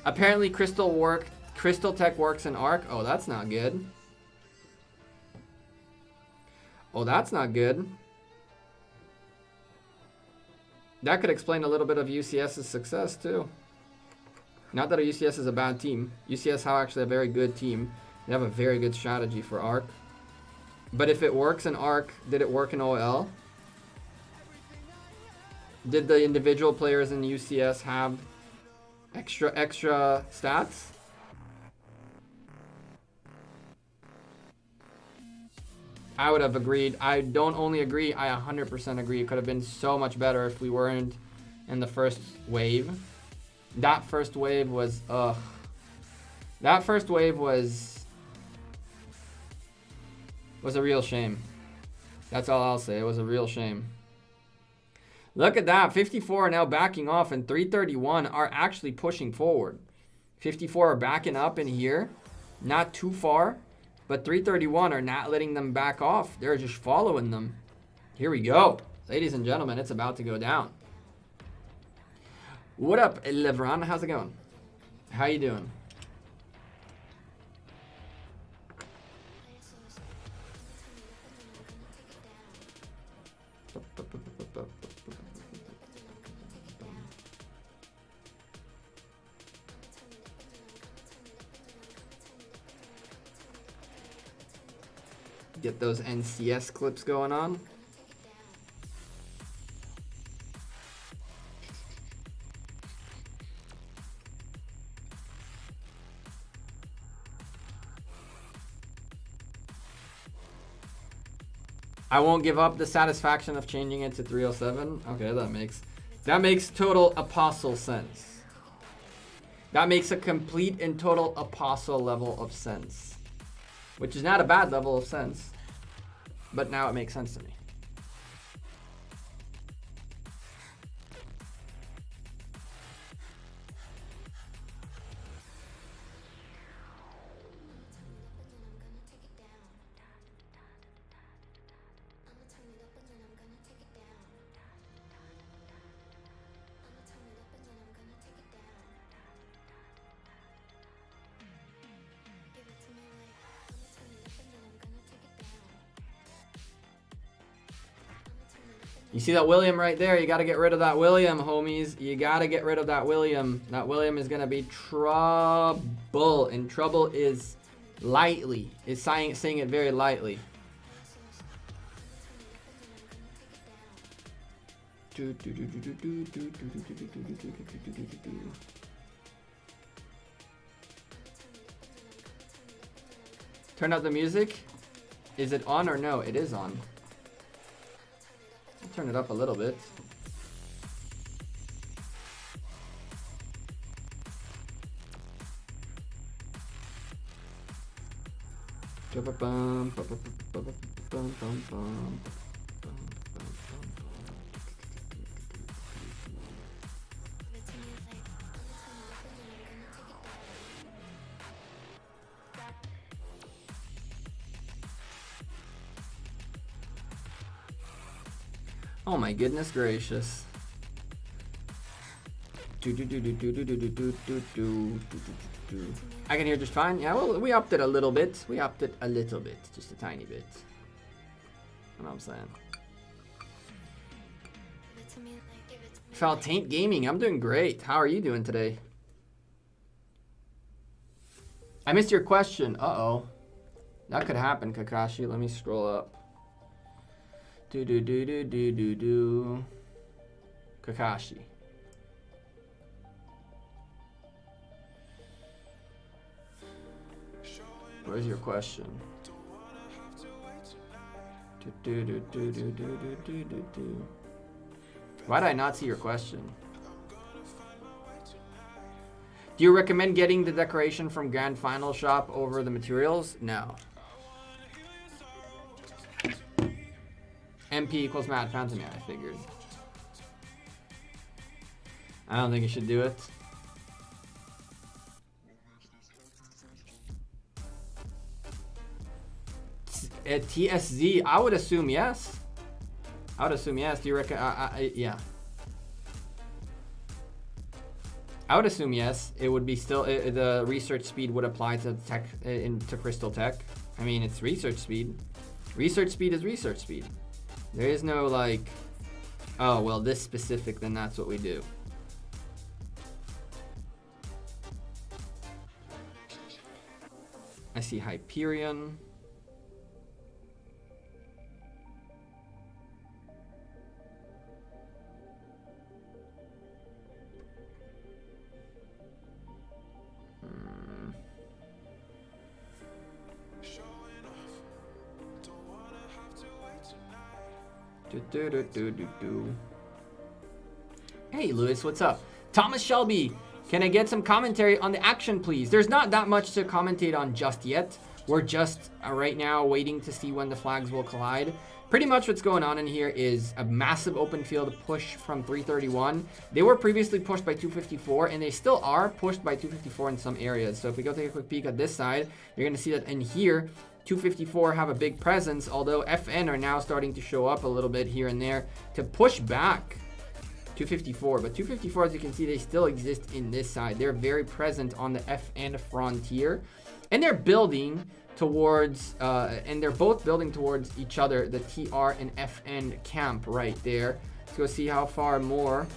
Apparently Crystal Tech works in Arc. Oh, that's not good. Oh, that's not good. That could explain a little bit of UCS's success too. Not that UCS is a bad team. UCS have actually a very good team. They have a very good strategy for Arc. But if it works in Arc, did it work in OL? Did the individual players in UCS have extra stats? I would have agreed. I don't only agree, I 100% agree. It could have been so much better if we weren't in the first wave. That first wave was, ugh. That first wave was a real shame. That's all I'll say. It was a real shame. Look at that. 54 are now backing off, and 331 are actually pushing forward. 54 are backing up in here. Not too far. But 331 are not letting them back off. They're just following them. Here we go. Ladies and gentlemen, it's about to go down. What up, Levron? How's it going? How you doing? Get those NCS clips going on. I won't give up the satisfaction of changing it to 307. Okay, that makes total apostle sense. That makes a complete and total apostle level of sense. Which is not a bad level of sense. But now it makes sense to me. You see that William right there? You got to get rid of that William, homies. You got to get rid of that William. That William is going to be trouble. And trouble is lightly. It's saying it very lightly. Turn up the music. Is it on or no? It is on. Turn it up a little bit. Oh my goodness gracious. I can hear just fine. Yeah, well, we upped it a little bit. We upped it a little bit. Just a tiny bit. You know what I'm saying? Faltaint Gaming, I'm doing great. How are you doing today? I missed your question. Uh-oh. That could happen, Kakashi. Let me scroll up. Kakashi. Where's your question? Why did I not see your question? Do you recommend getting the decoration from Grand Final Shop over the materials? No. MP equals Mad Phantom. Yeah, I figured. I don't think you should do it. At TSZ, I would assume yes. I would assume yes. Do you reckon? Yeah. I would assume yes. It would be still the research speed would apply to tech into Crystal Tech. I mean, it's research speed. Research speed is research speed. There is no like, oh, well, this specific, then that's what we do. I see Hyperion. Hey Lewis, what's up? Thomas Shelby, can I get some commentary on the action, please? There's not that much to commentate on just yet. We're just right now waiting to see when the flags will collide. Pretty much what's going on in here is a massive open field push from 331. They were previously pushed by 254, and they still are pushed by 254 in some areas. So if we go take a quick peek at this side, you're going to see that in here, 254 have a big presence, although FN are now starting to show up a little bit here and there to push back 254. But 254, as you can see, they still exist in this side. They're very present on the FN frontier, and they're building towards, and they're both building towards each other, the TR and FN camp right there. Let's go see how far more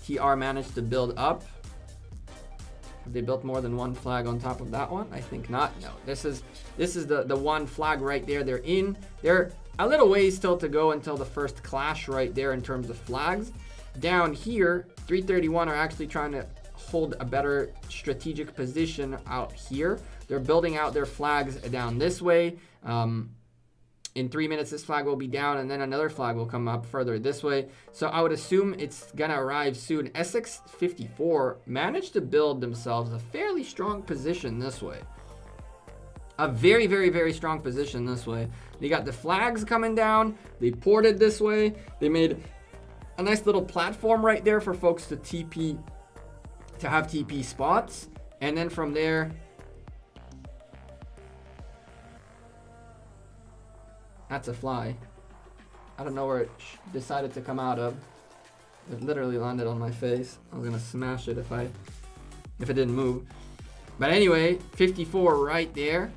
TR managed to build up. Have they built more than one flag on top of that one? I think not. No, this is the one flag right there. They're a little ways still to go until the first clash right there in terms of flags. Down here, 331 are actually trying to hold a better strategic position out here. They're building out their flags down this way. In 3 minutes, this flag will be down, and then another flag will come up further this way. So I would assume it's gonna arrive soon. Essex 54 managed to build themselves a fairly strong position this way. A very, very, very strong position this way. They got the flags coming down. They ported this way. They made a nice little platform right there for folks to TP, to have TP spots. And then from there, that's a fly. I don't know where it decided to come out of. It literally landed on my face. I was gonna smash it if it didn't move. But anyway, 54 right there.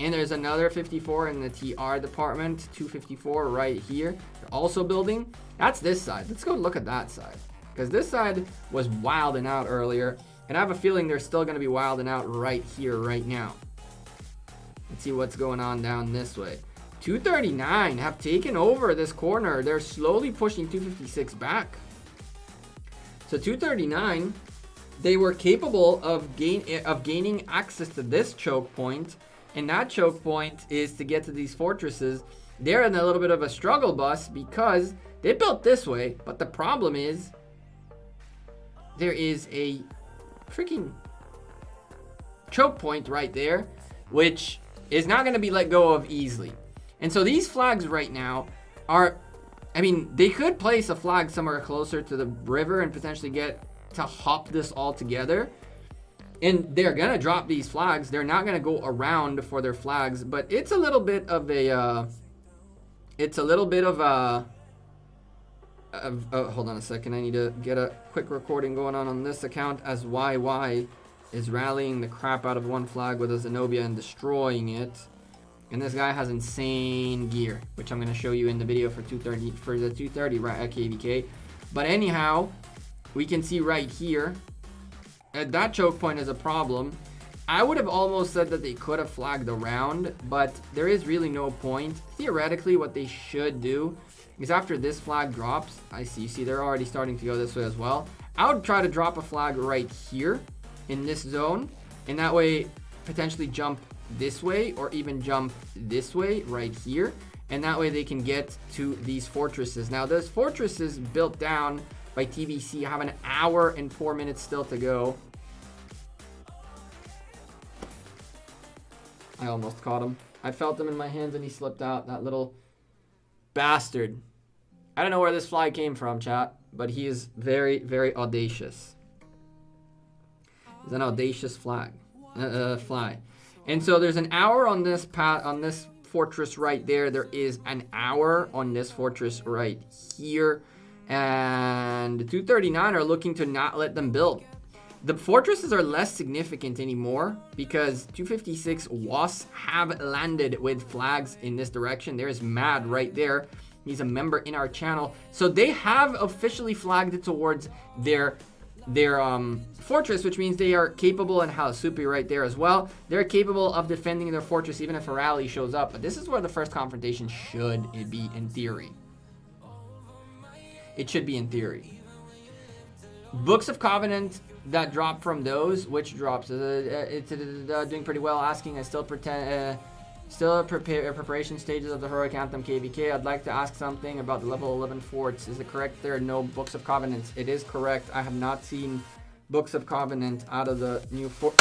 And there's another 54 in the TR department. 254 right here. They're also building. That's this side. Let's go look at that side. Because this side was wilding out earlier. And I have a feeling they're still gonna be wilding out right here, right now. Let's see what's going on down this way. 239 have taken over this corner. They're slowly pushing 256 back. So 239, they were capable of gaining access to this choke point, and that choke point is to get to these fortresses. They're in a little bit of a struggle bus because they built this way, but the problem is there is a freaking choke point right there, which is not going to be let go of easily. And so these flags right now are, I mean, they could place a flag somewhere closer to the river and potentially get to hop this all together. And they're going to drop these flags. They're not going to go around for their flags, but it's a little bit of a, hold on a second. I need to get a quick recording going on this account as YY is rallying the crap out of one flag with a Zenobia and destroying it. And this guy has insane gear, which I'm going to show you in the video for 230 for the 230 right, KVK. But anyhow, we can see right here that choke point is a problem. I would have almost said that they could have flagged around, but there is really no point. Theoretically, what they should do is after this flag drops, you see they're already starting to go this way as well. I would try to drop a flag right here in this zone, and that way potentially jump this way or even jump this way right here, and that way they can get to these fortresses. Now those fortresses built down by TBC have an hour and 4 minutes still to go. I almost caught him. I felt him in my hands and he slipped out, that little bastard. I don't know where this fly came from, chat, but he is very, very audacious. He's an audacious fly. And so there's an hour on this fortress right there. There is an hour on this fortress right here. And 239 are looking to not let them build. The fortresses are less significant anymore because 256 WASP have landed with flags in this direction. There's Mad right there. He's a member in our channel. So they have officially flagged it towards their fortress, which means they are capable, and Halasupi right there as well. They're capable of defending their fortress even if a rally shows up. But this is where the first confrontation should be in theory. It should be in theory. Books of Covenant that drop from those, which drops? It's doing pretty well. Asking, I still preparation stages of the Heroic Anthem KVK. I'd like to ask something about the level 11 forts. Is it correct there are no Books of Covenants? It is correct. I have not seen Books of Covenant out of the new fort.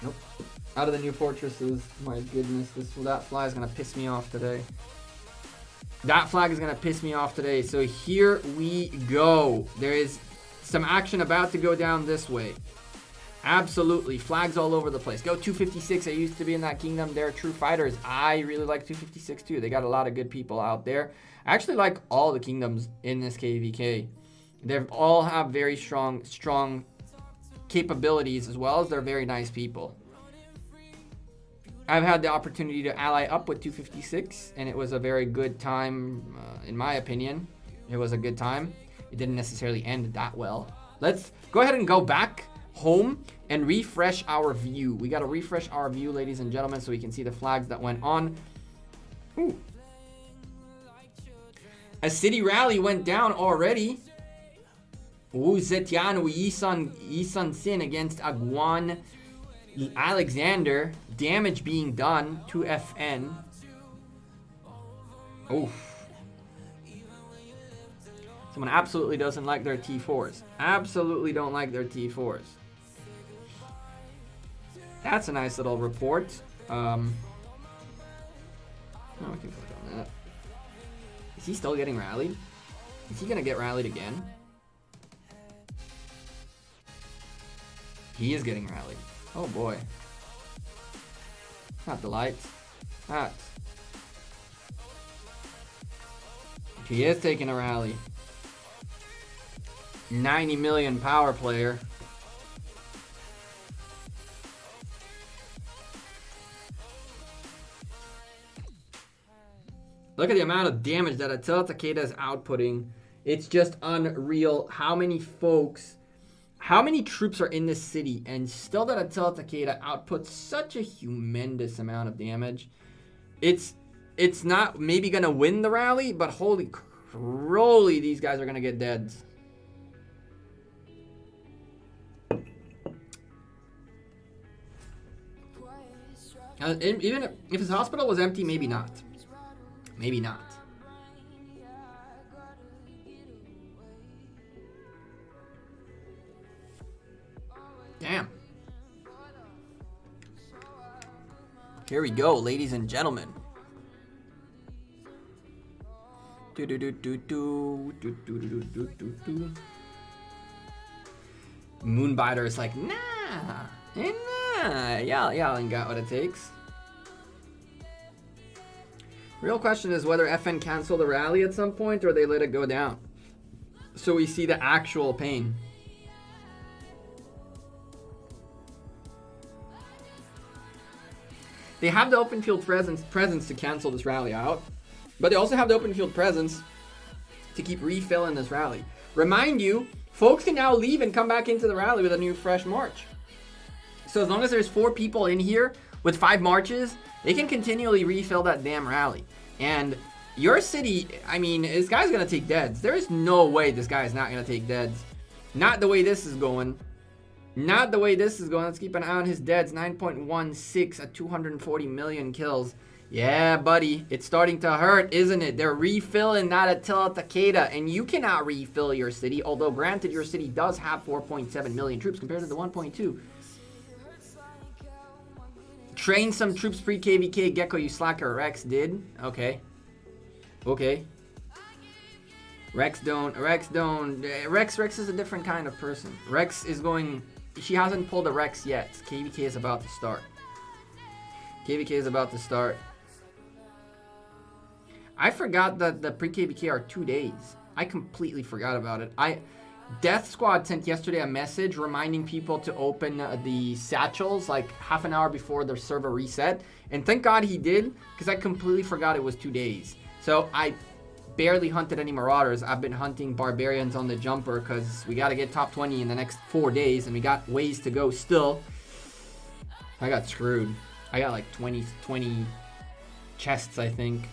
Nope. Out of the new fortresses. My goodness, that fly is gonna piss me off today. That flag is gonna piss me off today. So here we go. There is some action about to go down this way. Absolutely. Flags all over the place. Go 256. I used to be in that kingdom. They're true fighters. I really like 256 too. They got a lot of good people out there. I actually like all the kingdoms in this KVK. They all have very strong capabilities, as well as they're very nice people. I've had the opportunity to ally up with 256, and it was a very good time, in my opinion. It was a good time. It didn't necessarily end that well, Let's go ahead and go back home and refresh our view. We got to refresh our view, ladies and gentlemen, so we can see the flags that went on. Ooh. A city rally went down already. Wu Zetian Yisun Sin against Aguan Alexander. Damage being done to FN. Oof. Someone absolutely doesn't like their T4s. Absolutely don't like their T4s. That's a nice little report. No, we can click on that. Is he still getting rallied? Is he gonna get rallied again? He is getting rallied. Oh boy. Not the lights. Not. He is taking a rally. 90 million power player. Look at the amount of damage that Attila Takeda is outputting. It's just unreal how many folks, how many troops are in this city, and still that Attila Takeda outputs such a humongous amount of damage. It's not maybe going to win the rally, but holy crolly, these guys are going to get dead. Even if his hospital was empty, maybe not. Maybe not. Damn. Here we go, ladies and gentlemen. Moonbiter is like, nah, y'all ain't got what it takes. Real question is whether FN cancel the rally at some point or they let it go down, so we see the actual pain. They have the open field presence to cancel this rally out, but they also have the open field presence to keep refilling this rally. Remind you, folks can now leave and come back into the rally with a new fresh march. So as long as there's 4 people in here with 5 marches, they can continually refill that damn rally. And your city, I mean, this guy's going to take deads. There is no way this guy is not going to take deads. Not the way this is going. Not the way this is going. Let's keep an eye on his deads. 9.16 at 240 million kills. Yeah, buddy. It's starting to hurt, isn't it? They're refilling that Attila Takeda. And you cannot refill your city. Although, granted, your city does have 4.7 million troops compared to the 1.2. Train some troops pre-KVK. Gecko, you slacker. Rex did. Okay. Okay. Rex is a different kind of person. Rex is going... She hasn't pulled a Rex yet. KVK is about to start. KVK is about to start. I forgot that the pre-KVK are 2 days. I completely forgot about it. Death Squad sent yesterday a message reminding people to open the satchels like half an hour before their server reset. And thank God he did, because I completely forgot it was 2 days. So I barely hunted any Marauders. I've been hunting Barbarians on the jumper because we got to get top 20 in the next 4 days, and we got ways to go still. I got screwed. I got like 20 chests, I think.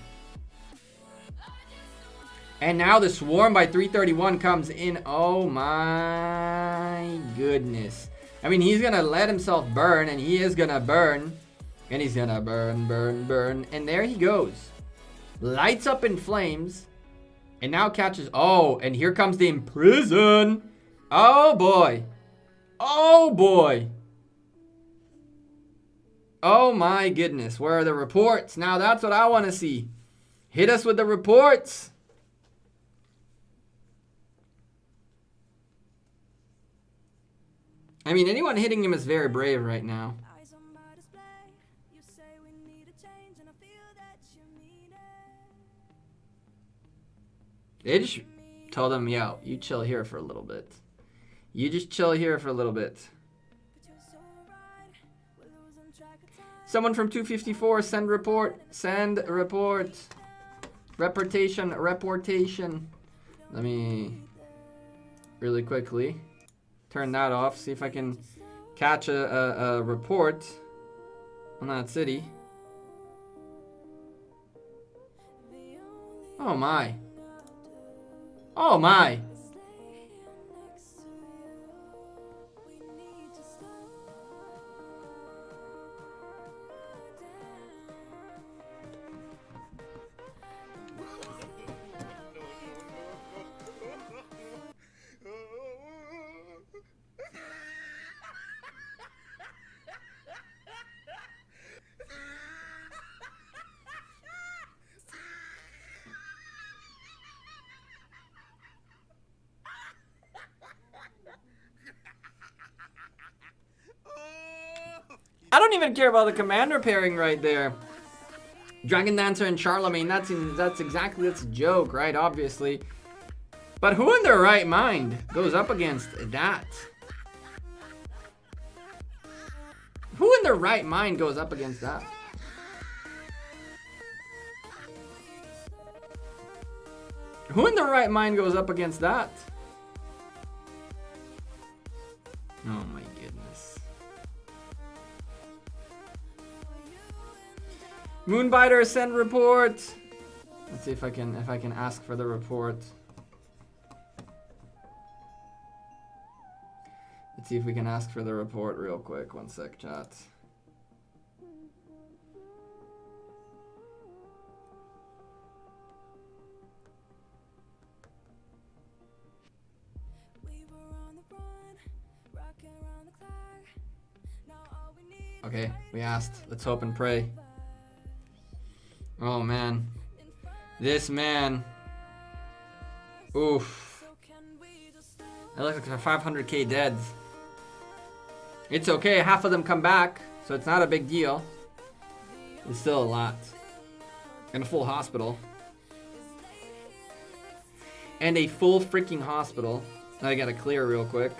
And now the Swarm by 331 comes in. Oh my goodness. I mean, he's going to let himself burn, and he is going to burn. And he's going to burn. And there he goes. Lights up in flames. And now catches... Oh, and here comes the Imprison. Oh, boy. Oh, boy. Oh, my goodness. Where are the reports? Now, that's what I want to see. Hit us with the reports. I mean, anyone hitting him is very brave right now. They just told him, yo, you chill here for a little bit. You just chill here for a little bit. Someone from 254, send report. Send report. Reportation. Let me really quickly. turn that off. See if I can catch a report on that city. Oh my. Oh my. I don't even care about the commander pairing right there. Dragon Dancer and Charlemagne, that's a joke, right? Obviously. But who in their right mind goes up against that? Who in their right mind goes up against that? Who in their right mind goes up against that? Oh my goodness. Moonbiter send report. Let's see if I can ask for the report. Let's see if we can ask for the report real quick. One sec, chat. Okay, we asked. Let's hope and pray. Oh man. This man. Oof. That looks like 500k deads. It's okay, half of them come back, so it's not a big deal. It's still a lot. And a full hospital. And a full freaking hospital. Now I gotta clear real quick.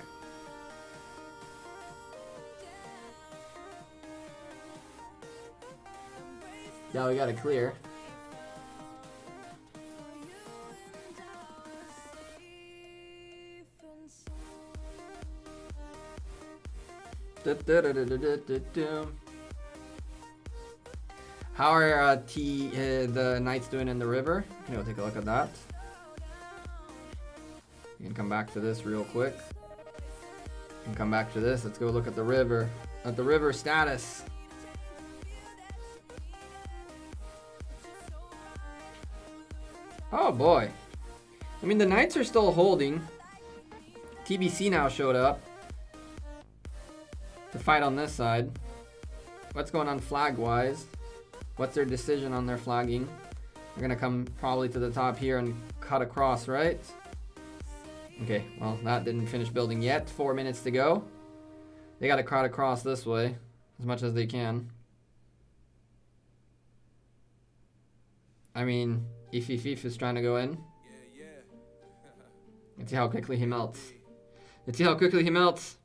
Now we gotta clear. How are the Knights doing in the river? We'll take a look at that. You can come back to this real quick. You can come back to this. Let's go look at the river. At the river status. Oh boy. I mean, the Knights are still holding. TBC now showed up to fight on this side. What's going on flag-wise? What's their decision on their flagging? They're gonna come probably to the top here and cut across, right? Okay, well, that didn't finish building yet. 4 minutes to go. They gotta cut across this way as much as they can. I mean, Ifif is trying to go in. Let's see how quickly he melts. Let's see how quickly he melts.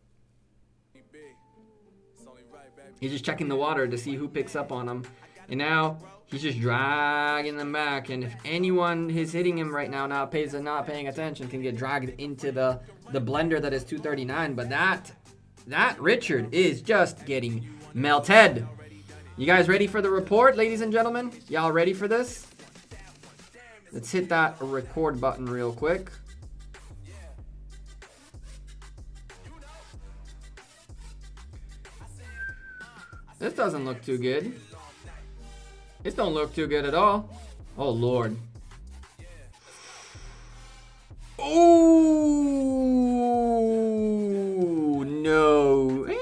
He's just checking the water to see who picks up on him. And now he's just dragging them back. And if anyone is hitting him right now, not paying attention, can get dragged into the blender that is 239. But that Richard is just getting melted. You guys ready for the report, ladies and gentlemen? Y'all ready for this? Let's hit that record button real quick. This doesn't look too good. This don't look too good at all. Oh, Lord. Oh, no. No.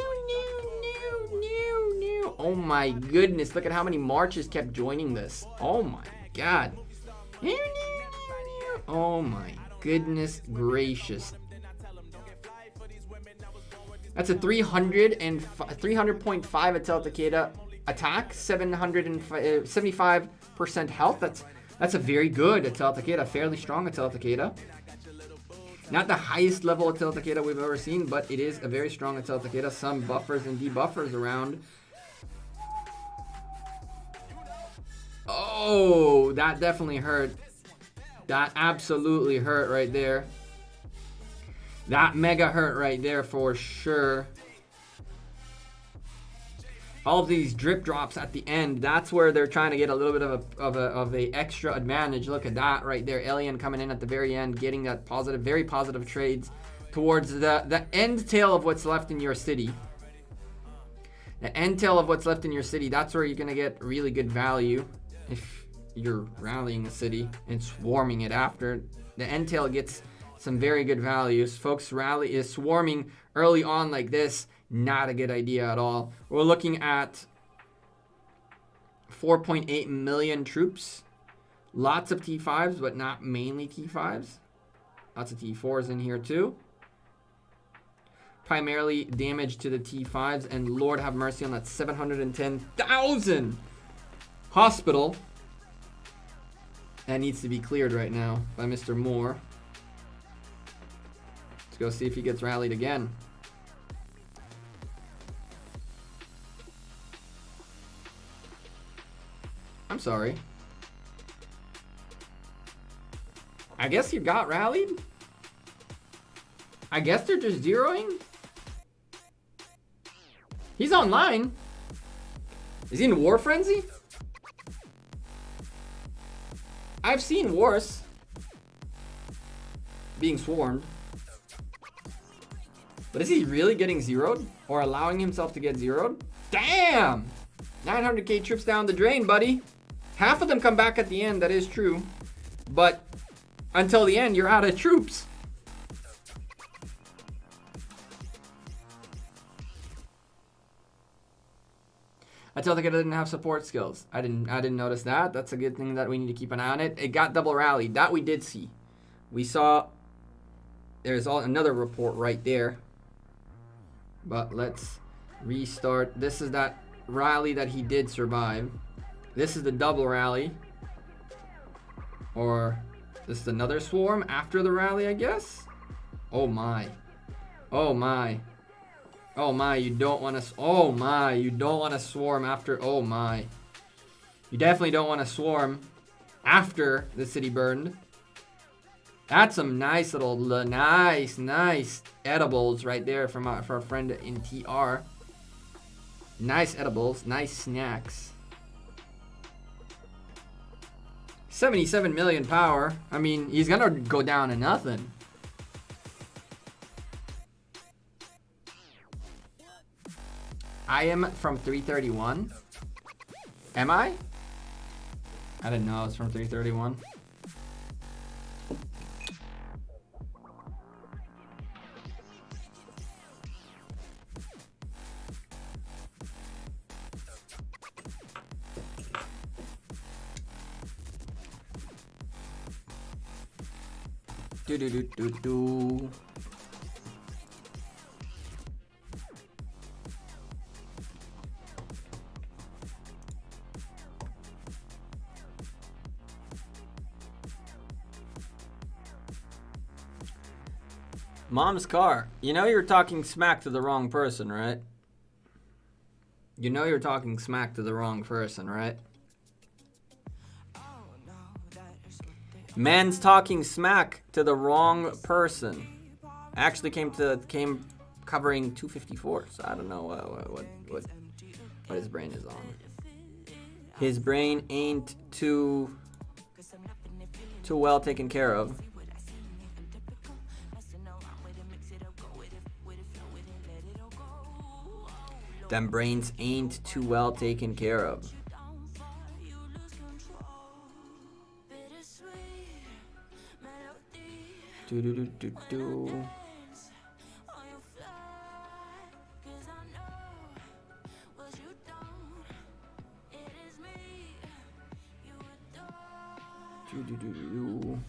Oh, my goodness. Look at how many marches kept joining this. Oh, my God. Oh, my goodness gracious. That's a 300.5 Atel Takeda attack, 75% health. That's a very good Atel Takeda, fairly strong Atel Takeda. Not the highest level Atel Takeda we've ever seen, but it is a very strong Atel Takeda. Some buffers and debuffers around. Oh, that definitely hurt. That absolutely hurt right there. That mega hurt right there for sure. All of these drip drops at the end, that's where they're trying to get a little bit of a extra advantage. Look at that right there. Alien coming in at the very end, getting that positive, very positive trades towards the end tail of what's left in your city. The end tail of what's left in your city, that's where you're going to get really good value if you're rallying a city and swarming it after. The end tail gets some very good values. Folks, rally is swarming early on like this. Not a good idea at all. We're looking at 4.8 million troops. Lots of T5s, but not mainly T5s. Lots of T4s in here too. Primarily damage to the T5s, and Lord have mercy on that 710,000 hospital. That needs to be cleared right now by Mr. Moore. Let's go see if he gets rallied again. I'm sorry. I guess you got rallied? I guess they're just zeroing? He's online. Is he in War Frenzy? I've seen wars being swarmed. But is he really getting zeroed? Or allowing himself to get zeroed? Damn! 900k troops down the drain, buddy. Half of them come back at the end, that is true. But until the end, you're out of troops. I tell the kid I didn't have support skills. I didn't notice that. That's a good thing that we need to keep an eye on it. It got double rallied. That we did see. We saw there's another report right there. But let's restart. This is that rally that he did survive. This is the double rally. Or this is another swarm after the rally, I guess. Oh my. Oh my. Oh my, you don't want to. Oh my, you don't want to swarm after. Oh my. You definitely don't want to swarm after the city burned. That's some nice little, nice edibles right there from for our friend in TR. Nice edibles, nice snacks. 77 million power. I mean, he's gonna go down to nothing. I am from 331. Am I? I didn't know I was from 331. Do do do do do. Mom's car. You know you're talking smack to the wrong person, right? You know you're talking smack to the wrong person, right? Man's talking smack to the wrong person. Actually came covering 254, so I don't know what his brain is on. His brain ain't too well taken care of. Them brains ain't too well taken care of. Do do do do do. Do do do do.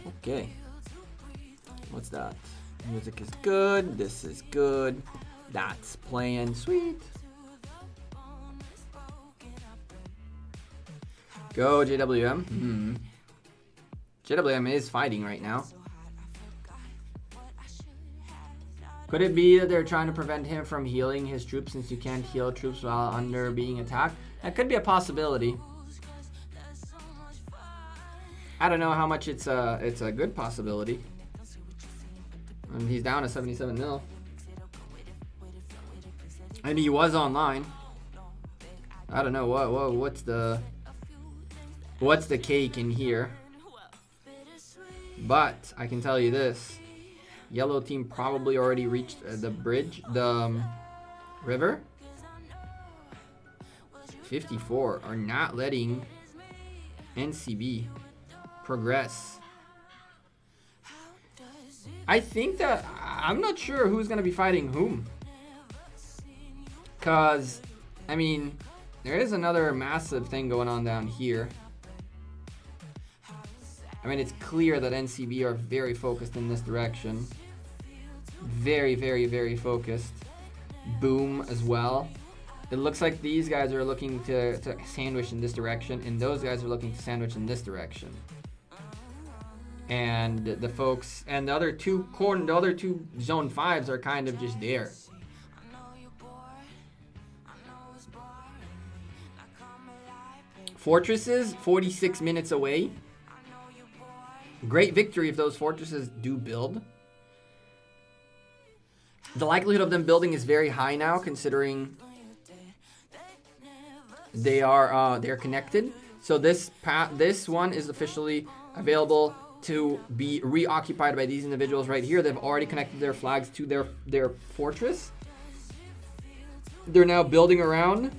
Okay. What's that? Music is good. This is good. That's playing sweet. Go JWM. JWM is fighting right now. Could it be that they're trying to prevent him from healing his troops since you can't heal troops while under being attacked? That could be a possibility. I don't know how much it's a good possibility. And he's down to 77 mil. And he was online. I don't know what's the cake in here. But I can tell you this. Yellow team probably already reached the bridge, the river. 54 are not letting NCB progress. I think that I'm not sure who's going to be fighting whom. Because, I mean, there is another massive thing going on down here. I mean, it's clear that NCB are very focused in this direction. Very, very, very focused. Boom as well. It looks like these guys are looking to sandwich in this direction, and those guys are looking to sandwich in this direction. And the folks and the other two zone 5s are kind of just there. Fortresses 46 minutes away. Great victory if those fortresses do build. The likelihood of them building is very high now, considering they're connected. So this one is officially available to be reoccupied by these individuals right here. They've already connected their flags to their fortress. They're now building around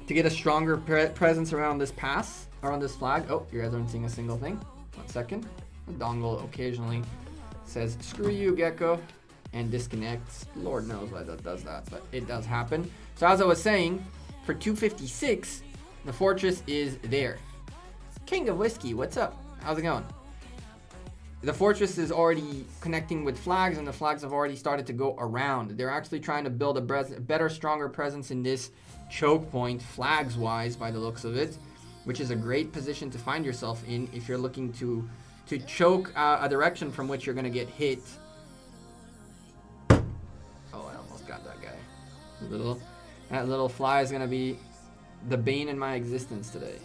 to get a stronger presence around this pass, around this flag. Oh, you guys aren't seeing a single thing. 1 second. The dongle occasionally says, screw you, Gecko, and disconnects. Lord knows why that does that, but it does happen. So as I was saying, for 256, the fortress is there. King of Whiskey, what's up? How's it going? The fortress is already connecting with flags, and the flags have already started to go around. They're actually trying to build a better, stronger presence in this choke point, flags-wise, by the looks of it, which is a great position to find yourself in if you're looking to choke a direction from which you're going to get hit. Oh, I almost got that guy. That little fly is going to be the bane in my existence today.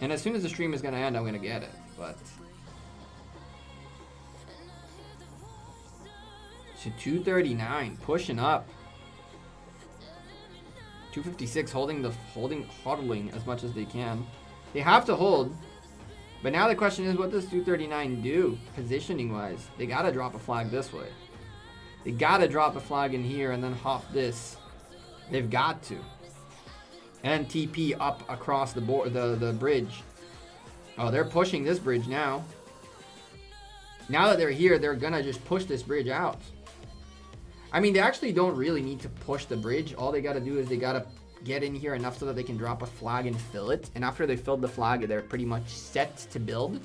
And as soon as the stream is going to end, I'm going to get it. But to 239, pushing up. 256 hodling as much as they can. They have to hold. But now the question is, what does 239 do positioning wise? They gotta drop a flag this way. They gotta drop a flag in here and then hop this. They've got to. And TP up across the the bridge. Oh, they're pushing this bridge now. Now that they're here, they're gonna just push this bridge out. I mean, they actually don't really need to push the bridge. All they gotta do is they gotta get in here enough so that they can drop a flag and fill it. And after they filled the flag, they're pretty much set to build.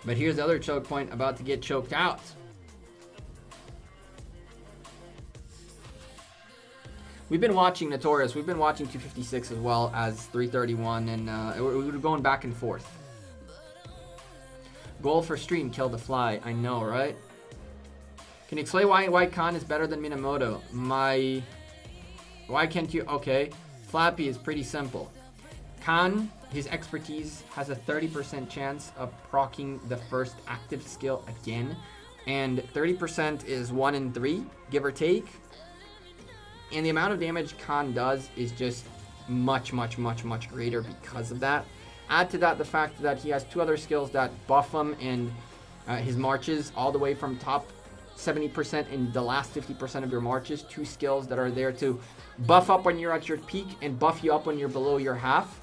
But here's the other choke point about to get choked out. We've been watching Notorious. We've been watching 256 as well as 331, and we're going back and forth. Goal for stream, kill the fly. I know, right? Can you explain why Khan is better than Minamoto? Why can't you? Okay, Flappy is pretty simple. Khan, his expertise, has a 30% chance of proccing the first active skill again. And 30% is 1 in 3, give or take. And the amount of damage Khan does is just much, much, much, much greater because of that. Add to that the fact that he has 2 other skills that buff him in his marches all the way from top 70% in the last 50% of your marches. 2 skills that are there to buff up when you're at your peak and buff you up when you're below your half.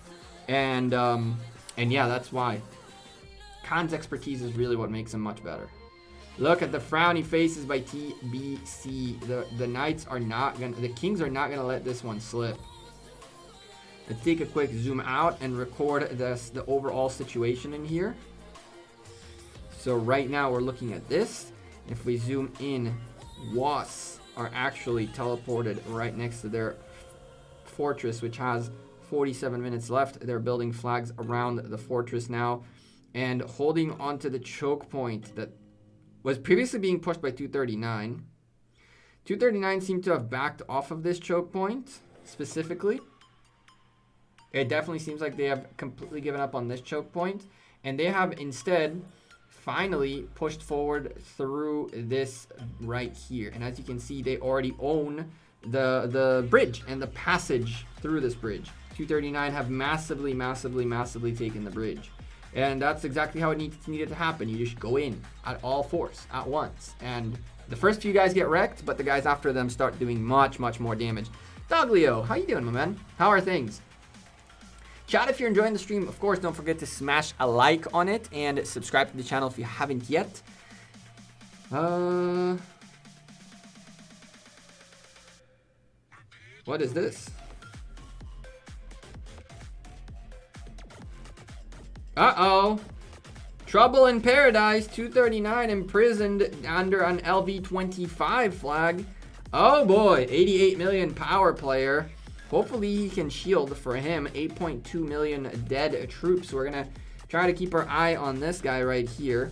And yeah, that's why. Khan's expertise is really what makes him much better. Look at the frowny faces by TBC. The Knights are not gonna, the Kings are not gonna let this one slip. Let's take a quick zoom out and record the overall situation in here. So right now we're looking at this. If we zoom in, Wasps are actually teleported right next to their fortress, which has 47 minutes left. They're building flags around the fortress now and holding onto the choke point that was previously being pushed by 239. 239 seemed to have backed off of this choke point specifically. It definitely seems like they have completely given up on this choke point, and they have instead finally pushed forward through this right here. And as you can see, they already own the bridge and the passage through this bridge. 239 have massively taken the bridge. And that's exactly how it needed to happen. You just go in at all force at once. And the first few guys get wrecked, but the guys after them start doing much more damage. Doglio, how you doing, my man? How are things? Chat, if you're enjoying the stream, of course, don't forget to smash a like on it and subscribe to the channel if you haven't yet. What is this? Uh-oh. Trouble in Paradise, 239 imprisoned under an LV25 flag. Oh boy, 88 million power player. Hopefully he can shield for him. 8.2 million dead troops. We're going to try to keep our eye on this guy right here.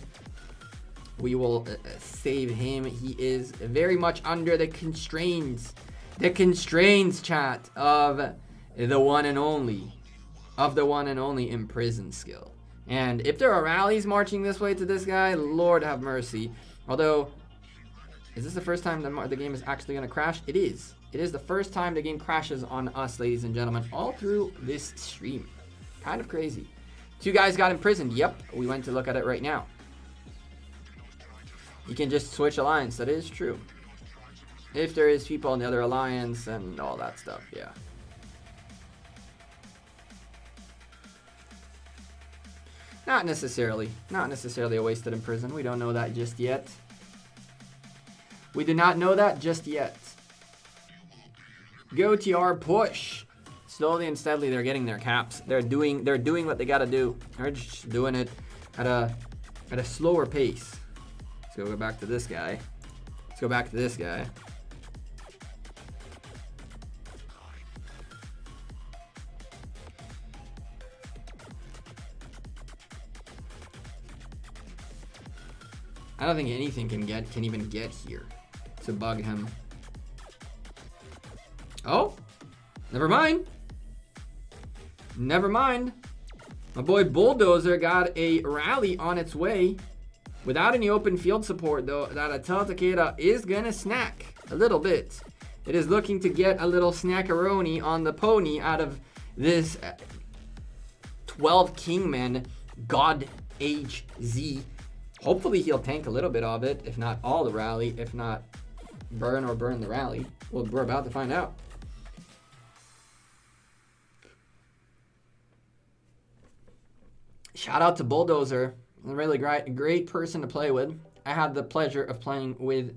We will save him. He is very much under the constraints. The constraints, chat, of the one and only. Of the one and only imprisoned skill. And if there are rallies marching this way to this guy, Lord have mercy. Although, is this the first time the game is actually going to crash? It is. It is the first time the game crashes on us, ladies and gentlemen, all through this stream. Kind of crazy. 2 guys got imprisoned. Yep, we went to look at it right now. You can just switch alliance. That is true. If there is people in the other alliance and all that stuff, yeah. Not necessarily a wasted in prison. We don't know that just yet. We do not know that just yet. Go TR push. Slowly and steadily they're getting their caps. They're doing what they gotta do. They're just doing it at a slower pace. Let's go back to this guy. Let's go back to this guy. I don't think anything can even get here to bug him. Oh, never mind. Never mind. My boy Bulldozer got a rally on its way. Without any open field support, though, that Attila Takeda is gonna snack a little bit. It is looking to get a little snackaroni on the pony out of this 12 Kingmen God HZ. Hopefully he'll tank a little bit of it, if not all the rally, if not burn the rally. Well, we're about to find out. Shout out to Bulldozer, a really great person to play with. I had the pleasure of playing with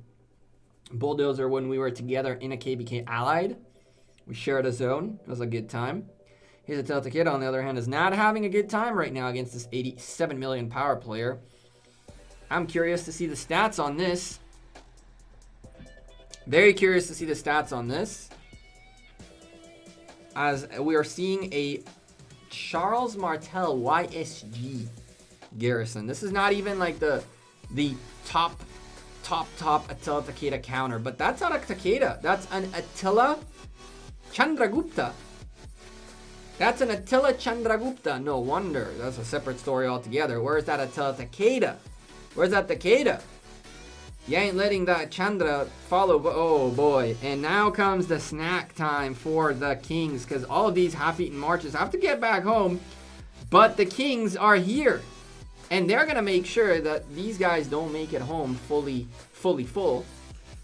Bulldozer when we were together in a KBK Allied. We shared a zone. It was a good time. Here's a Delta Kid, on the other hand, is not having a good time right now against this 87 million power player. I'm curious to see the stats on this. Very curious to see the stats on this. As we are seeing a Charles Martel YSG garrison. This is not even like the top Attila Takeda counter, but that's not a Takeda. That's an Attila Chandragupta. That's an Attila Chandragupta. No wonder. That's a separate story altogether. Where's that Attila Takeda? Where's that Takeda? You ain't letting that Chandra follow. Oh boy. And now comes the snack time for the Kings, because all of these half-eaten marches have to get back home. But the Kings are here. And they're going to make sure that these guys don't make it home fully full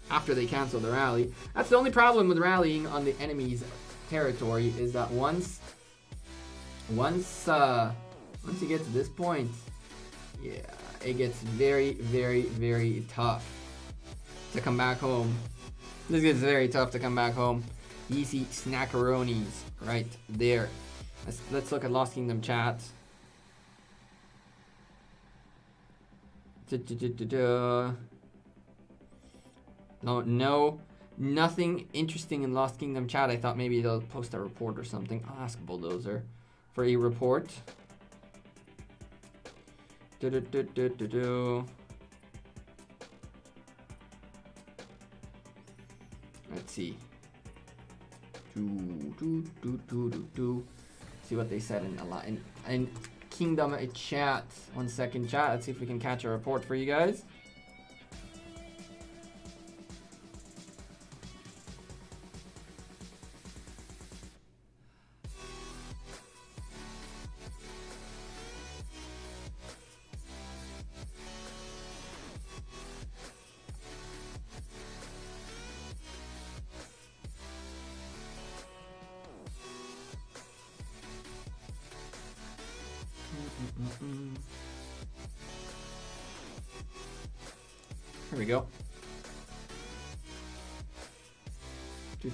after they cancel the rally. That's the only problem with rallying on the enemy's territory, is that once you get to this point, yeah, it gets very, very, very tough to come back home. This gets very tough to come back home. Easy snackaronis right there. Let's look at Lost Kingdom chat. No, nothing interesting in Lost Kingdom chat. I thought maybe they'll post a report or something. I'll ask Bulldozer for a report. Let's see. See what they said in Kingdom chat. 1 second, chat. Let's see if we can catch a report for you guys. Here we go. Do,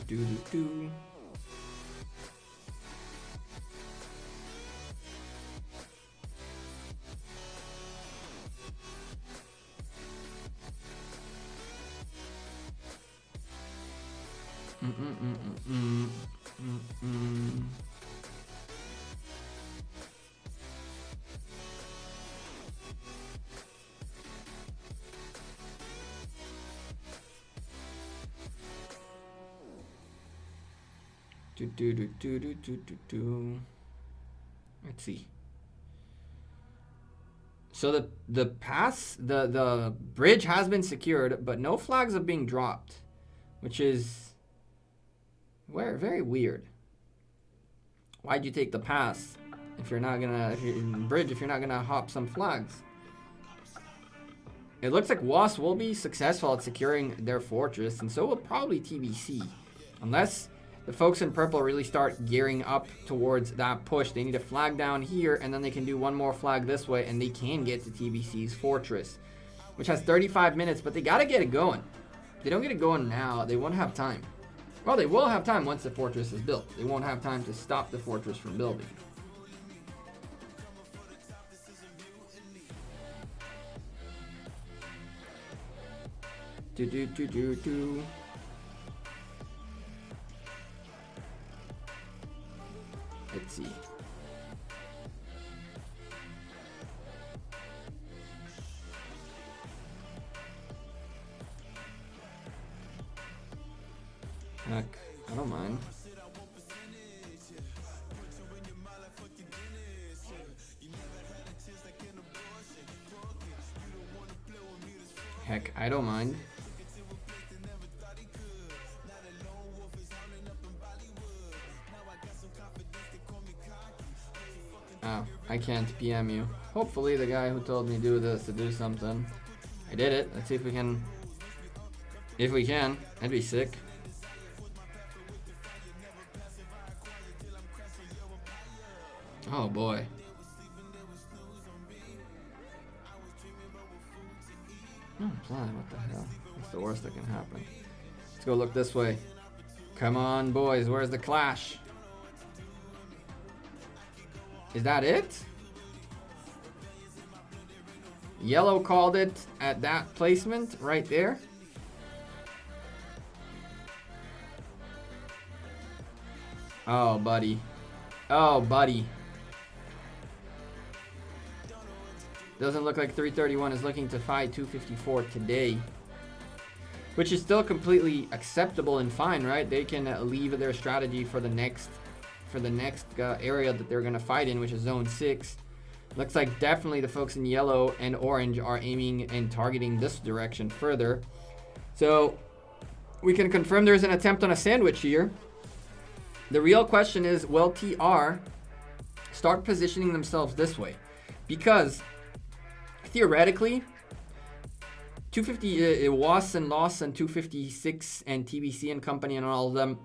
do, do, do. Let's see. So the pass, the bridge has been secured, but no flags are being dropped, which is very weird. Why'd you take the pass if you're not gonna, if you're in bridge, if you're not gonna hop some flags? It looks like WASP will be successful at securing their fortress, and so will probably TBC, unless the folks in purple really start gearing up towards that push. They need a flag down here, and then they can do one more flag this way, and they can get to TBC's fortress, which has 35 minutes, but they gotta get it going. If they don't get it going now, they won't have time. Well, they will have time once the fortress is built. They won't have time to stop the fortress from building. Do. Let's see. Heck, I don't mind. Heck, I don't mind. Oh, I can't PM you. Hopefully the guy who told me do this to do something. I did it. Let's see if we can. If we can, that'd be sick. Oh boy. Oh, flying, what the hell? That's the worst that can happen. Let's go look this way. Come on, boys, where's the clash? Is that it? Yellow called it at that placement right there. Oh, buddy. Oh, buddy. Doesn't look like 331 is looking to fight 254 today, which is still completely acceptable and fine, right? They can leave their strategy for the next area that they're gonna fight in, which is zone 6. Looks like definitely the folks in yellow and orange are aiming and targeting this direction further. So we can confirm there's an attempt on a sandwich here. The real question is, will TR start positioning themselves this way? Because theoretically, 250 WAS and Loss and 256 and TBC and company and all of them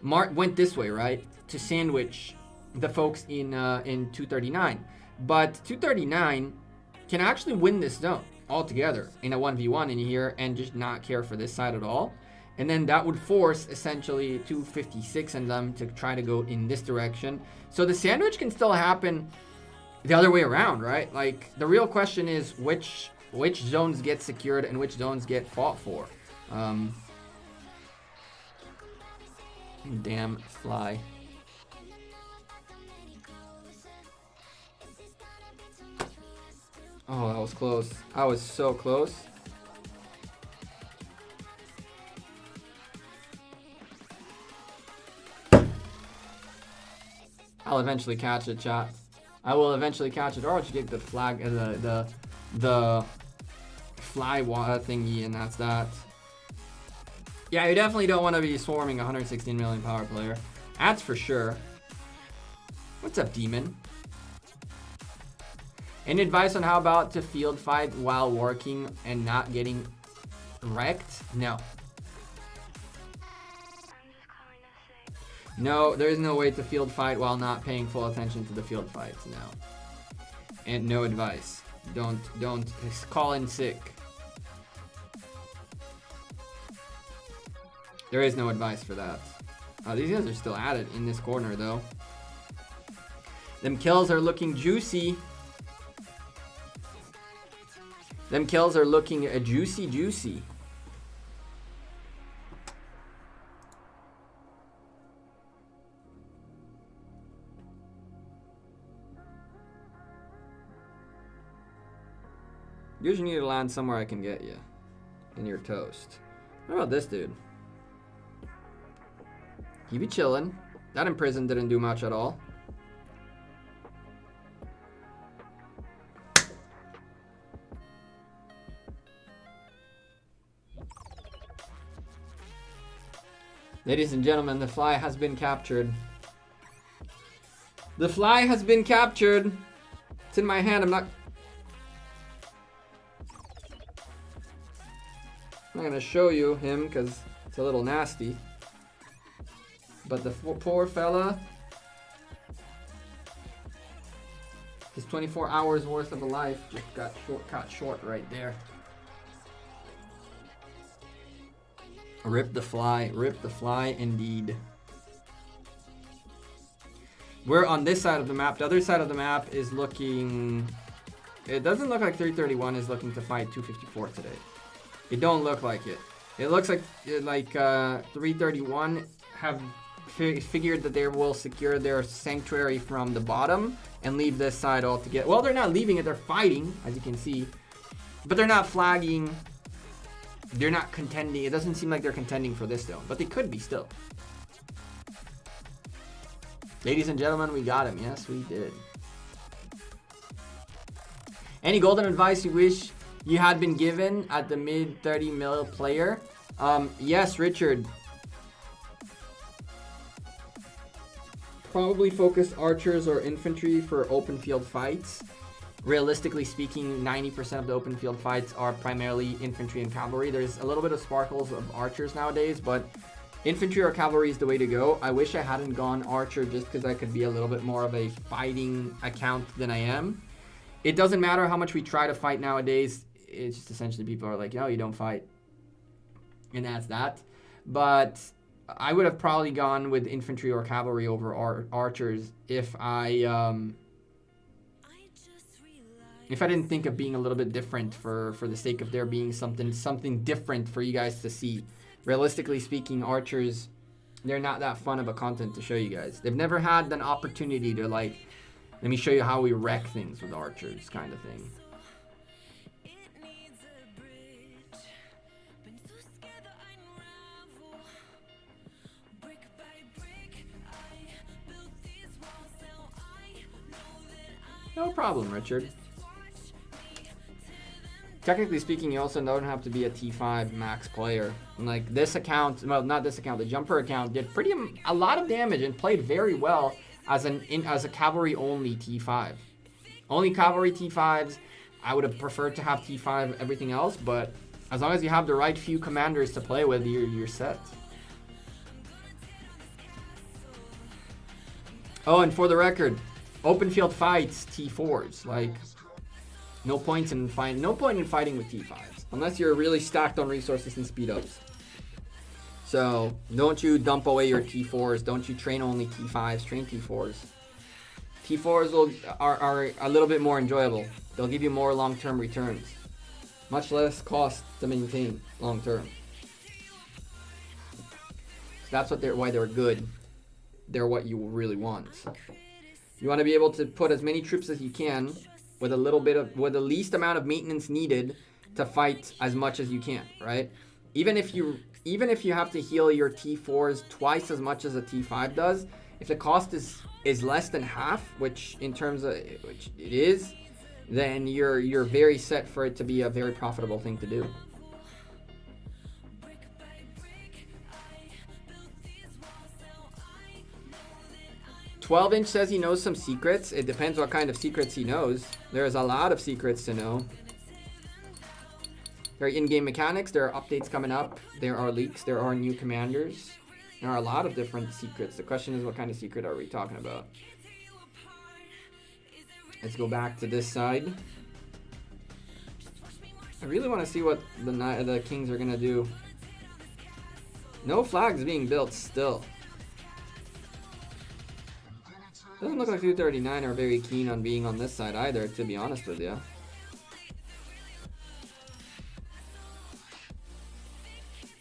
went this way, right, to sandwich the folks in 239. But 239 can actually win this zone altogether in a 1v1 in here and just not care for this side at all. And then that would force essentially 256 and them to try to go in this direction. So the sandwich can still happen the other way around, right? Like, the real question is which zones get secured and which zones get fought for. Damn fly. Oh, that was close. I was so close. I'll eventually catch it, chat. I will eventually catch it. Or I'll just get the flag, the fly thingy, and that's that. Yeah, you definitely don't want to be swarming 116 million power player. That's for sure. What's up, Demon? Any advice on how about to field fight while working and not getting wrecked? No. No, there is no way to field fight while not paying full attention to the field fights. No. And no advice. Don't call in sick. There is no advice for that. These guys are still at it in this corner, though. Them kills are looking juicy. Them kills are looking juicy. You usually need to land somewhere I can get you. And you're toast. What about this dude? He be chilling. That imprison didn't do much at all. Ladies and gentlemen, the fly has been captured. The fly has been captured. It's in my hand. I'm not gonna show you him because it's a little nasty. But the poor fella, his 24 hours worth of a life just got cut short right there. Rip the fly indeed. We're on this side of the map. The other side of the map is looking, it doesn't look like 331 is looking to fight 254 today. It don't look like it. It looks like 331 have figured that they will secure their sanctuary from the bottom and leave this side altogether. Well, they're not leaving it, they're fighting, as you can see. But they're not flagging. They're not contending. It doesn't seem like they're contending for this zone, but they could be still. Ladies and gentlemen, we got him. Yes, we did. Any golden advice you wish you had been given at the mid 30 mil player? Yes, Richard. Probably focus archers or infantry for open field fights. Realistically speaking, 90% of the open field fights are primarily infantry and cavalry. There's a little bit of sparkles of archers nowadays, but infantry or cavalry is the way to go. I wish I hadn't gone archer just because I could be a little bit more of a fighting account than I am. It doesn't matter how much we try to fight nowadays. It's just essentially people are like, no, you don't fight. And that's that. But I would have probably gone with infantry or cavalry over archers if I didn't think of being a little bit different for the sake of there being something different for you guys to see. Realistically speaking, archers, they're not that fun of a content to show you guys. They've never had an opportunity to like, let me show you how we wreck things with archers kind of thing. No problem, Richard. Technically speaking, you also don't have to be a T5 max player. Like this account, well, not this account, the jumper account did a lot of damage and played very well as a cavalry only T5. Only cavalry T5s. I would have preferred to have T5 everything else, but as long as you have the right few commanders to play with, you're set. Oh, and for the record, open field fights T4s, like no point in fighting with T5s unless you're really stacked on resources and speed ups. So don't you dump away your T4s. Don't you train only T5s. Train T4s. T4s are a little bit more enjoyable. They'll give you more long-term returns, much less cost to maintain long-term. That's why they're good. They're what you really want. You want to be able to put as many troops as you can with the least amount of maintenance needed to fight as much as you can, right? Even if you have to heal your T4s twice as much as a T5 does, if the cost is is less than half, which in terms of which it is, then you're very set for it to be a very profitable thing to do. 12-inch says he knows some secrets. It depends what kind of secrets he knows. There's a lot of secrets to know. There are in-game mechanics. There are updates coming up. There are leaks. There are new commanders. There are a lot of different secrets. The question is, what kind of secret are we talking about? Let's go back to this side. I really want to see what the Kings are going to do. No flags being built still. Doesn't look like 239 are very keen on being on this side either, to be honest with you.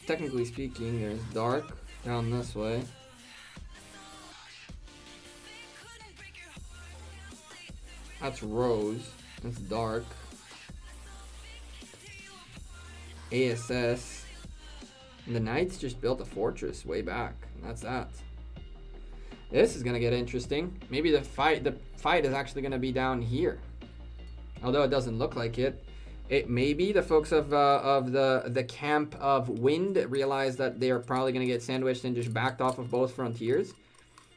Technically speaking, there's dark down this way. That's rose. That's dark. ASS. And the Knights just built a fortress way back. And that's that. This is gonna get interesting. Maybe the fight is actually gonna be down here. Although it doesn't look like it. It maybe the folks of the camp of Wind realize that they're probably gonna get sandwiched and just backed off of both frontiers.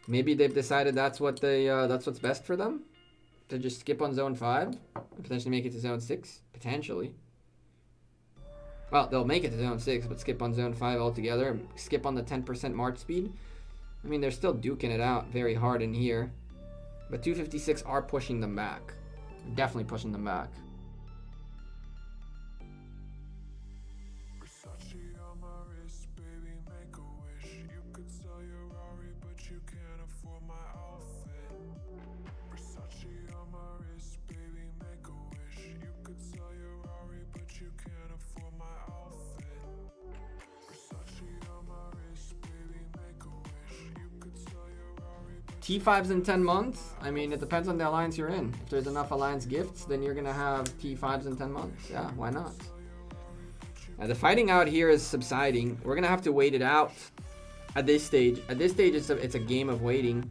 Maybe they've decided that's what's best for them, to just skip on zone 5 and potentially make it to zone 6 potentially. Well, they'll make it to zone 6, but skip on zone 5 altogether and skip on the 10% march speed. I mean, they're still duking it out very hard in here, but 256 are pushing them back. Definitely pushing them back. T5s in 10 months? I mean, it depends on the alliance you're in. If there's enough alliance gifts, then you're going to have T5s in 10 months. Yeah, why not? The fighting out here is subsiding. We're going to have to wait it out at this stage. At this stage, it's a game of waiting.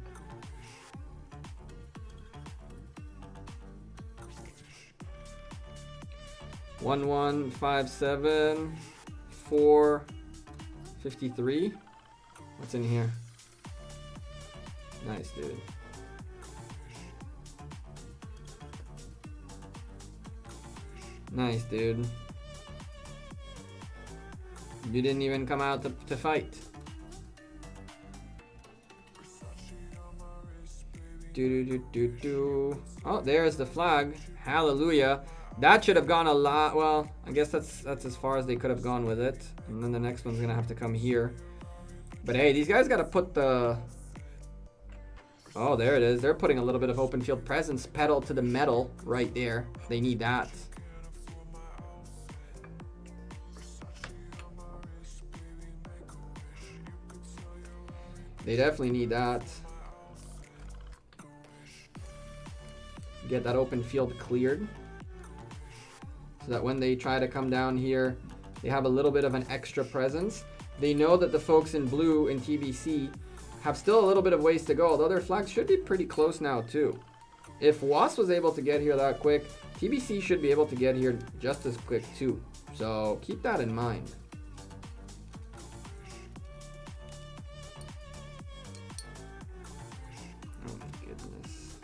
One, 1, 5, 7, 4, 53. What's in here? Nice, dude. Nice, dude. You didn't even come out to fight. Oh, there's the flag. Hallelujah. That should have gone a lot. Well, I guess that's as far as they could have gone with it. And then the next one's gonna have to come here. But hey, these guys gotta put the... Oh, there it is. They're putting a little bit of open field presence, pedal to the metal right there. They need that. They definitely need that. Get that open field cleared, so that when they try to come down here, they have a little bit of an extra presence. They know that the folks in blue in TBC have still a little bit of ways to go, although their flags should be pretty close now too. If WAS was able to get here that quick, TBC should be able to get here just as quick too. So keep that in mind. Oh my goodness.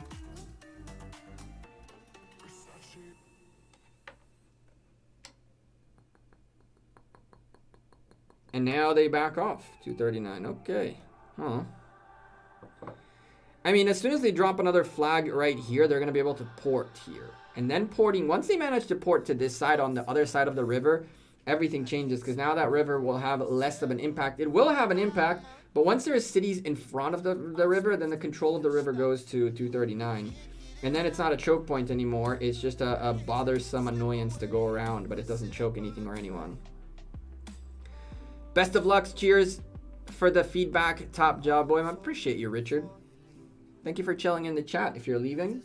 And now they back off. 239. Okay. Huh. I mean, as soon as they drop another flag right here, they're going to be able to port here. And then porting, once they manage to port to this side on the other side of the river, everything changes, because now that river will have less of an impact. It will have an impact, but once there's cities in front of the river, then the control of the river goes to 239. And then it's not a choke point anymore. It's just a bothersome annoyance to go around, but it doesn't choke anything or anyone. Best of luck. Cheers for the feedback. Top job, boy. I appreciate you, Richard. Thank you for chilling in the chat if you're leaving.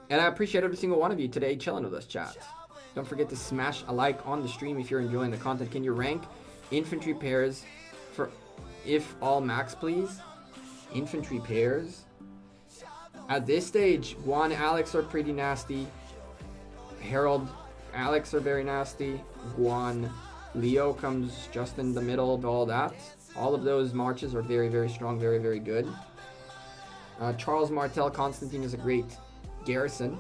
And I appreciate every single one of you today chilling with us, chat. Don't forget to smash a like on the stream if you're enjoying the content. Can you rank infantry pairs for if all max, please? infantry pairs. At this stage, Guan, Alex are pretty nasty. Herald, Alex are very nasty. Guan, Leo comes just in the middle of all that. All of those marches are very, very strong, very, very good. Charles Martel Constantine is a great garrison.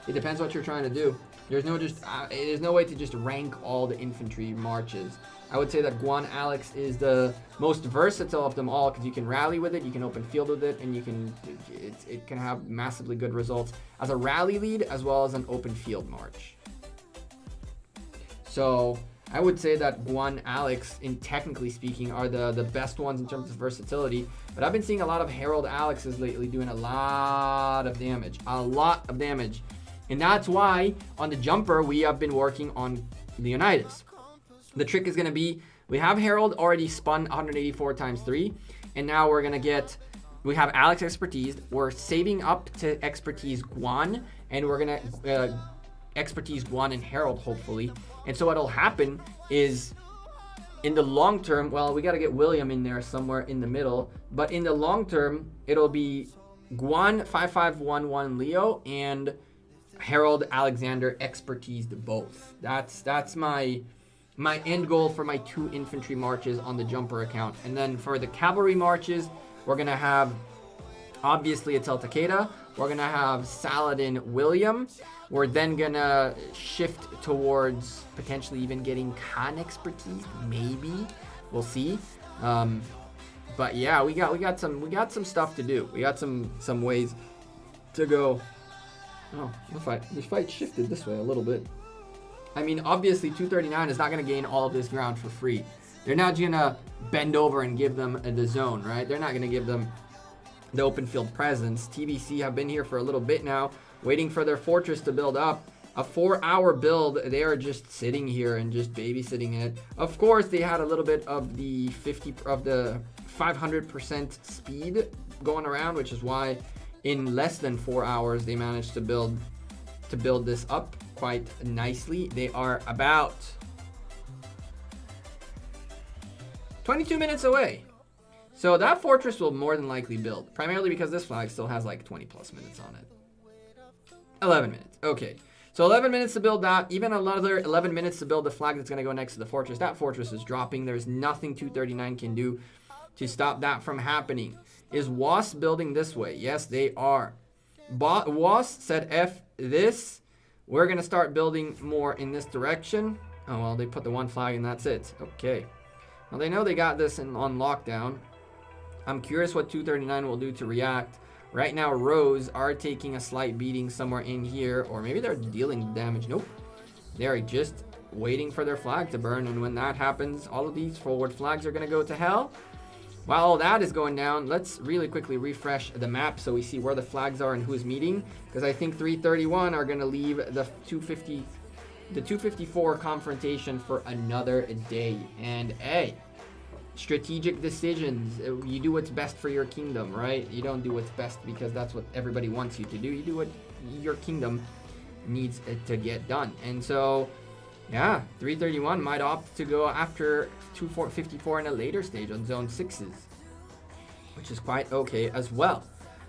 It depends what you're trying to do. There's no way to just rank all the infantry marches. I would say that Guan Alex is the most versatile of them all because you can rally with it, you can open field with it, and it can have massively good results as a rally lead as well as an open field march. So I would say that Guan Alex, in technically speaking, are the best ones in terms of versatility. But I've been seeing a lot of Herald Alexes lately doing a lot of damage. And that's why on the jumper, we have been working on Leonidas. The trick is going to be, we have Herald already spun 184 times 3. And now we have Alex expertise. We're saving up to expertise Guan. And we're going to expertise Guan and Herald, hopefully. And so what'll happen is, in the long term, well, we got to get William in there somewhere in the middle. But in the long term, it'll be Guan 5511 Leo and Herald Alexander expertised both. That's my end goal for my 2 infantry marches on the jumper account. And then for the cavalry marches, we're going to have obviously Atel Takeda. We're going to have Saladin William. We're then going to shift towards potentially even getting Khan expertise. Maybe. We'll see. But yeah, we got some stuff to do. We got some ways to go. Oh, the fight shifted this way a little bit. I mean, obviously 239 is not going to gain all of this ground for free. They're not going to bend over and give them the zone, right? They're not going to give them the open field presence. TBC have been here for a little bit now, waiting for their fortress to build up. A 4-hour build, they are just sitting here and just babysitting it. Of course, they had a little bit of the 500% speed going around, which is why in less than 4 hours they managed to build this up quite nicely. They are about 22 minutes away. So that fortress will more than likely build, primarily because this flag still has like 20 plus minutes on it. 11 minutes. Okay. So 11 minutes to build that. Even another 11 minutes to build the flag that's going to go next to the fortress. That fortress is dropping. There's nothing 239 can do to stop that from happening. Is WASP building this way? Yes, they are. WASP said F this. We're going to start building more in this direction. Oh, well, they put the one flag and that's it. Okay. Well, they know they got this on lockdown. I'm curious what 239 will do to react. Right now, Rose are taking a slight beating somewhere in here. Or maybe they're dealing damage. Nope. They're just waiting for their flag to burn. And when that happens, all of these forward flags are going to go to hell. While all that is going down, let's really quickly refresh the map so we see where the flags are and who's meeting. Because I think 331 are going to leave the 254 confrontation for another day. And hey, strategic decisions. You do what's best for your kingdom, right? You don't do what's best because that's what everybody wants you to do. You do what your kingdom needs to get done. And so, yeah, 331 might opt to go after 254 in a later stage on zone 6s, which is quite okay as well.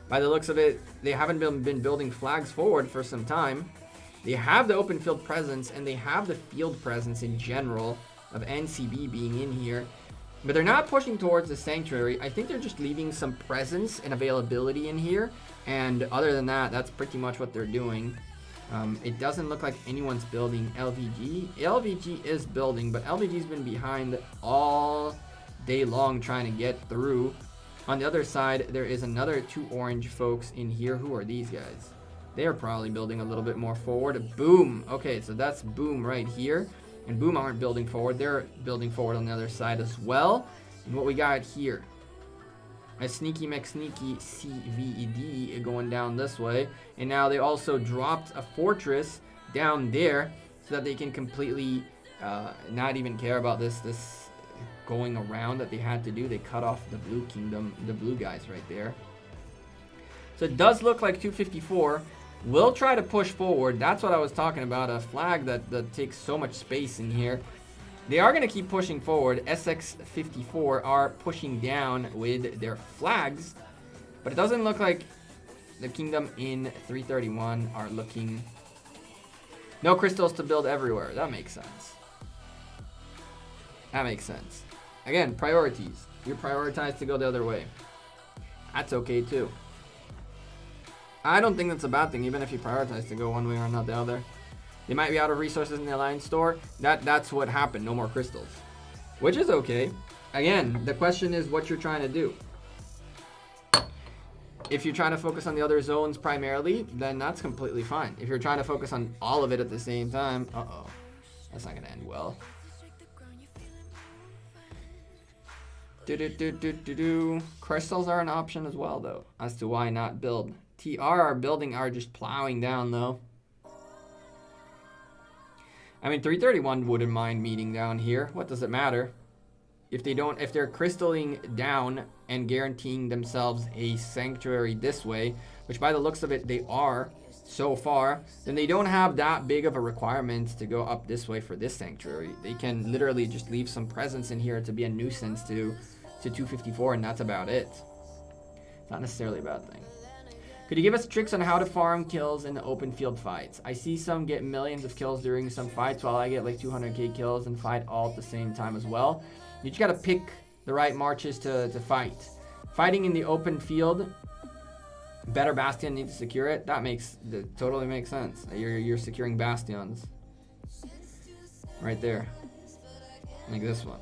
By the looks of it, they haven't been building flags forward for some time. They have the open field presence and they have the field presence in general of NCB being in here, but they're not pushing towards the sanctuary. I think they're just leaving some presence and availability in here, and other than that, that's pretty much what they're doing. It doesn't look like anyone's building LVG. LVG is building, but LVG's been behind all day long trying to get through. On the other side, there is another 2 orange folks in here. Who are these guys? They're probably building a little bit more forward. Boom. Okay, so that's Boom right here. And Boom aren't building forward. They're building forward on the other side as well. And what we got here? A Sneaky McSneaky CVED going down this way. And now they also dropped a fortress down there so that they can completely not even care about this going around that they had to do. They cut off the blue kingdom, the blue guys right there. So it does look like 254 will try to push forward. That's what I was talking about, a flag that takes so much space in here. They are going to keep pushing forward. SX54 are pushing down with their flags. But it doesn't look like the Kingdom in 331 are looking... No crystals to build everywhere. That makes sense. That makes sense. Again, priorities. You're prioritized to go the other way. That's okay too. I don't think that's a bad thing, even if you prioritize to go one way or not the other. They might be out of resources in the Alliance store. That's what happened. No more crystals. Which is okay. Again, the question is what you're trying to do. If you're trying to focus on the other zones primarily, then that's completely fine. If you're trying to focus on all of it at the same time, uh-oh. That's not going to end well. Crystals are an option as well, though, as to why not build. TR are building are just plowing down, though. I mean, 331 wouldn't mind meeting down here. What does it matter? If they're crystalling down and guaranteeing themselves a sanctuary this way, which by the looks of it, they are so far, then they don't have that big of a requirement to go up this way for this sanctuary. They can literally just leave some presence in here to be a nuisance to 254, and that's about it. It's not necessarily a bad thing. Could you give us tricks on how to farm kills in the open field fights? I see some get millions of kills during some fights, while I get like 200k kills and fight all at the same time as well. You just gotta pick the right marches to fight. Fighting in the open field, better Bastion needs to secure it. That totally makes sense. You're securing Bastions. Right there. Like this one.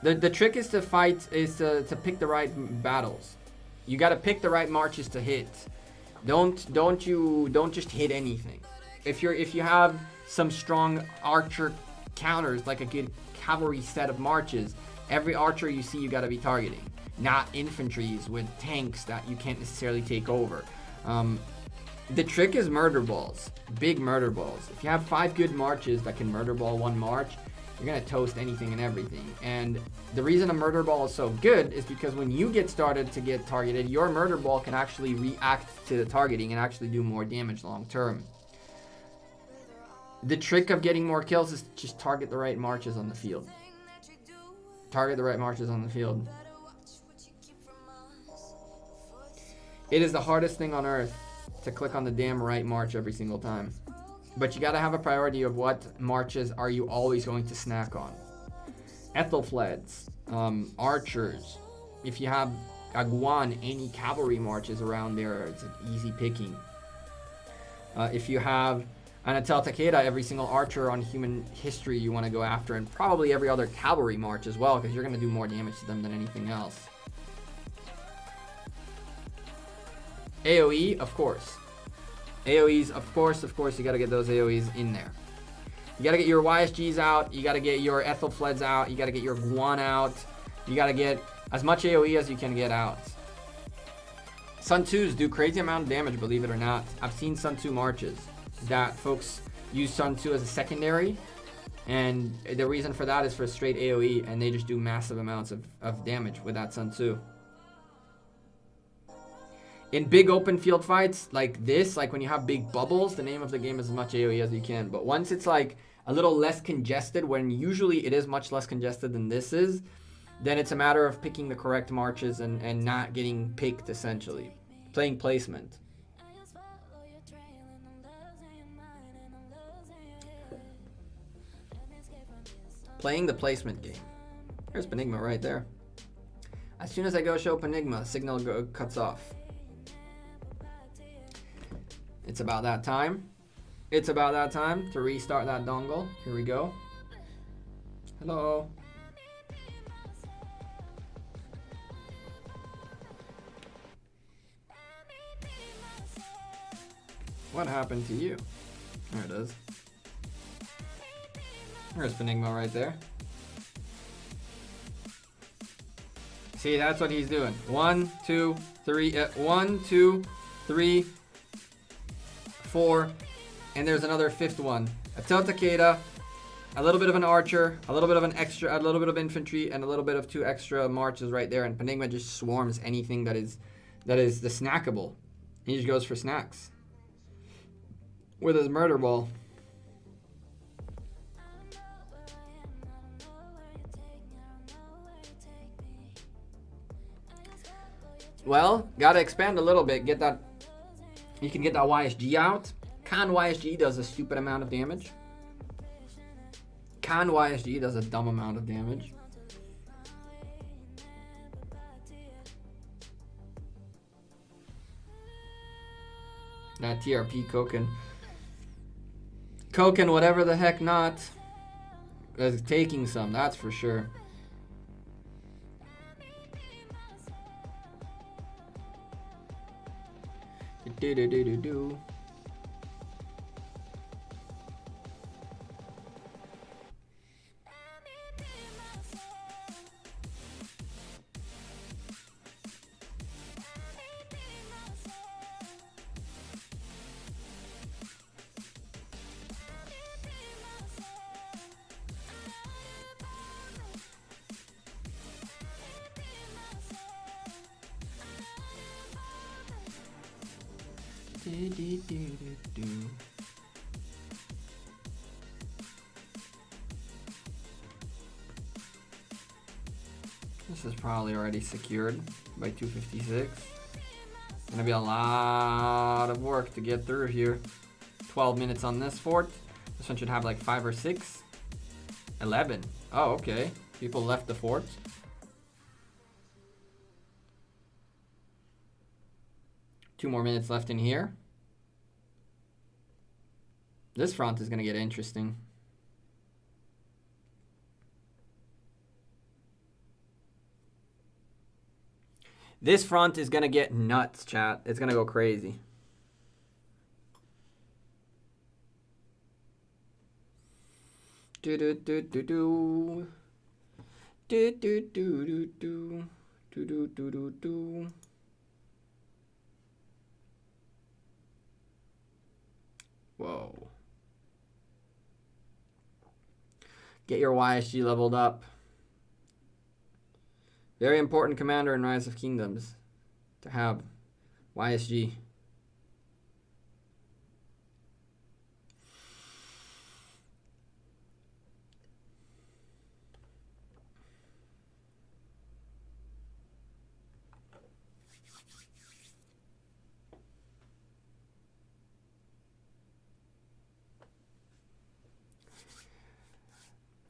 The trick is to pick the right battles. You got to pick the right marches to hit. Don't just hit anything. If you have some strong archer counters, like a good cavalry set of marches, every archer you see you got to be targeting, not infantries with tanks that you can't necessarily take over. The trick is murder balls, big murder balls. If you have 5 good marches that can murder ball one march, you're gonna toast anything and everything. And the reason a murder ball is so good is because when you get started to get targeted, your murder ball can actually react to the targeting and actually do more damage long term. The trick of getting more kills is just target the right marches on the field. Target the right marches on the field. It is the hardest thing on earth to click on the damn right march every single time. But you gotta have a priority of what marches are you always going to snack on. Ethelfleds, archers. If you have Aguan, any cavalry marches around there, it's an easy picking. If you have Anatel Takeda, every single archer on human history you want to go after, and probably every other cavalry march as well, because you're going to do more damage to them than anything else. AoE, of course. AoEs, of course, you got to get those AoEs in there. You got to get your YSGs out, you got to get your Ethelfleds out, you got to get your Guan out, you got to get as much AoE as you can get out. Sun 2s do crazy amount of damage, believe it or not. I've seen Sun 2 marches that folks use Sun 2 as a secondary, and the reason for that is for straight AoE, and they just do massive amounts of damage with that Sun 2. In big open field fights like this, like when you have big bubbles, the name of the game is as much AoE as you can. But once it's like a little less congested, when usually it is much less congested than this is, then it's a matter of picking the correct marches and not getting picked, essentially. Playing placement. Playing the placement game. Here's Penigma right there. As soon as I go show Penigma, signal cuts off. It's about that time. It's about that time to restart that dongle. Here we go. Hello. What happened to you? There it is. There's Penigma right there. See, that's what he's doing. 1, 2, 3. 1, 2, 3, 4, and there's another 5th one. A Takeda, a little bit of an archer, a little bit of an extra, a little bit of infantry, and a little bit of 2 extra marches right there. And Penigma just swarms anything that is the snackable. He just goes for snacks with his murder ball. Well, gotta expand a little bit. Get that. You can get that YSG out. Con YSG does a stupid amount of damage. Con YSG does a dumb amount of damage. That TRP Koken, whatever the heck not, is taking some, that's for sure. Do. This is probably already secured by 256. Gonna be a lot of work to get through here. 12 minutes on this fort. This one should have like 5 or 6. 11. Oh, okay. People left the fort. Two more minutes left in here. This front is gonna get interesting. This front is gonna get nuts, chat. It's gonna go crazy. Do do do do do. Do do do do do. Do do do do do. Whoa. Get your YSG leveled up. Very important commander in Rise of Kingdoms to have YSG.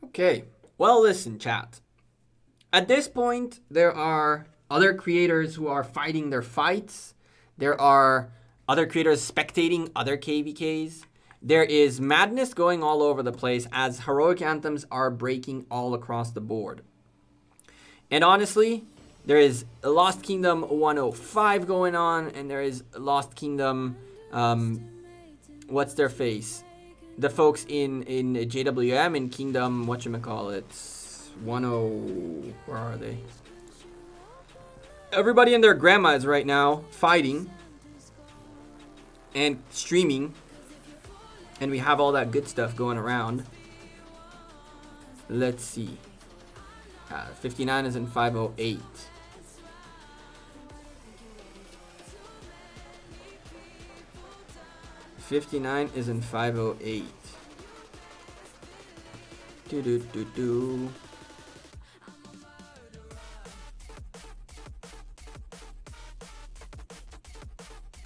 Okay, well listen, chat. At this point, there are other creators who are fighting their fights. There are other creators spectating other KVKs. There is madness going all over the place as Heroic Anthems are breaking all across the board. And honestly, there is a Lost Kingdom 105 going on, and there is Lost Kingdom, what's their face? The folks in JWM in Kingdom, whatchamacallit, 10, where are they? Everybody and their grandma is right now fighting and streaming, and we have all that good stuff going around. Let's see. 59 is in 508. $59 is in 508. Do do do do.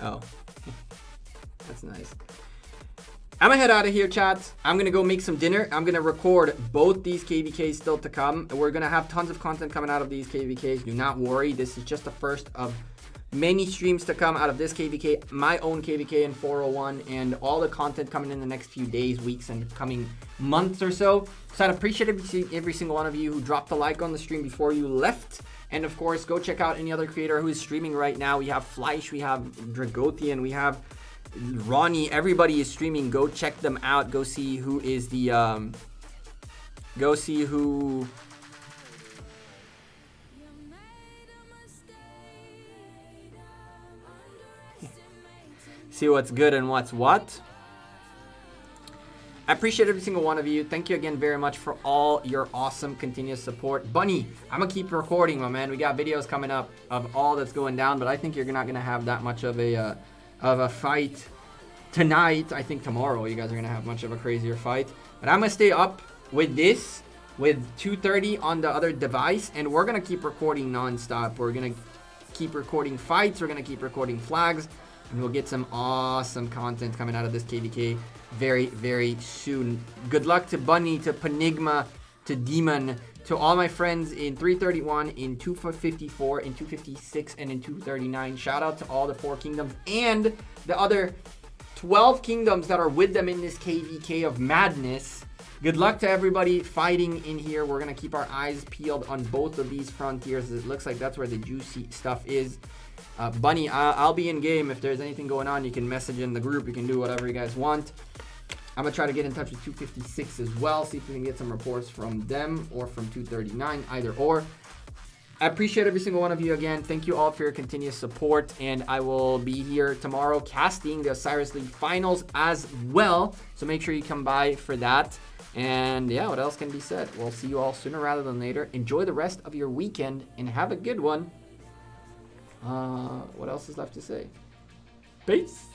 Oh, that's nice. I'm gonna head out of here, chat. I'm gonna go make some dinner. I'm gonna record both these KVKs still to come. We're gonna have tons of content coming out of these KVKs. Do not worry. This is just the first of many streams to come out of this KVK, my own KVK in 401, and all the content coming in the next few days, weeks, and coming months or so. So I'd appreciate every single one of you who dropped a like on the stream before you left. And of course, go check out any other creator who is streaming right now. We have Fleisch, we have Dragothian, we have Ronnie. Everybody is streaming. Go check them out. Go see who is the, go see who... see what's good and what's what. I appreciate every single one of you. Thank you again very much for all your awesome continuous support. Bunny, I'm gonna keep recording, my man. We got videos coming up of all that's going down, but I think you're not gonna have that much of a fight tonight. I think tomorrow you guys are gonna have much of a crazier fight. But I'm gonna stay up with this, with 230 on the other device, and we're gonna keep recording non-stop. We're gonna keep recording fights. We're going to keep recording flags. And we'll get some awesome content coming out of this KVK very, very soon. Good luck to Bunny, to Panigma, to Demon, to all my friends in 331, in 254, in 256, and in 239. Shout out to all the 4 kingdoms and the other 12 kingdoms that are with them in this KVK of madness. Good luck to everybody fighting in here. We're going to keep our eyes peeled on both of these frontiers. It looks like that's where the juicy stuff is. Bunny, I'll be in game. If there's anything going on, you can message in the group. You can do whatever you guys want. I'm going to try to get in touch with 256 as well, see if we can get some reports from them or from 239, either or. I appreciate every single one of you again. Thank you all for your continuous support, and I will be here tomorrow casting the Osiris League Finals as well, so make sure you come by for that. And yeah, what else can be said? We'll see you all sooner rather than later. Enjoy the rest of your weekend, and have a good one. What else is left to say? Peace!